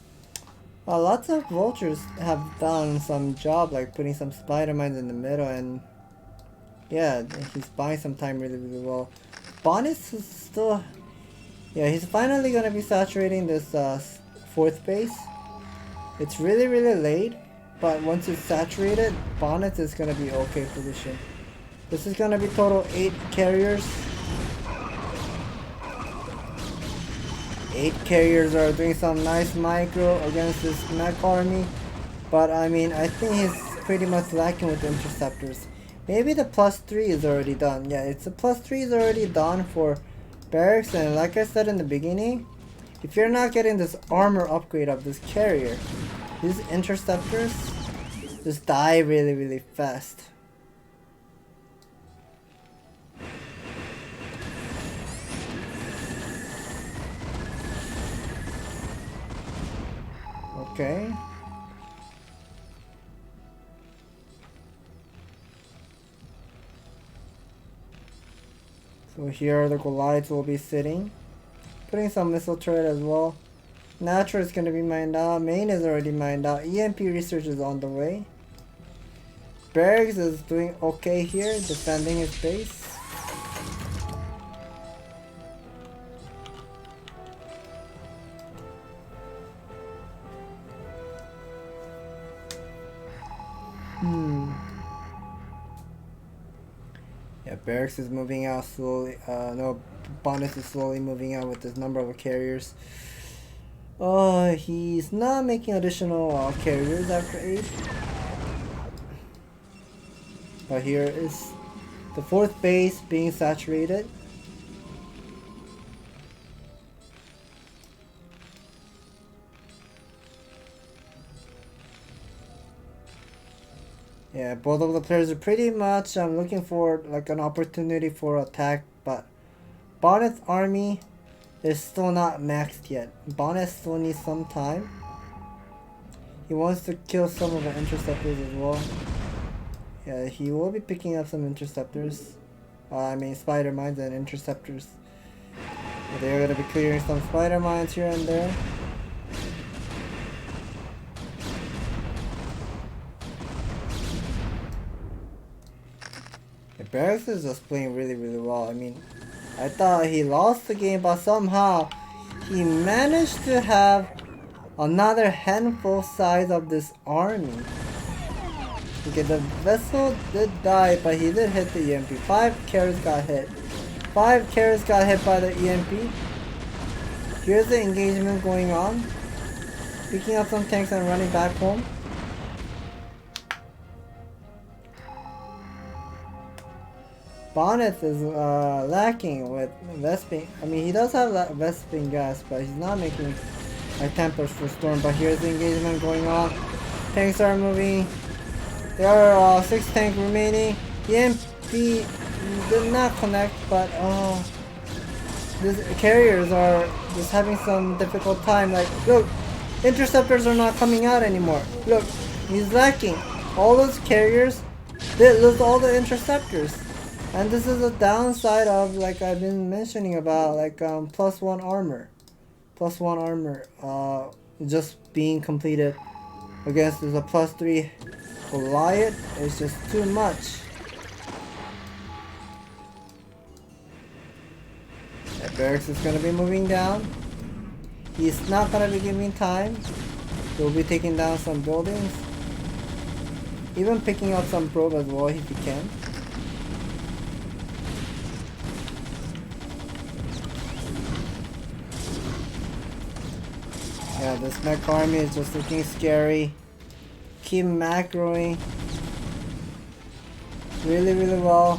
Lots of vultures have done some job, like putting some spider mines in the middle, and yeah, he's buying some time really well. Bonyth is still, yeah, he's finally gonna be saturating this 4th base. It's really late, but once it's saturated, Bonyth is gonna be okay position. This is gonna be total 8 carriers. 8 carriers are doing some nice micro against this mech army. But I mean, I think he's pretty much lacking with the interceptors. Maybe the +3 is already done. Yeah, it's the +3 is already done for Barracks. And like I said in the beginning, if you're not getting this armor upgrade of this carrier, these interceptors just die really fast. Okay. So here the Goliaths will be sitting. Putting some missile turret as well. Natural is going to be mined out. Main is already mined out. EMP research is on the way. Barracks is doing okay here, defending his base. Yeah, Barracks is moving out slowly. No, Bonyth is slowly moving out with this number of carriers. He's not making additional carriers after 8. But here is the 4th base being saturated. Yeah, both of the players are pretty much looking for like an opportunity for attack, but Bonyth's army is still not maxed yet. Bonyth still needs some time. He wants to kill some of the interceptors as well. Yeah, he will be picking up some interceptors. I mean spider mines and interceptors. Yeah, they're going to be clearing some spider mines here and there. Barracks is just playing really well. I mean, I thought he lost the game, but somehow he managed to have another handful size of this army. Okay, the vessel did die, but he did hit the EMP. 5 carriers got hit. 5 carriers got hit by the EMP. Here's the engagement going on. Picking up some tanks and running back home. Bonyth is lacking with Vesping. I mean, he does have Vesping gas, but he's not making a tempers for Storm. But here's the engagement going on. Tanks are moving. There are 6 tanks remaining. EMP did not connect, but these carriers are just having some difficult time. Like, look, interceptors are not coming out anymore. Look, he's lacking. All those carriers, they lose all the interceptors. And this is a downside of, like I've been mentioning about, like +1 armor. +1 armor just being completed against a +3 Goliath is just too much. Yeah, Barracks is going to be moving down. He's not going to be giving time. He'll be taking down some buildings. Even picking up some probe as well if he can. Yeah, this mech army is just looking scary. Keep macroing really well.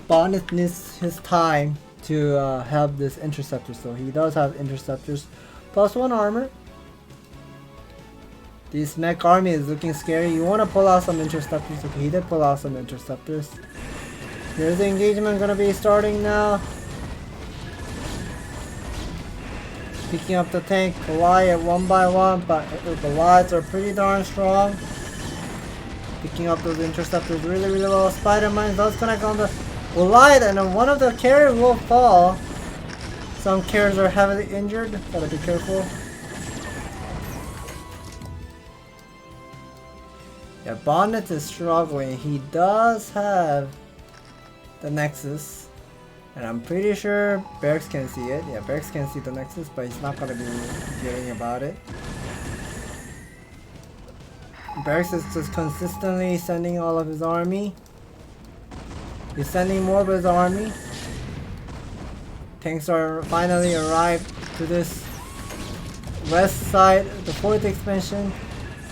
Bonyth needs his time. to have this interceptor. So he does have interceptors. +1 armor. This mech army is looking scary. You want to pull out some interceptors. Okay, he did pull out some interceptors. Here's the engagement gonna be starting now. Picking up the tank, Goliath one by one, but the Goliaths are pretty darn strong. Picking up those interceptors really well. Spider-Man does connect on the Goliath, and then one of the carriers will fall. Some carriers are heavily injured, gotta be careful. Yeah, Bonyth is struggling. He does have the Nexus, and I'm pretty sure Barracks can see it. Yeah, Barracks can see the Nexus, but he's not gonna be doing about it. Barracks is just consistently sending all of his army. He's sending more of his army. Tanks are finally arrived to this west side, the 4th expansion.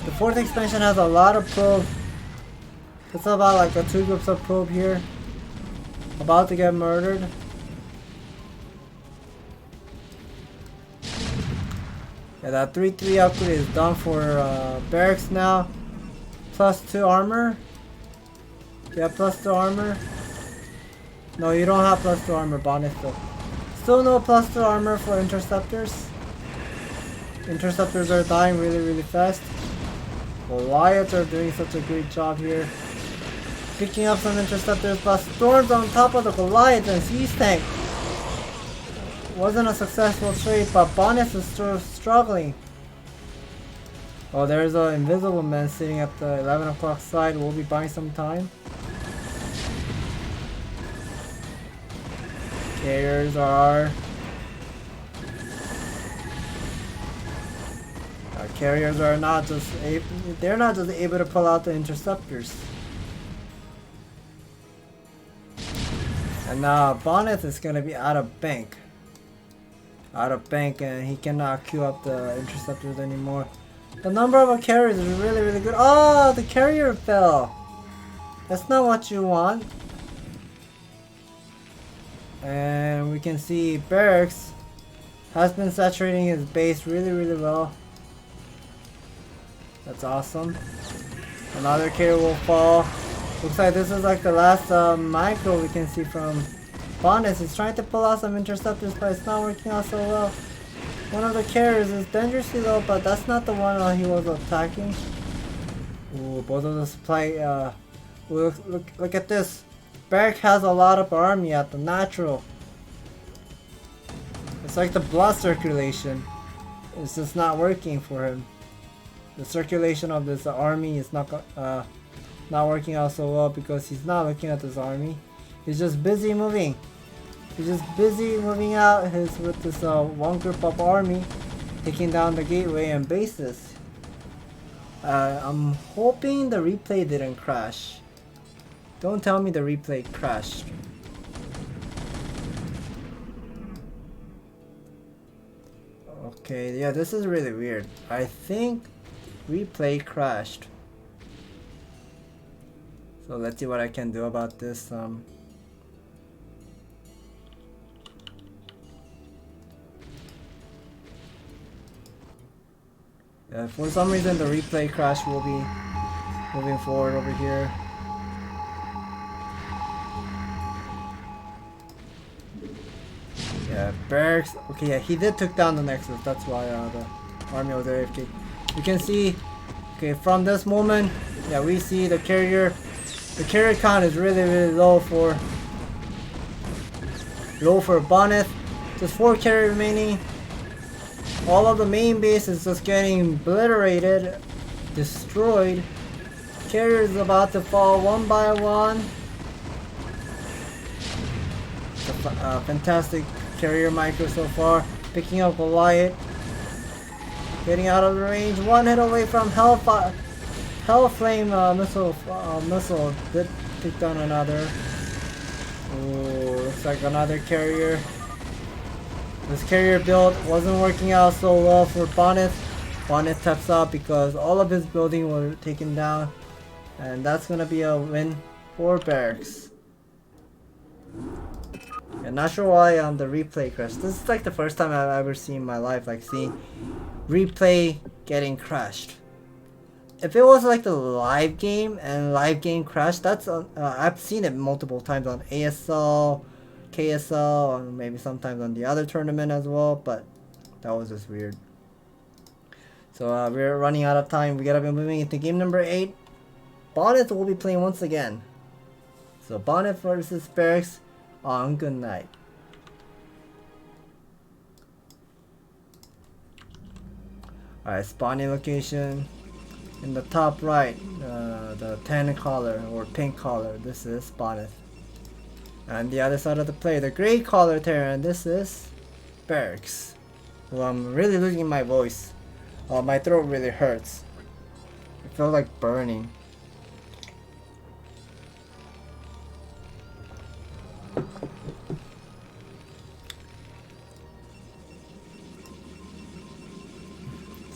The 4th expansion has a lot of probe. It's about like 2 groups of probe here. About to get murdered. Yeah, that 3-3 upgrade is done for Barracks now. +2 armor. Yeah, +2 armor. No, you don't have +2 armor, Bonyth though. Still no +2 armor for interceptors. Interceptors are dying really fast. Goliaths are doing such a great job here. Picking up some interceptors, but storms on top of the Goliath and Siege Tank. Wasn't a successful trade, but Bonyth is still struggling. Oh, there's an invisible man sitting at the 11 o'clock side. We'll be buying some time. Carriers are... carriers are not just they're not just able to pull out the interceptors. And now Bonyth is gonna be out of bank. And he cannot queue up the interceptors anymore. The number of carriers is really good. Oh, the carrier fell. That's not what you want. And we can see Barracks has been saturating his base really well. That's awesome. Another carrier will fall. Looks like this is like the last micro we can see from Bonyth. He's trying to pull out some interceptors, but it's not working out so well. One of the carriers is dangerously low, but that's not the one he was attacking. Ooh, both of the supply. Look at this. Barrack has a lot of army at the natural. It's like the blood circulation. It's just not working for him. The circulation of this army is not working out so well because he's not looking at this army. He's just busy moving. He's just busy moving out with this one group of army, taking down the gateway and bases. I'm hoping the replay didn't crash. Don't tell me the replay crashed. Okay, yeah, this is really weird. I think replay crashed. So let's see what I can do about this. Yeah, for some reason the replay crash will be moving forward over here. Yeah, Barracks. Okay, yeah, he did took down the Nexus. That's why the army was AFK. You can see, okay, from this moment, yeah, we see the carrier. The carrier count is really low for Bonyth. Just 4 carrier remaining. All of the main base is just getting obliterated, destroyed. Carrier is about to fall one by one. A fantastic carrier micro so far. Picking up Goliath. Getting out of the range. One hit away from Hellflame missile. Did take down another. Ooh, looks like another carrier. This carrier build wasn't working out so well for Bonyth. Bonyth taps out because all of his building were taken down. And that's gonna be a win for Barracks. And not sure why the replay crashed. This is like the first time I've ever seen in my life, like seeing replay getting crashed. If it was like the live game and live game crash, that's I've seen it multiple times on ASL, KSL, or maybe sometimes on the other tournament as well, but that was just weird. So we're running out of time. We gotta be moving into game number 8. Bonyth will be playing once again. So Bonyth versus Barracks on good night. Alright, spawning location. In the top right, the tan color or pink color, this is Bonyth. And the other side of the play, the gray color Terran, this is Barracks. Well, I'm really losing my voice. My throat really hurts. It feels like burning.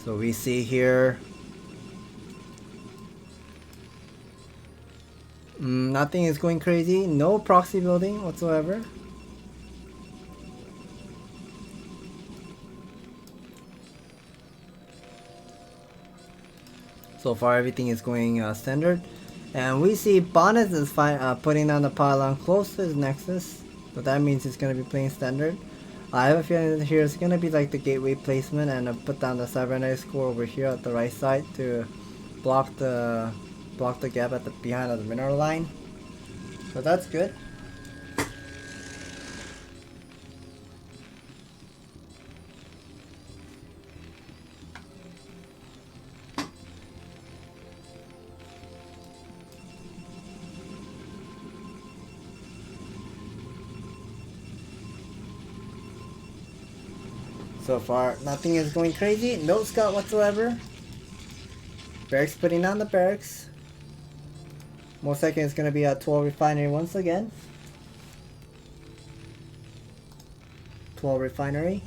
So we see here nothing is going crazy, no proxy building whatsoever. So far everything is going standard. And we see Bonyth is putting down the pylon close to his nexus. So that means he's going to be playing standard. I have a feeling that here is going to be like the gateway placement, and put down the cybernetic score over here at the right side to block the gap at the behind of the mineral line. So that's good. So far, nothing is going crazy. No scout whatsoever. Barracks putting on the barracks. Most likely it's going to be a 12 refinery once again. 12 refinery.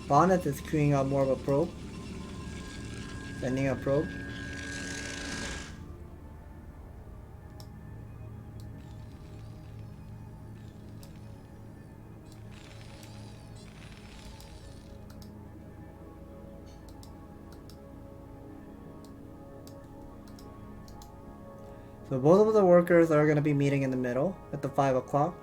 Bonyth is queuing up more of a probe. Sending a probe. So both of the workers are going to be meeting in the middle at the 5 o'clock.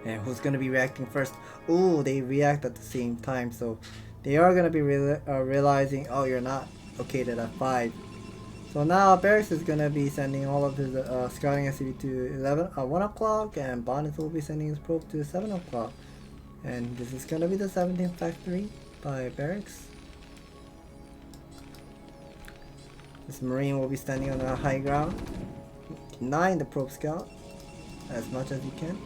And who's going to be reacting first? Ooh, they react at the same time. So they are going to be realizing, oh, you're not located at 5. So now Barracks is going to be sending all of his scouting SCV to 1 o'clock. And Bonyth will be sending his probe to 7 o'clock. And this is going to be the 17th factory by Barracks. This Marine will be standing on the high ground, denying the probe scout as much as he can.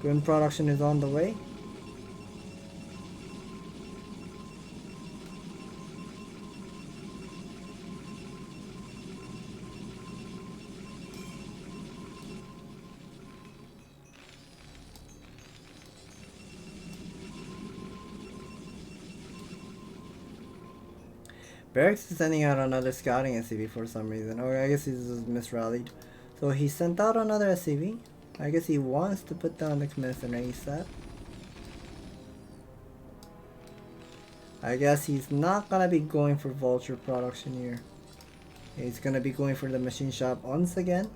Gun production is on the way. Barracks is sending out another scouting SCV for some reason. Oh, I guess he's just misrallied. So he sent out another SCV. I guess he wants to put down the command center ASAP. I guess he's not gonna be going for vulture production here. He's gonna be going for the machine shop once again.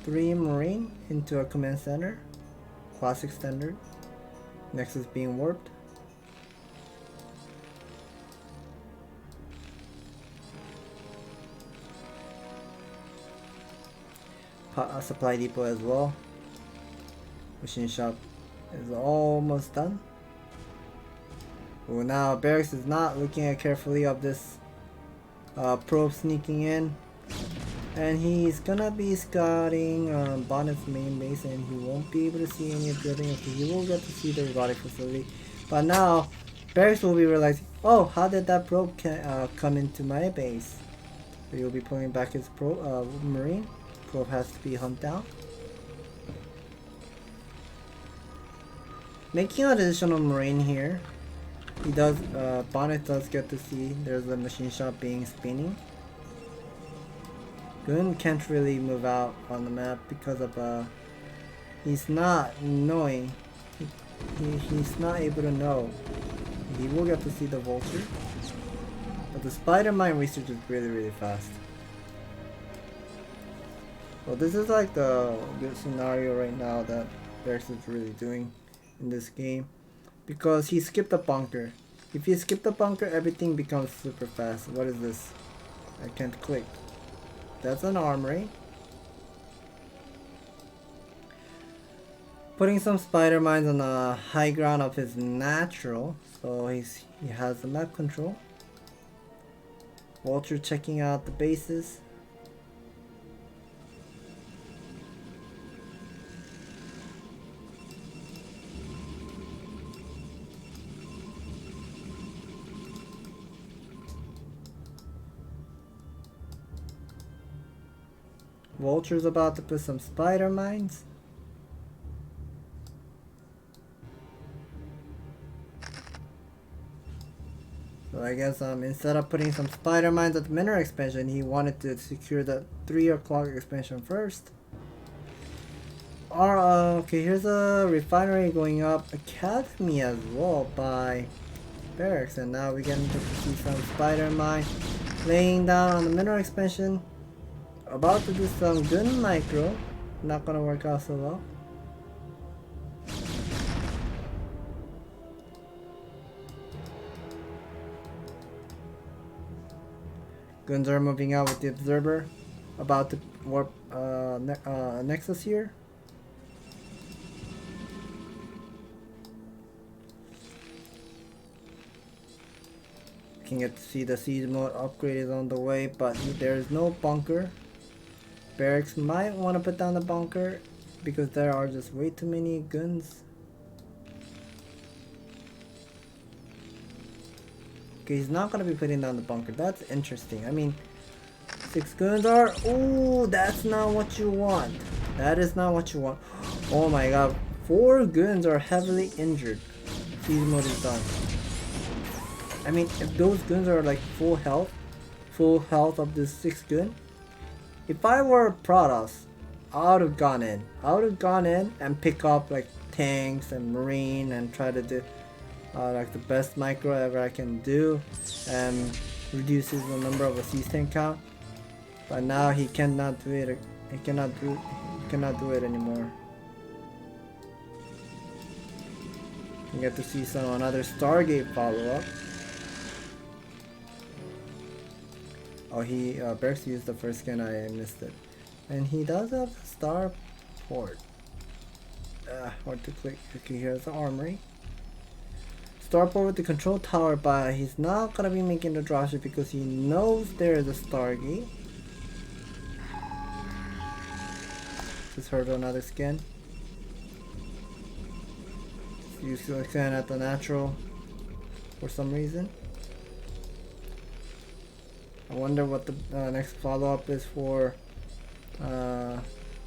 3 Marine into a command center. Classic standard. Nexus being warped. A supply depot as well. Machine shop is almost done. Well, now Barracks is not looking at carefully of this probe sneaking in, and he's gonna be scouting Bonyth's main base, and he won't be able to see any building. Okay, he will get to see the robotic facility, but now Barracks will be realizing, oh, how did that probe come into my base? So he'll be pulling back his Marine. Probe has to be hunted down. Making an additional Marine here He does, Bonyth does get to see there's a machine shop being spinning. Gun can't really move out on the map because of, he's not knowing. He's not able to know. He will get to see the vulture. But the spider mine research is really fast. So this is like the good scenario right now that Barracks is really doing in this game. Because he skipped a bunker. If you skip the bunker, everything becomes super fast. What is this? I can't click. That's an armory. Putting some spider mines on the high ground of his natural. So he has the map control. Vulture checking out the bases. Vulture's about to put some spider mines. So I guess instead of putting some spider mines at the mineral expansion, he wanted to secure the 3 o'clock expansion first. Okay, here's a refinery going up, academy as well by Barracks, and now we get to see some spider mine laying down on the mineral expansion. About to do some gun micro, not gonna work out so well. Guns are moving out with the observer, about to warp Nexus here. You can get to see the siege mode upgrade is on the way, but there is no bunker. Barracks might want to put down the bunker because there are just way too many guns. Okay, he's not going to be putting down the bunker. That's interesting. I mean, 6 guns are... Ooh, that's not what you want. That is not what you want. Oh my god. 4 guns are heavily injured. Siege mode is done. I mean, if those guns are like full health of this 6 gun, if I were Protoss, I would have gone in. I would have gone in and pick up like tanks and marine and try to do like the best micro ever I can do, and reduces the number of a siege tank count. But now he cannot do it. He cannot do it anymore. You get to see another Stargate follow up. Oh, Barracks used the first scan, I missed it. And he does have a starport. Hard to click. Okay, here's the armory. Starport with the control tower, but he's not gonna be making the dropship because he knows there is a Stargate. Just heard another scan. Use the scan at the natural for some reason. I wonder what the next follow-up is for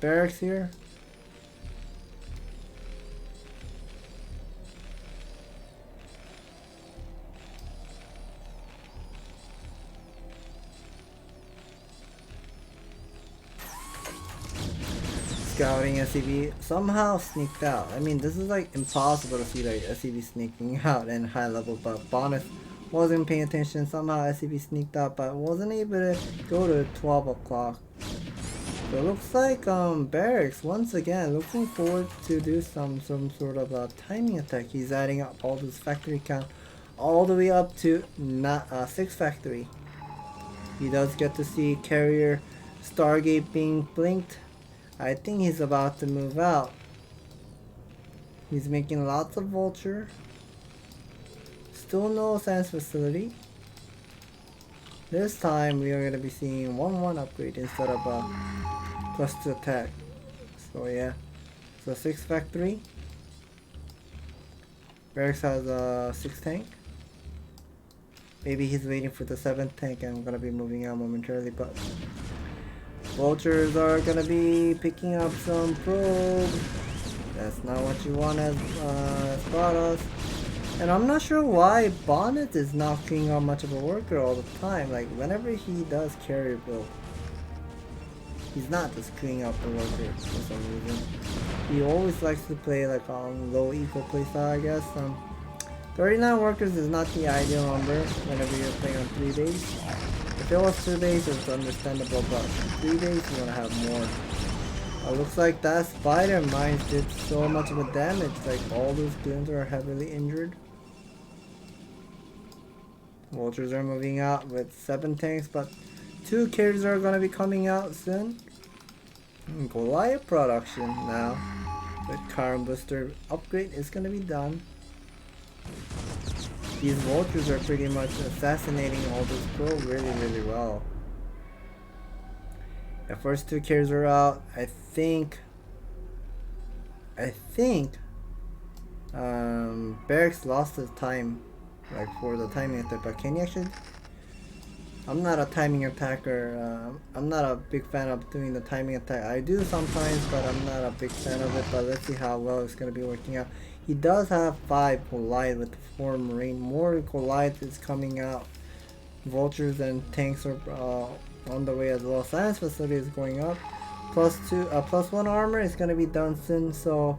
Barracks here. Scouting SCV somehow sneaked out. I mean, this is like impossible to see like SCV sneaking out in high level, but Bonyth wasn't paying attention. Somehow SCV sneaked out, but wasn't able to go to 12 o'clock. So it looks like Barracks once again looking forward to do some sort of a timing attack. He's adding up all this factory count all the way up to 6 factory. He does get to see carrier Stargate being blinked. I think he's about to move out. He's making lots of vulture. Still no science facility. This time we are going to be seeing 1-1 upgrade instead of a +2 attack. So yeah. So 6 factory. Barracks has a 6 tank. Maybe he's waiting for the 7th tank and I'm going to be moving out momentarily, but vultures are going to be picking up some probe. That's not what you want as Protoss. And I'm not sure why Bonyth is not queuing up much of a worker all the time. Like whenever he does carrier build, he's not just queuing up the worker for some reason. He always likes to play like on low eco playstyle, I guess. 39 workers is not the ideal number whenever you're playing on 3 days. If it was 2 days, it's understandable, but 3 days you wanna have more. Looks like that spider mines did so much of a damage, like all those goons are heavily injured. Vultures are moving out with 7 tanks, but 2 carriers are gonna be coming out soon. Goliath production now with current booster upgrade is gonna be done. These vultures are pretty much assassinating all this pro really well. The first 2 carriers are out. I think Barracks lost his time, like for the timing attack, but can you actually? I'm not a timing attacker. I'm not a big fan of doing the timing attack. I do sometimes, but I'm not a big fan of it. But let's see how well it's gonna be working out. He does have 5 Goliath with 4 Marine. More Goliath is coming out. Vultures and tanks are on the way as well. Science facility is going up. +1 armor is gonna be done soon. So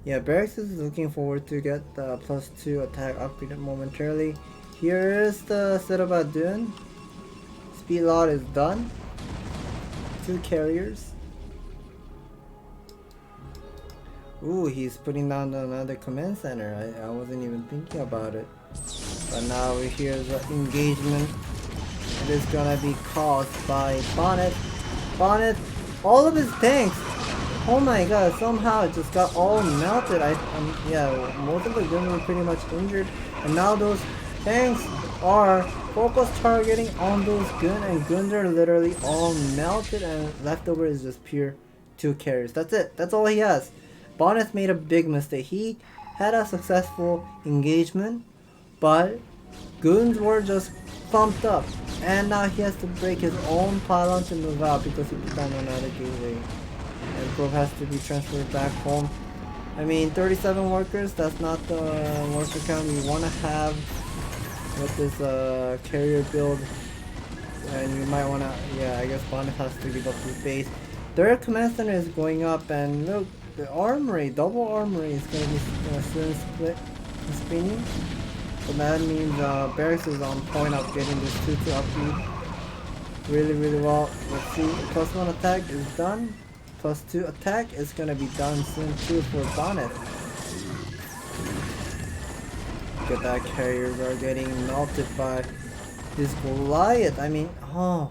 yeah, Barracks is looking forward to get the +2 attack upgraded momentarily. Here is the setup at Dune. Speed lot is done. 2 carriers. Ooh, he's putting down another command center. I wasn't even thinking about it. But now here's the engagement. It is gonna be caused by Bonyth. Bonyth, all of his tanks. Oh my god, somehow it just got all melted. Yeah, most of the guns were pretty much injured. And now those tanks are focus targeting on those guns, and guns are literally all melted, and leftover is just pure 2 carriers. That's it. That's all he has. Bonyth made a big mistake. He had a successful engagement, but goons were just pumped up, and now he has to break his own pylon to move out because he put down another gateway, and Grove has to be transferred back home. I mean, 37 workers, that's not the worker count we want to have with this carrier build, and you might want to, yeah, I guess Bonyth has to give up his base. Their command center is going up, and look, the armory, double armory is going to be soon spinning. So that means Barracks is on point of getting this 2-2 upgrade really well. Let's see, +1 attack is done. +2 attack is going to be done soon too for Bonyth. Look at that, carriers are getting melted by this Goliath. I mean, oh,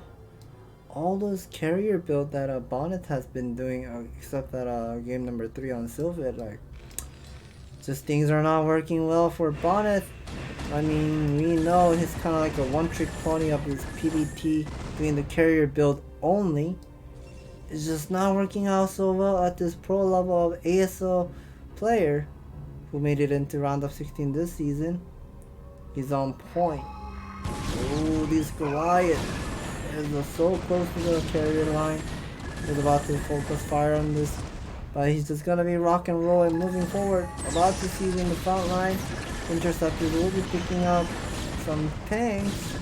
all those carrier build that Bonyth has been doing, except that game number 3 on Sylphid, like, just things are not working well for Bonyth. I mean, we know he's kind of like a one-trick pony of his PvP, doing the carrier build only. It's just not working out so well at this pro level of ASL player who made it into round of 16 this season. He's on point. Oh, these Goliath is so close to the carrier line. He's about to focus fire on this, but he's just gonna be rock and roll and moving forward. About to seize in the front line. Interceptors will be picking up some tanks.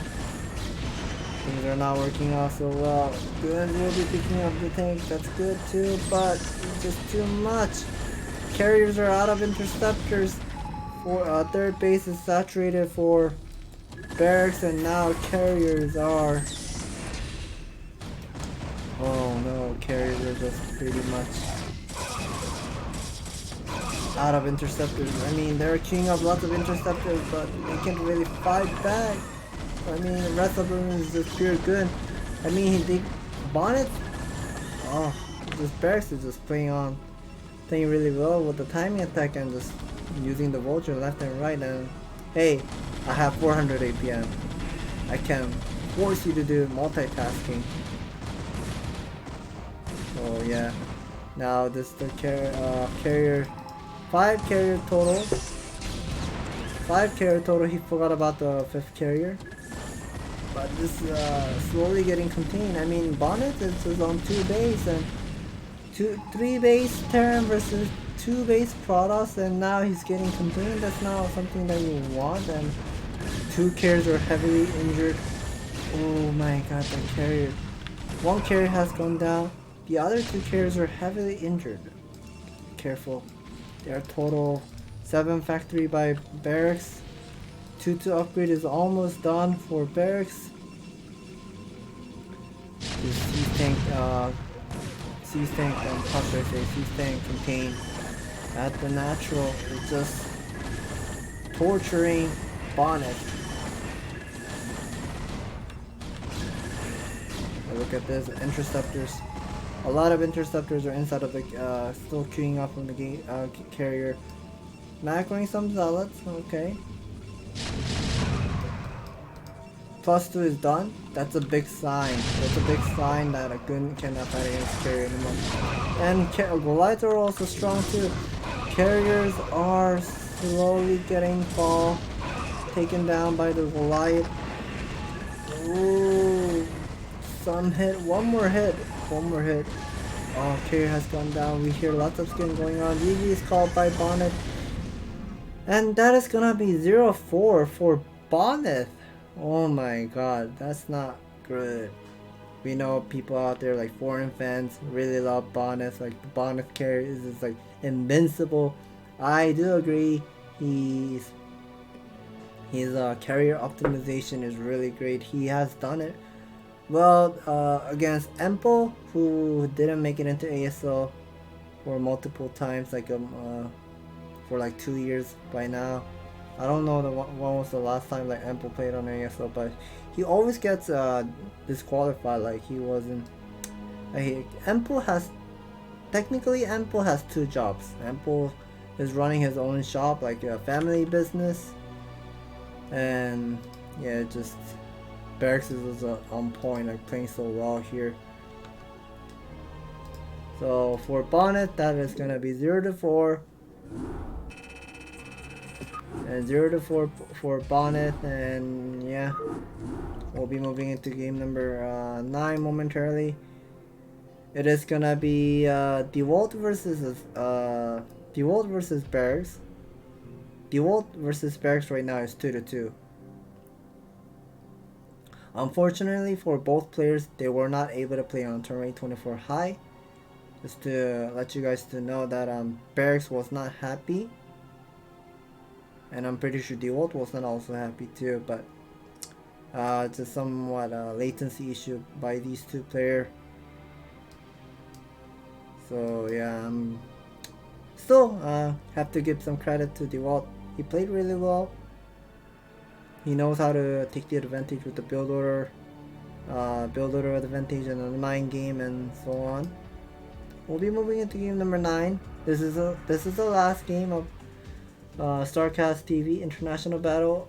Things are not working out so well. Guns will be picking up the tank. That's good too, but it's just too much. Carriers are out of interceptors. For third base is saturated for Barracks, and now carriers are. Oh no, carriers are just pretty much out of interceptors. I mean, they're queuing up lots of interceptors, but they can't really fight back. I mean, the rest of them is just pure good. I mean, Bonyth, oh, this Barracks is just playing really well with the timing attack and just using the vulture left and right. And hey, I have 400 APM. I can force you to do multitasking. So yeah, now this is the carrier. 5 carrier total. 5 carrier total. He forgot about the 5th carrier. But this is slowly getting contained. I mean, Bonyth is on 2 base and 3 base Terran versus 2 base Protoss and now he's getting contained. That's not something that you want. And 2 carriers are heavily injured. Oh my god, the carrier. 1 carrier has gone down. The other 2 carriers are heavily injured. Careful. They are total 7 factory by Barracks. 2 to upgrade is almost done for Barracks. C-Tank, how should I say, C-Tank contained at the natural is just torturing Bonyth. Look at this, interceptors. A lot of interceptors are inside of the, still queuing up from the gate, carrier. Macroing some zealots, okay. +2 is done. That's a big sign. That's a big sign that a Gun cannot fight against carrier anymore. And Goliaths are also strong too. Carriers are slowly getting taken down by the Goliath. Ooh, some hit. One more hit. Oh, carrier has gone down. We hear lots of skin going on. GG is called by Bonyth. And that is gonna be 0-4 for Bonyth. Oh my god, that's not good. We know people out there like foreign fans really love Bonyth. Like the Bonyth carrier is just like invincible. I do agree. His carrier optimization is really great. He has done it well against Empo, who didn't make it into ASL for multiple times, like for like 2 years by now. I don't know when was the last time like Empo played on ASL, but he always gets disqualified. Like he wasn't. Empo has technically Empo has 2 jobs. Empo is running his own shop, like a family business, and yeah, just Barracks is on point, like playing so well here. So for Bonyth, that is gonna be 0-4. And 0-4 for Bonyth, and yeah, we'll be moving into game number 9 momentarily. It is gonna be Dewalt versus Barracks. Dewalt versus Barracks right now is 2-2. Unfortunately for both players, they were not able to play on turn rate 24 high. Just to let you guys to know that Barracks was not happy. And I'm pretty sure Dewalt was not also happy too, but it's a somewhat latency issue by these 2 players. So yeah, still have to give some credit to Dewalt. He played really well. He knows how to take the advantage with the build order advantage and the mind game and so on. We'll be moving into game number 9. This is the last game of StarCastTV International Battle.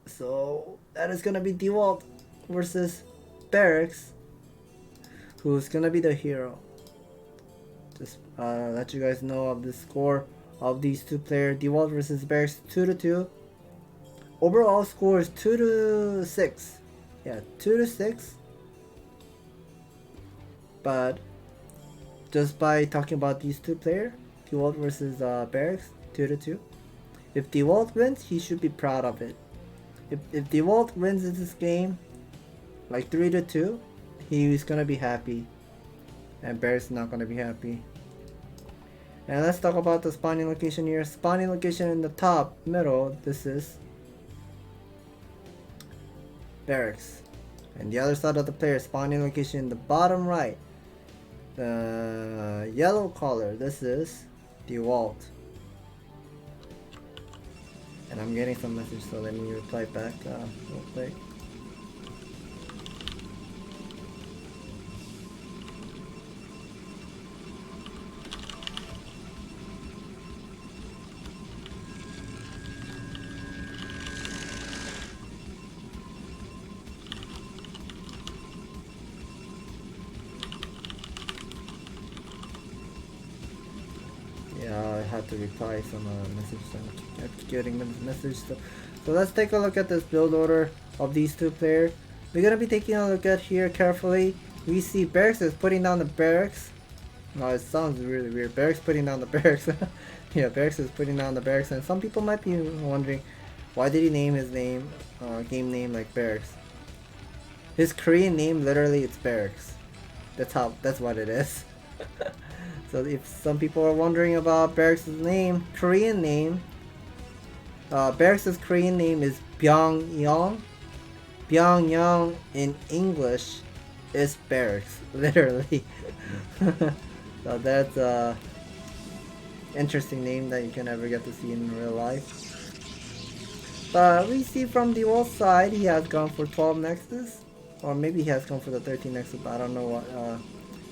So that is gonna be Dewalt versus Barracks, who's gonna be the hero. Just let you guys know of the score of these 2 players. Dewalt versus Barracks 2-2. Overall score is 2-6. Yeah, 2-6. But just by talking about these 2 players, Dewalt versus Barracks, 2-2. If Dewalt wins, he should be proud of it. If Dewalt wins this game, like 3-2, he's gonna be happy, and Barracks not gonna be happy. And let's talk about the spawning location here. Spawning location in the top middle. This is Barracks, and the other side of the player spawning location in the bottom right. The yellow color. This is Dewalt. And I'm getting some message, so let me reply back real quick. Yeah, I had to reply some messages. I kept getting the message. So let's take a look at this build order of these 2 players. We're gonna be taking a look at here carefully. We see Barracks is putting down the Barracks. No, it sounds really weird. Barracks putting down the barracks. Yeah, Barracks is putting down the barracks, and some people might be wondering, why did he name his name, game name like Barracks? His Korean name, literally, it's Barracks. That's what it is. So if some people are wondering about Barracks' name, Korean name, Barracks' Korean name is Byongyong. Byongyong in English is Barracks, literally. So that's a interesting name that you can never get to see in real life. But we see from the Dewalt side, he has gone for 12 Nexus, or maybe he has gone for the 13 Nexus, but I don't know what.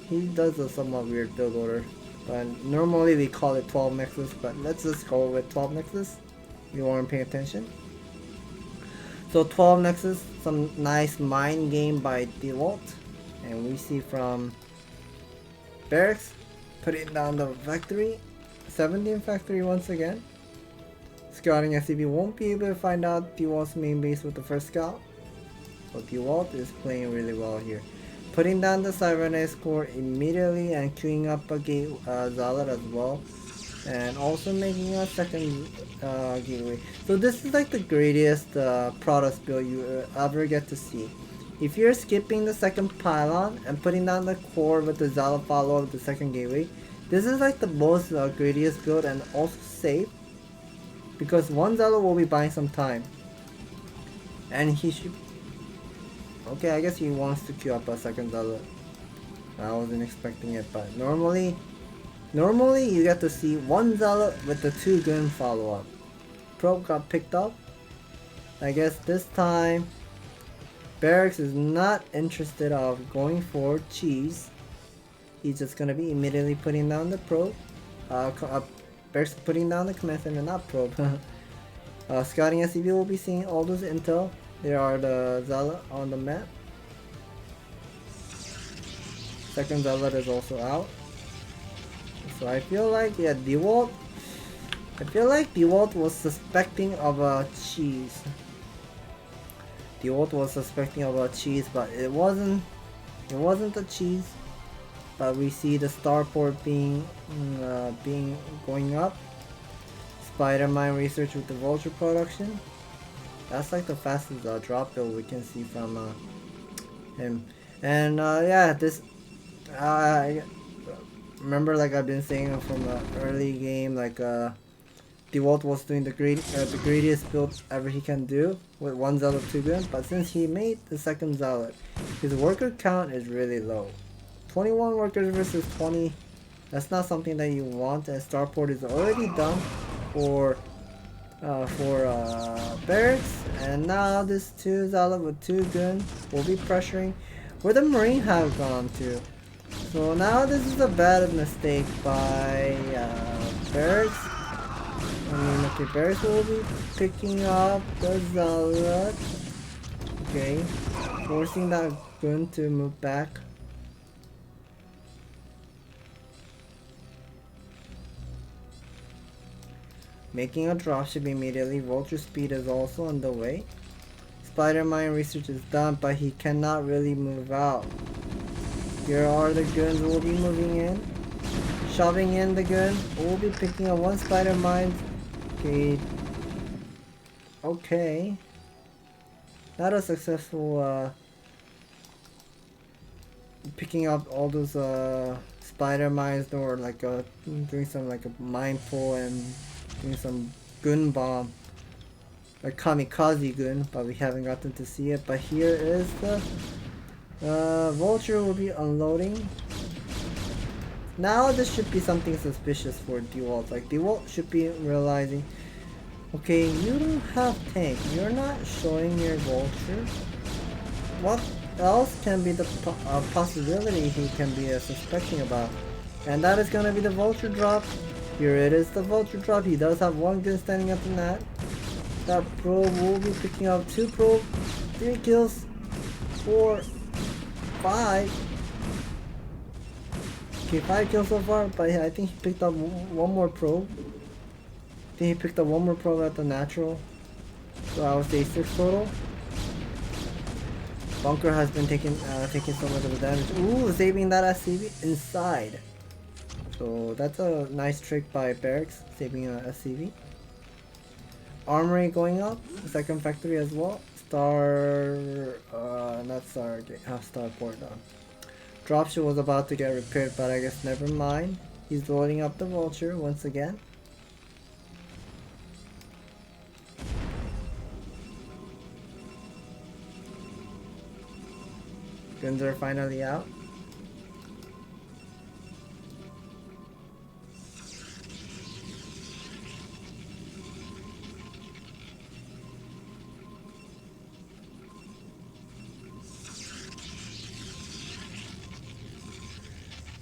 He does a somewhat weird build order, but normally we call it 12 Nexus, but let's just go with 12 Nexus. You weren't paying attention. So 12 Nexus, some nice mind game by Dewalt, and we see from Barracks putting down the factory, 17 factory once again. Scouting SCV won't be able to find out Dewalt's main base with the first scout, but Dewalt is playing really well here. Putting down the Cybernetics core immediately and queuing up a Zealot as well, and also making a second gateway. So this is like the greatest Protoss build you ever get to see. If you're skipping the second pylon and putting down the core with the Zealot follow with the second gateway, this is like the most greatest build, and also safe, because one Zealot will be buying some time, and he should. Okay, I guess he wants to queue up a second Zealot. I wasn't expecting it, but normally you get to see one Zealot with the 2 gun follow up. Probe got picked up. I guess this time Barracks is not interested of going for cheese. He's just gonna be immediately putting down the probe. Barracks putting down the command center, not probe. Scouting SCV will be seeing all those intel. There are the Zealot on the map. Second Zealot is also out. So I feel like, yeah, Dewalt. I feel like Dewalt was suspecting of a cheese. Dewalt was suspecting of a cheese, but it wasn't a cheese. But we see the starport being going up. Spider Mine research with the Vulture production. That's like the fastest drop build we can see from him. And yeah, this remember, like I've been saying from the early game, like Dewalt was doing the greatest build ever he can do with 1 Zealot 2 gun, but since he made the second Zealot, his worker count is really low. 21 workers versus 20. That's not something that you want, and starport is already done for Barracks, and now this 2 Zealot with 2 gun will be pressuring where the Marine have gone to. So now this is a bad mistake by Barracks. Okay, Barracks will be picking up the Zealot. Okay, forcing that gun to move back. Making a dropship immediately. Vulture speed is also on the way. Spider Mine research is done, but he cannot really move out. Here are the guns we'll be moving in. Shoving in the gun. We'll be picking up 1 Spider Mine. Okay. Okay. Not a successful picking up all those spider mines, or like doing some like a mine pull and doing some gun bomb, like kamikaze gun, but we haven't gotten to see it. But here is the Vulture will be unloading. Now this should be something suspicious for Dewalt. Like Dewalt should be realizing, okay, you don't have tank, you're not showing your Vulture. What else can be the possibility he can be suspecting about? And that is gonna be the Vulture drop. Here it is, the Vulture drop. He does have 1 gun standing up in that. That probe will be picking up 2 probe, 3 kills, 4, 5. Okay, 5 kills so far, but I think he picked up 1 more probe. I think he picked up 1 more probe at the natural. So I would say 6 total. Bunker has been taking so much of the damage. Ooh, saving that SCV inside. So that's a nice trick by Barracks, saving a SCV. Armory going up, second factory as well. Starport. Dropship was about to get repaired, but I guess never mind. He's loading up the vulture once again. Guns are finally out.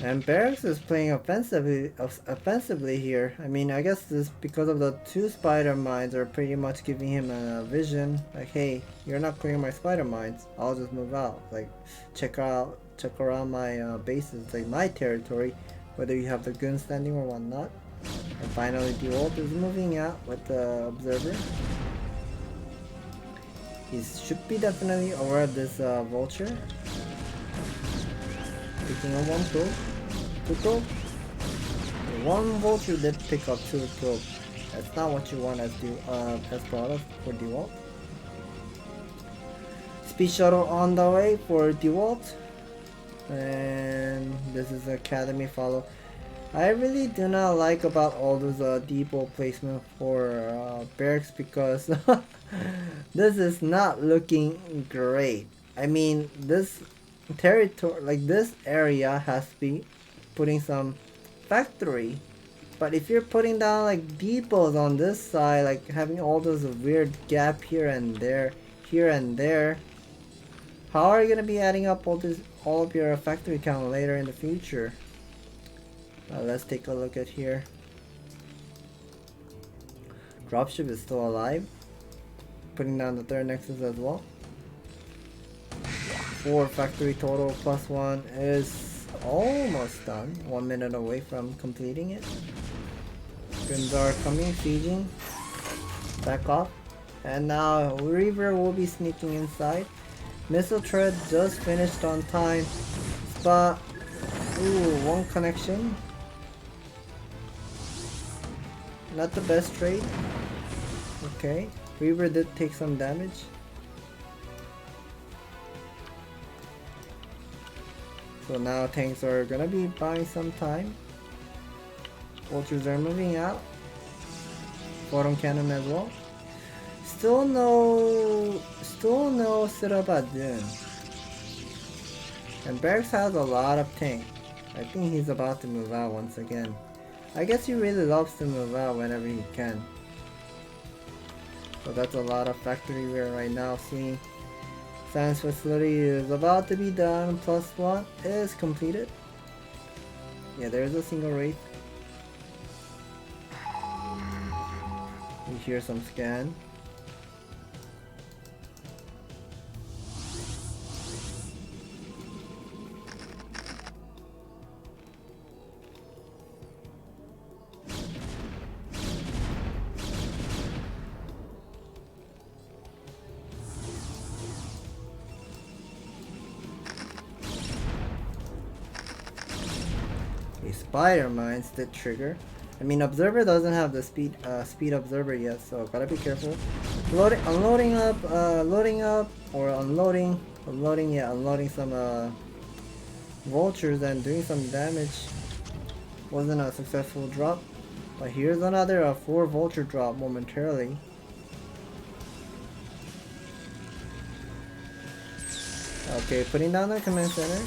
And Barracks is playing offensively here. I mean, I guess this because of the 2 spider mines are pretty much giving him a vision. Like, hey, you're not clearing my spider mines. I'll just move out. Like, check around my bases, like my territory, whether you have the gun standing or whatnot. And finally, Dewalt is moving out with the observer. He should be definitely aware of this vulture. Picking up 1 probe. 2 probe. 1 vulture did pick up 2 probe. That's not what you want as product for Dewalt. Speed shuttle on the way for Dewalt. And this is Academy follow. I really do not like about all those depot placement for Barracks because this is not looking great. I mean, this territory, like this area has to be putting some factory, but if you're putting down like depots on this side, like having all those weird gap here and there, how are you gonna be adding up all of your factory count later in the future? Let's take a look at here. Dropship is still alive, putting down the 3rd nexus as well. 4 factory total plus 1 is almost done. 1 minute away from completing it. Guns are coming, sieging. Back off. And now Reaver will be sneaking inside. Missile tread just finished on time. Spot. Ooh, 1 connection. Not the best trade. Okay. Reaver did take some damage. So now tanks are gonna be buying some time. Vultures are moving out. Photon cannon as well. Still no setup at Dune. And Barracks has a lot of tank. I think he's about to move out once again. I guess he really loves to move out whenever he can. So that's a lot of factory we're right now seeing. Science facility is about to be done. Plus 1 is completed. Yeah, there's a single wraith. We hear some scan. Spider mines did trigger. I mean, observer doesn't have the speed observer yet, so gotta be careful. Unloading some vultures and doing some damage. Wasn't a successful drop, but here's another 4 vulture drop momentarily. Okay, putting down the command center.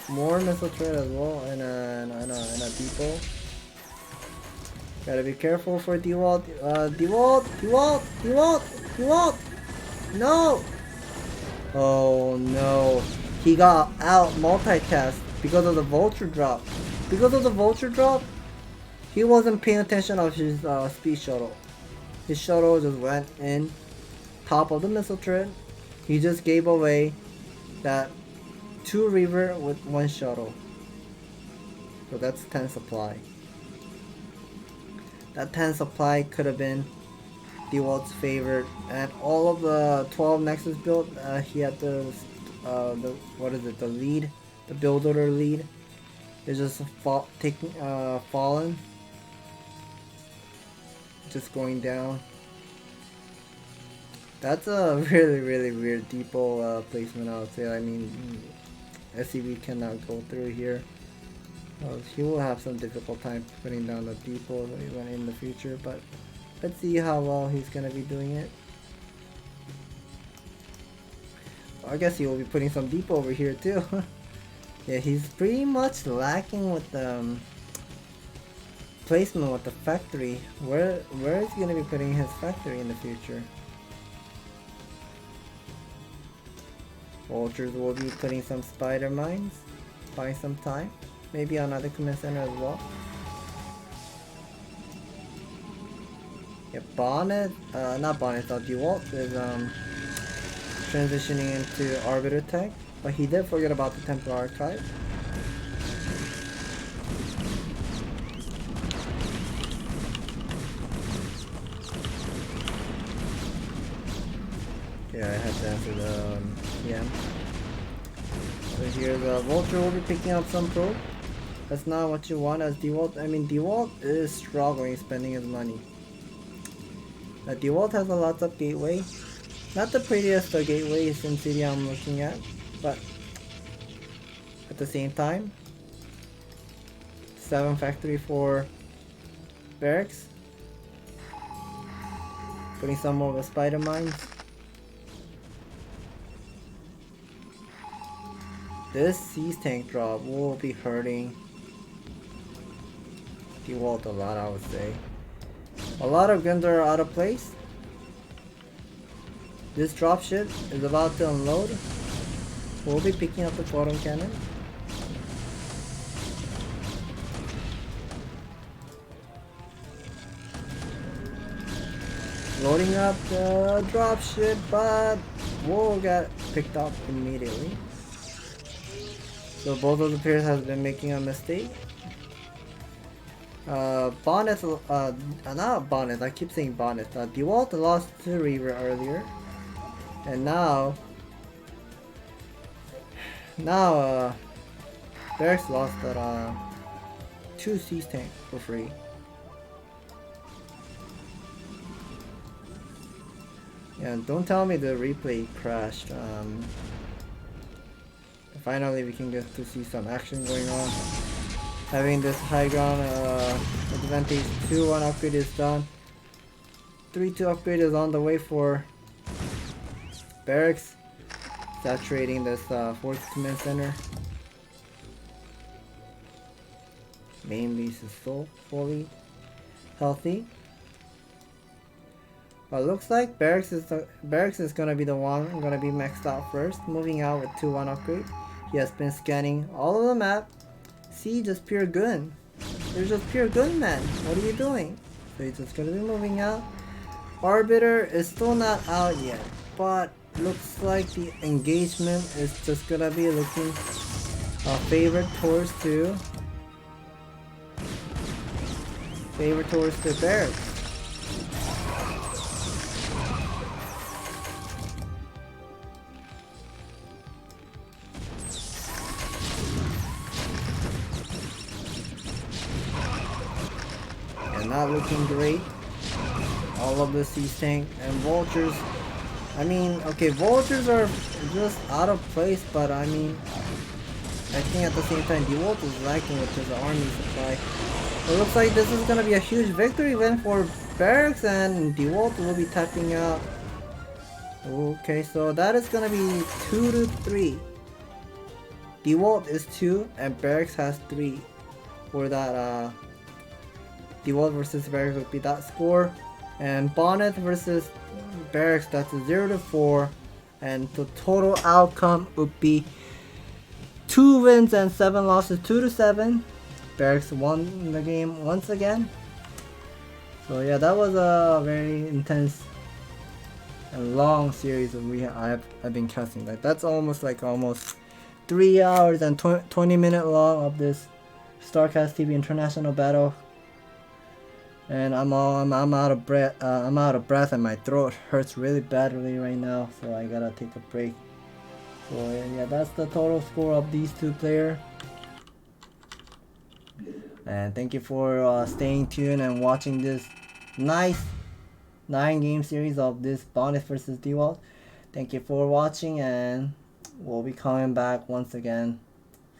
More missile turret as well, and a depot. Gotta be careful for Dewalt. Dewalt! No! Oh no. He got out multitask because of the vulture drop. Because of the vulture drop, he wasn't paying attention of his speed shuttle. His shuttle just went in top of the missile turret. He just gave away that 2 Reaver with 1 shuttle. So that's 10 supply. That 10 supply could have been Dewalt's favorite, and all of the 12 Nexus build, he had the lead, the build order lead. It's just fallen. Just going down. That's a really weird depot placement, I would say. I mean, SCV cannot go through here. He will have some difficult time putting down the depot even in the future, but let's see how well he's gonna be doing it. I guess he will be putting some depot over here too. Yeah, he's pretty much lacking with the placement with the factory. Where is he gonna be putting his factory in the future? Vultures will be putting some spider mines, buying some time. Maybe another command center as well. Yeah, Bonyth, not Bonyth, Dewalt is transitioning into Arbiter tech, but he did forget about the Temple Archive. Yeah, I had to answer the PM. So here the Vulture will be picking up some probe. That's not what you want as Dewalt. I mean, Dewalt is struggling spending his money. Dewalt has a lot of gateway. Not the prettiest gateways in city I'm looking at, but at the same time, 7 factory for Barracks. Putting some more of the spider mines. This siege tank drop will be hurting Dewalt a lot, I would say. A lot of guns are out of place. This dropship is about to unload. We'll be picking up the photon cannon. Loading up the dropship, but we'll get picked up immediately. So both of the players have been making a mistake. Bonyth, not Bonyth, I keep saying Bonyth. Dewalt lost to Reaver earlier. And now Barracks lost that 2 siege tanks for free. Yeah, don't tell me the replay crashed. Finally we can get to see some action going on. Having this high ground advantage, 2-1 upgrade is done. 3-2 upgrade is on the way for Barracks. Saturating this 4th command center. Main base is so fully healthy. Looks like Barracks is gonna be the one gonna be maxed out first, moving out with 2-1 upgrade. He has been scanning all of the map. See, just pure gun. You're just pure gun, man. What are you doing? So he's just gonna be moving out. Arbiter is still not out yet, but looks like the engagement is just gonna be looking favored towards to Barracks. Not looking great. All of the siege tank and vultures. I mean, okay, vultures are just out of place, but I mean, I think at the same time, Dewalt is lacking with his army supply. It looks like this is gonna be a huge victory win for Barracks, and Dewalt will be tapping out. Okay, so that is gonna be 2-3. Dewalt is 2, and Barracks has 3 for that. Dewalt versus Barracks would be that score, and Bonyth versus Barracks, that's 0-4, and the total outcome would be 2 wins and 7 losses, 2-7. Barracks won the game once again. So yeah, that was a very intense and long series of I've been casting. Like that's almost 3 hours and 20-minute long of this StarCastTV International Battle. And I'm out of breath. I'm out of breath, and my throat hurts really badly right now. So I gotta take a break. So yeah, that's the total score of these two players. And thank you for staying tuned and watching this nice 9-game series of this Bonyth versus Dewalt. Thank you for watching, and we'll be coming back once again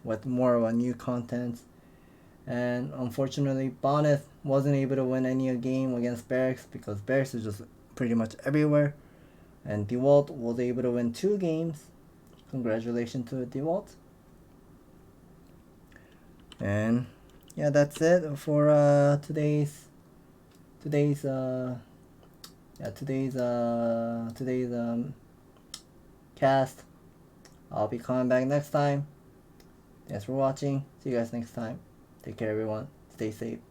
with more of a new content. And unfortunately, Bonyth wasn't able to win any game against Barracks because Barracks is just pretty much everywhere. And Dewalt was able to win 2 games. Congratulations to Dewalt. And yeah, that's it for today's cast. I'll be coming back next time. Thanks for watching. See you guys next time. Take care, everyone. Stay safe.